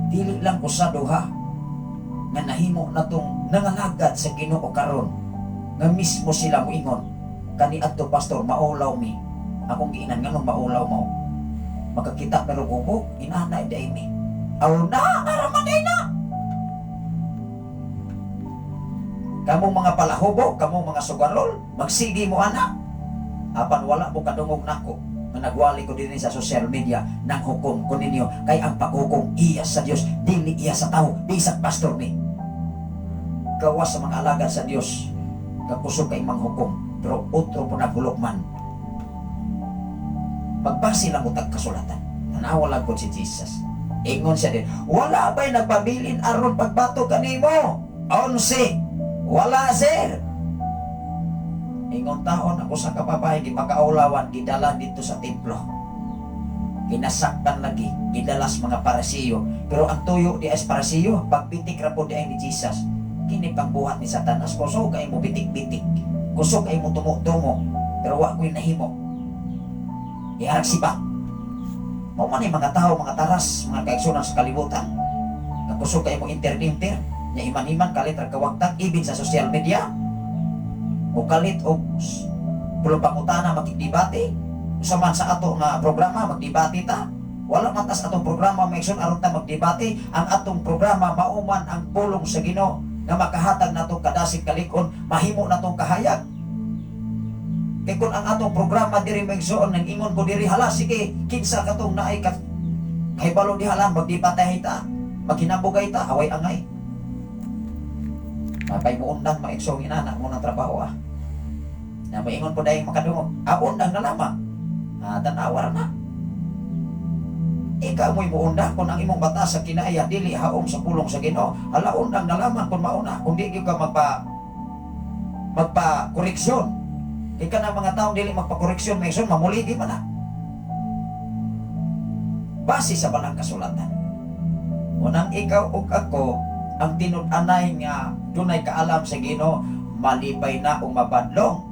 Dili lang ko sa duha nga nahimo na tong nangalagad sa Ginoo karon nga mismo sila moingon kani adto pastor maulaw mi. Akong giinan nga nung maulaw mo. Magkakita pero kuko, inanay day mi. Aw na, araman day na. Kamong mga palahubo, kamong mga sugarol, magsigi mo anak. Apan wala mo kadungog nako. Nga nagwali ko din sa social media nang hukom ko ninyo. Kay ang paghukom iya sa Dios, dili iya sa tao, bisag pastor ni. Gawas sa mga alagad sa Dios. Kapusog kay manghukom, pero utro po nagulok man. Pagbasi lang utag kasulatan. Tanawa lang ko si Jesus. Ingon siya din, wala ba'y nagpabilin aron pagbato kanimo? 11. Wala, sir. Ingon taon ako sa kababae gipakaulawan gidala dito sa templo. Ginasaktan lagi, gidalas mga parasiyo. Pero ang tuyo di ay parasiyo, pagbitik ra po di ay ni Jesus. Kini pangbuhat ni Satanas, kusog kay mo bitik-bitik. Kusog kay mo tumo-tumo. Pero wa ko'y nahimo. Iharag sipa. Mao man mga tao, mga taras, mga kaigsunan sa kalibutan. Kusog kay mo inter-inter. Nya iman-iman kalit ra kawagtag ibin sa social media. O kalit o pulong pangutana magdibate usaman sa ato nga programa magdibate ta wala matas atong programa maigsoon aron ta magdibate ang atong programa mauman ang pulong sa Ginoo nga makahatag natong kadasig kalikon mahimo natong kahayag kay kun ang atong programa diri maigsoon nang ingon ko diri hala sige kinsa katong naay kahibalo di hala magdibate ta maghinabugay ta away angay. Mapay mo undang maigsoong inanak mo ng trabaho na maingon po dahil makadungog undang na lamang tanawar na ikaw mo'y muundang kung ang imong batas sa kinaya dili haom sa pulong sa Ginoo hala undang na lamang kung mauna kung di ka magpa-koreksyon ika na mga taong dili magpa-koreksyon maigsoon mamuligi man na base sa balang kasulatan unang ikaw ug ako ang tinud-anay nga dunay kaalam sa Ginoo malipay na o mabadlong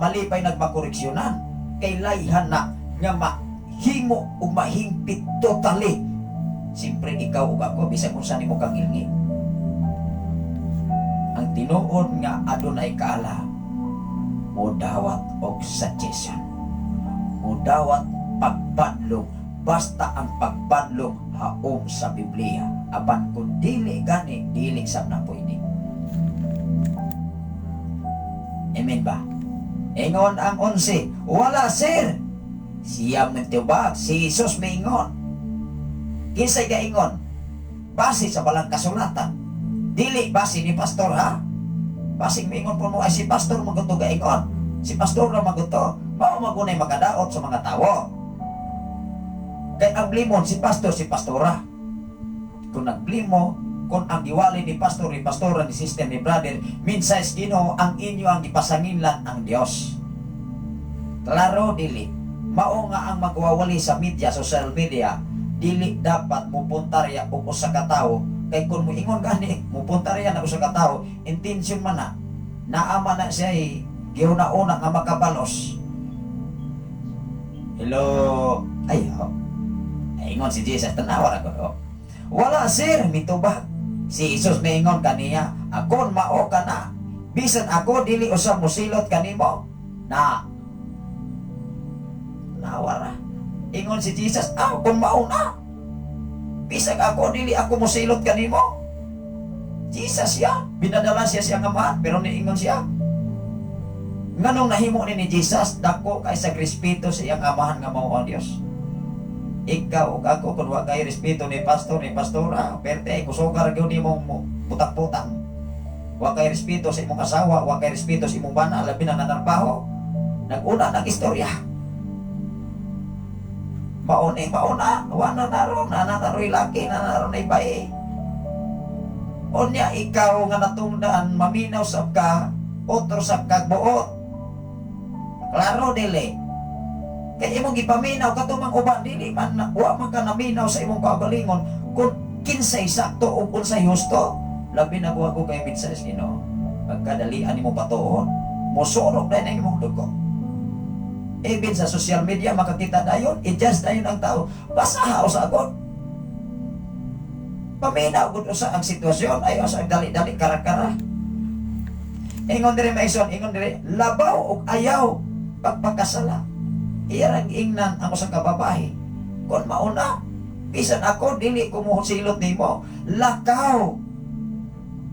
malipay nagmakoreksyonan kay layhan na nga mahimo o mahingpit totally siyempre ikaw o ako bisag kung saan mo kang ilngit ang tinuod nga adunay kaalam mo dawat og suggestion mo dawat pagbadlong basta ang pagbadlong haom sa Biblia aban kung dili gani dili sab na pwede. Amen ba? Ingon ang 11 wala sir siya mentubag si Jesus maingon kinsay gaingon base sa balang kasulatan dili base ni pastor ha base maingon po mo ay si pastor maguto gaingon si pastor ra maguto mao magunay makadaot sa mga tawo kay ang blimon si pastor si pastora kung nagblimo kung ang giwali ni pastor ni pastora ni sister ni brother minsay Ginoo ang inyo ang gipasanginlan ang Dios klaro dili mao nga ang magwawali sa media social media dili dapat mupuntarya og usa ka tawo kay kun moingon gani mupuntarya na usa ka tawo intention man na naama na siya giuna-una nga makabalos hello ayo ingon si Jesus tanawar ako wala sir mitubag si Jesus maingon kaniya akon mao ka na bisan ako dili usab mosilot kanimo na nawara ingon si Jesus akon mao na bisan ako dili ako mosilot kanimo Jesus siya binadala siya siyang amahan pero niingon siya nganong nahimo ni Jesus dako kay sa respeto sa iyang amahan nga mao ang Dios ikaw ug ako kung wa kay respeto ni pastor ni pastora perte kusugar gyud nimo putak-putak wa kay respeto sa imong asawa wa kay respeto sa imong bana labi na nanarbaho naguna nag istorya mauna wa na naron nanataroy laki na naron ay bae unya ikaw nga natungdan maminaw sab ka otro sab ka buot klaro dili kay imong gipaminaw katumang uban dili man wa man ka naminaw sa imong kaugalingon kung kinsay sakto o unsay husto labi na ko kay minsay Ginoo pagkadalian nimo patuon mosurog na imong dugo even sa social media makakita dayon i-judge dayon ang tao basaha sa agon paminaw gud usa ang sitwasyon ayo sa dali-dali kara-kara ingon diri maison ingon diri labaw og ayaw pagpakasala iyang ingnan ang usa ka babae kon mauna bisan ako dili ko mosilot nimo lakaw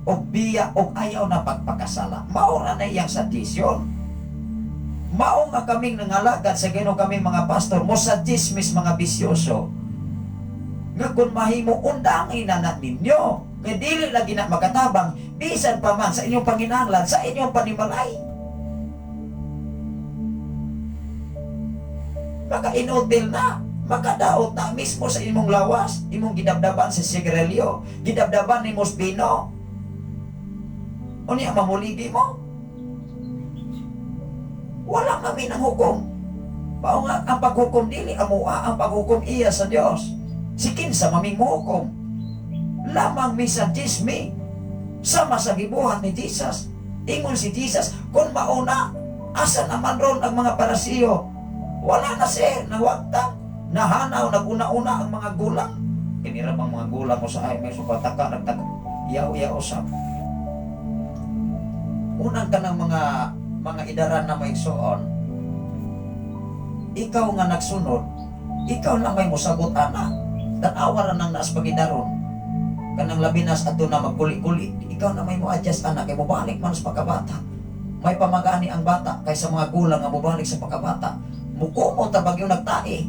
og biya og ayaw na pagpakasala mao ra na iyang sadisyon mao nga kaming nangalagad sa Ginoo kaming mga pastor mo sa chismis mga bisyoso nga kun mahimo undangin na ninyo kay dili lagi na makatabang bisan pa man sa inyong panginahanglan sa inyong panimalay maka inutil na makadaot na mismo sa imong lawas imong gidabdaban sa sigarilyo gidabdaban ni Mospino unya mamuligi mo Wala kami ng hukom. Mao nga ang paghukom dili amoa ang paghukom iya sa Dios. Si kinsa maming mohukom? Lamang mi sa jismi. Sama sa gibuhat ni Jesus. Ingon si Jesus, kung mauna, asa naman ron ang mga parasiyo? Wala na sir, nawagtang. Nahanaw, naguna-una ang mga gulang. Kinira bang mga gulang mo sa ay may supataka, nagtaka. Yaw-yaw usap. Unang ka ng mga idaran na may suon, ikaw nga nagsunod, ikaw lang may musabot ana. Tanawaran ng naas pagidaron. Kanang labinas ato na magkuli-kuli, ikaw na may mo-adjust anak, kay mubalik man sa pagkabata. May pamagani ang bata kaysa mga gulang nga mubalik sa pagkabata. Mukumo tabag yung nagtae.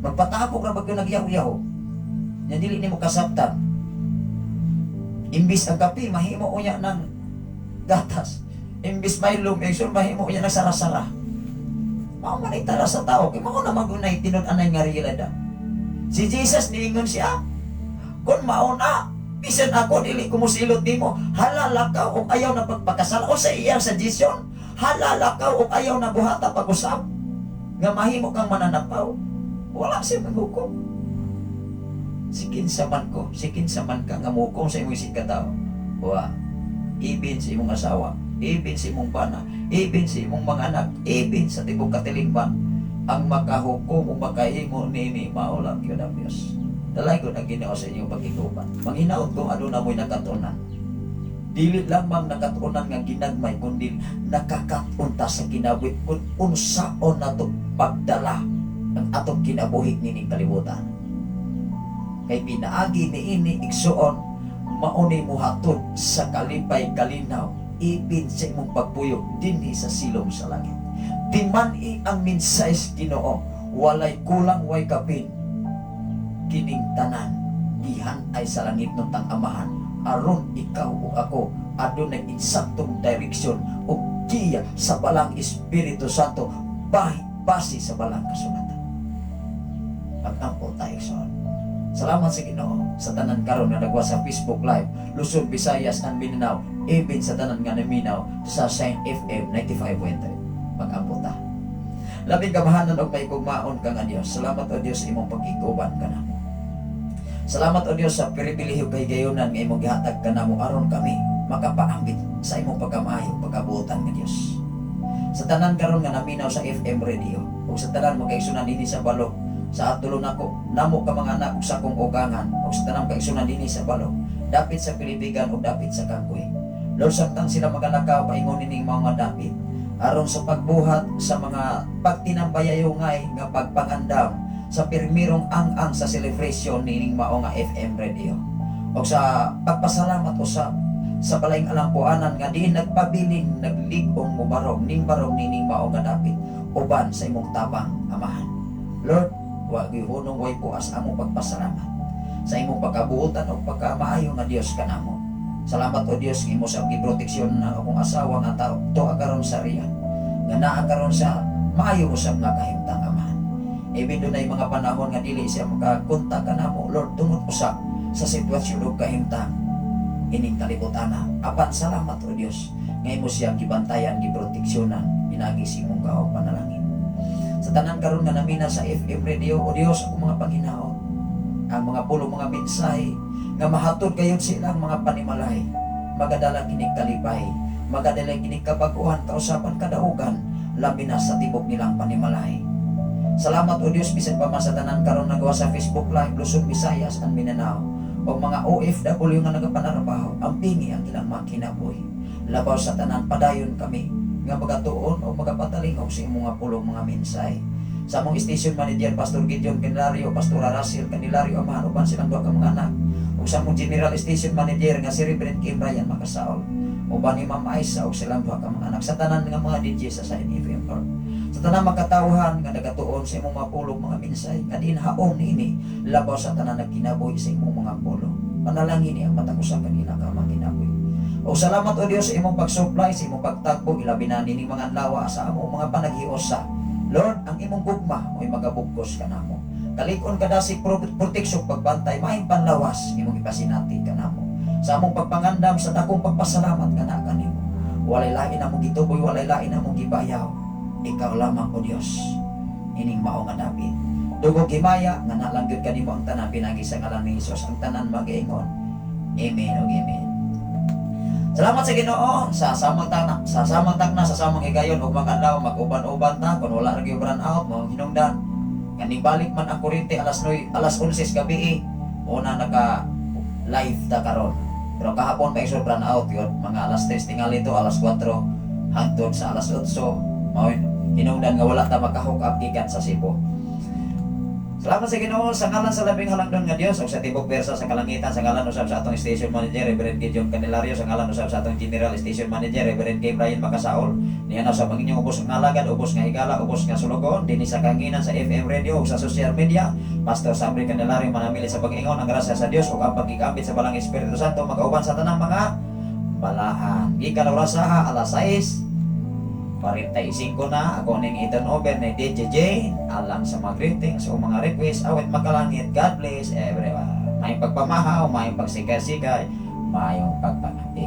Magpatapok na bagyo nagyaw-yaw. Yan dili ni mo kasabtan. Imbis ang kape, mahimo unya ng gatas. Imbis may lumexon, mahimo unya ng sara-sara. Mamanitara sa tao, kaya mao na magunay tinun-anay nga realidad. Si Jesus niingon siya, kung mauna, bisan ako dili kumusilot nimo, halalakaw o ayaw na pagpakasal o sa iyang suggestion, halalakaw o ayaw na buhata pag-usap, nga mahimo kang mananapaw. Wala siya maghukom. Sikin saman ko, sikin saman ka nga mukom sa imong isig katao. Wa, ibin sa imong asawa, ibin sa imong bana, ibin sa imong mga anak, ibin sa tibok katilingban, ang makahukom o makahimo nini maulang yun ang Diyos. Dalay ko na Ginoo sa inyong pagkikuban. Manghinaot kung ano na mo'y nakatunan. Dili lamang nakatunan nga ginagmay, kundi nakakatunta sa kinabuhi kung unsaon na ito pagdala ang atong kinabuhi nining kalibutan. Kay pinaagi ni ini igsuon, mauni mo hatod sa kalipay kalinaw, ipin sa imong pagpuyok dinhi sa silong sa langit. Timani ang minsayes Ginoo, walay kulang way kapin. Kining tanan, gihan ay sa langit ng tang amahan, aron ikaw o ako, adunay insaktong direksyon o giya sa balang Espiritu Santo, base sa balang kasulatan. Pag-ampo tayo sa salamat sa Ginoo sa tanan karon nga nagwa sa Facebook Live, Luzon, Visayas, and Mindanao, even sa tanan nga naminaw sa Shine FM 95.3. Pag-ampo ta. Labing kamahanan og may kugmaon ka nga Dios. Salamat o Dios sa imong pag-iguban kanamo. Salamat o Dios sa pribilehiyo kay gayonan nga imong gihatag kanamo aron kami makapaambit sa imong pagkamaayo pagkabuotan nga Dios. Sa tanan karon nga naminaw sa FM radio ug sa tanan mo kaigsunan dinhi sa balok sa atulo nako namo ka mga anak ug sa kong ugangan ug sa tanan kaigsunan dinhi sa balok dapit sa Pilipigan ug dapit sa Kangkoy. Lord, samtang sila magalakaw paingon nining mga dapit aron sa pagbuhat sa mga pagtinambayayungay nga pagpangandam sa pirmirong ang sa celebration nining mao nga FM radio o sa pagpasalamat usab sa balayng alampuanan nga di nagpabiling nagligong mubarog ning barog nining mao nga dapit uban sa imong tabang amahan. Lord, wa gihunong way puas among pagpasalamat sa imong pagkabuotan o pagkamaayo nga Dios kanamo. Salamat o Dios imo sa giproteksyon na akong asawa nga tao to agaron sa riyan nga naa karon sa maayo usab nga kahimtang amahan. Even dunay mga panahon nga dili siya makakontak kanamo Lord tungod usab sa sitwasyon ug kahimtang ining kalibutan. Apan salamat o Dios nga imo siya gibantayan giproteksyonan pinagi sa imong kaog panalangin. Sa tanan karon nga namina sa FM radio o Dios ako mga panghinao ang mga pulo mga mensahe nga mahatod kayon silang mga panimalay magadala kining kalipay magadala kining kabaguhan kausapan kadaugan labi na sa tibok nilang panimalay. Salamat o Dios bisan pa sa tanan karon nagawa sa Facebook Live Luzon, Visayas, and Mindanao o mga OFW nga nagapanarabaho ang pingi ang ilang makinabuhi labaw sa tanan padayon kami nga magatuon o magapatalingaw sa imong mga pulong mga mensahe. Sa among station manager Pastor Gideon Candelario, Pastor Russell Candelario amahan uban silang duha ka mga anak. Ug sa among general station manager nga si Reverend Kim Ryan Makasaol, uban ni Ma'am Aisa ug silang duha ka mga anak sa tanan nga mga DJ sa Shine FM Lord. Sa tanan makatawhan nga nagatuon sa imong mga pulong mga mensahe nga dinhaon niini labaw sa tanan nagkinabuhi sa imong mga pulong. Panalangin ni ang mata ko sa kanila ka makinabuhi. O salamat o Dios sa imong pag-supply, sa imong pagtagpo, ilabi na nining mga lawa sa among mga panaghiusa. Lord, ang imong gugma mo'y magabugkos ka namo. Kalikon kada si proteksyon pagbantay, maing panlawas imong ipasinati ka namo. Sa among pagpangandam sa dakong pagpasalamat ka na kanimo. walay lain na mong gituboy, walay lain na mong gibayaw. Ikaw lamang o Dios, ining mao nga David. Dugog himaya nga nalanggod kanimo ang tanan pinagi sa ngalan ni Hesus, ang tanan mag-ingon. Amen ug amen. Salamat sa Ginoo sa samang takna sa samang higayon ug mag-adlaw mag-uban-uban ta kun wala ra gyud burn out mo hinungdan. Kaning balik man ang kuryente alas 11 gabi una naka live ta karon. Pero kahapon pa isod burn out yun, mga alas 3 tingali to alas 4 hangtod sa alas 8 mao hinungdan nga wala ta maka-hook up gikan sa Cebu. Salamat sa Ginoo sa ngalan sa labing halangdon nga Dios ug sa tibok persa sa kalangitan sa ngalan usab sa atong station manager Reverend Gideon Candelario sa ngalan usab sa atong general station manager Reverend K. Brian Macasaol niya na sa panginyong ubos nga alagad, ubos nga higala, ubos nga sulugon dinhi sa kanginan sa FM radio ug sa social media. Pastor Sabri Candelario manamili sa pag-ingon ang grasya sa Dios ug ang pagkikambit sa balang Espiritu Santo magauban sa tanang mga balahan. Gikan oras sa alas 6 45 na ako ning turnover ni DJ Jane alang sa mga greetings o mga request awit makalangit. God bless everyone. May pagpamahaw, may pagsikay-sikay, mayong pagpangati.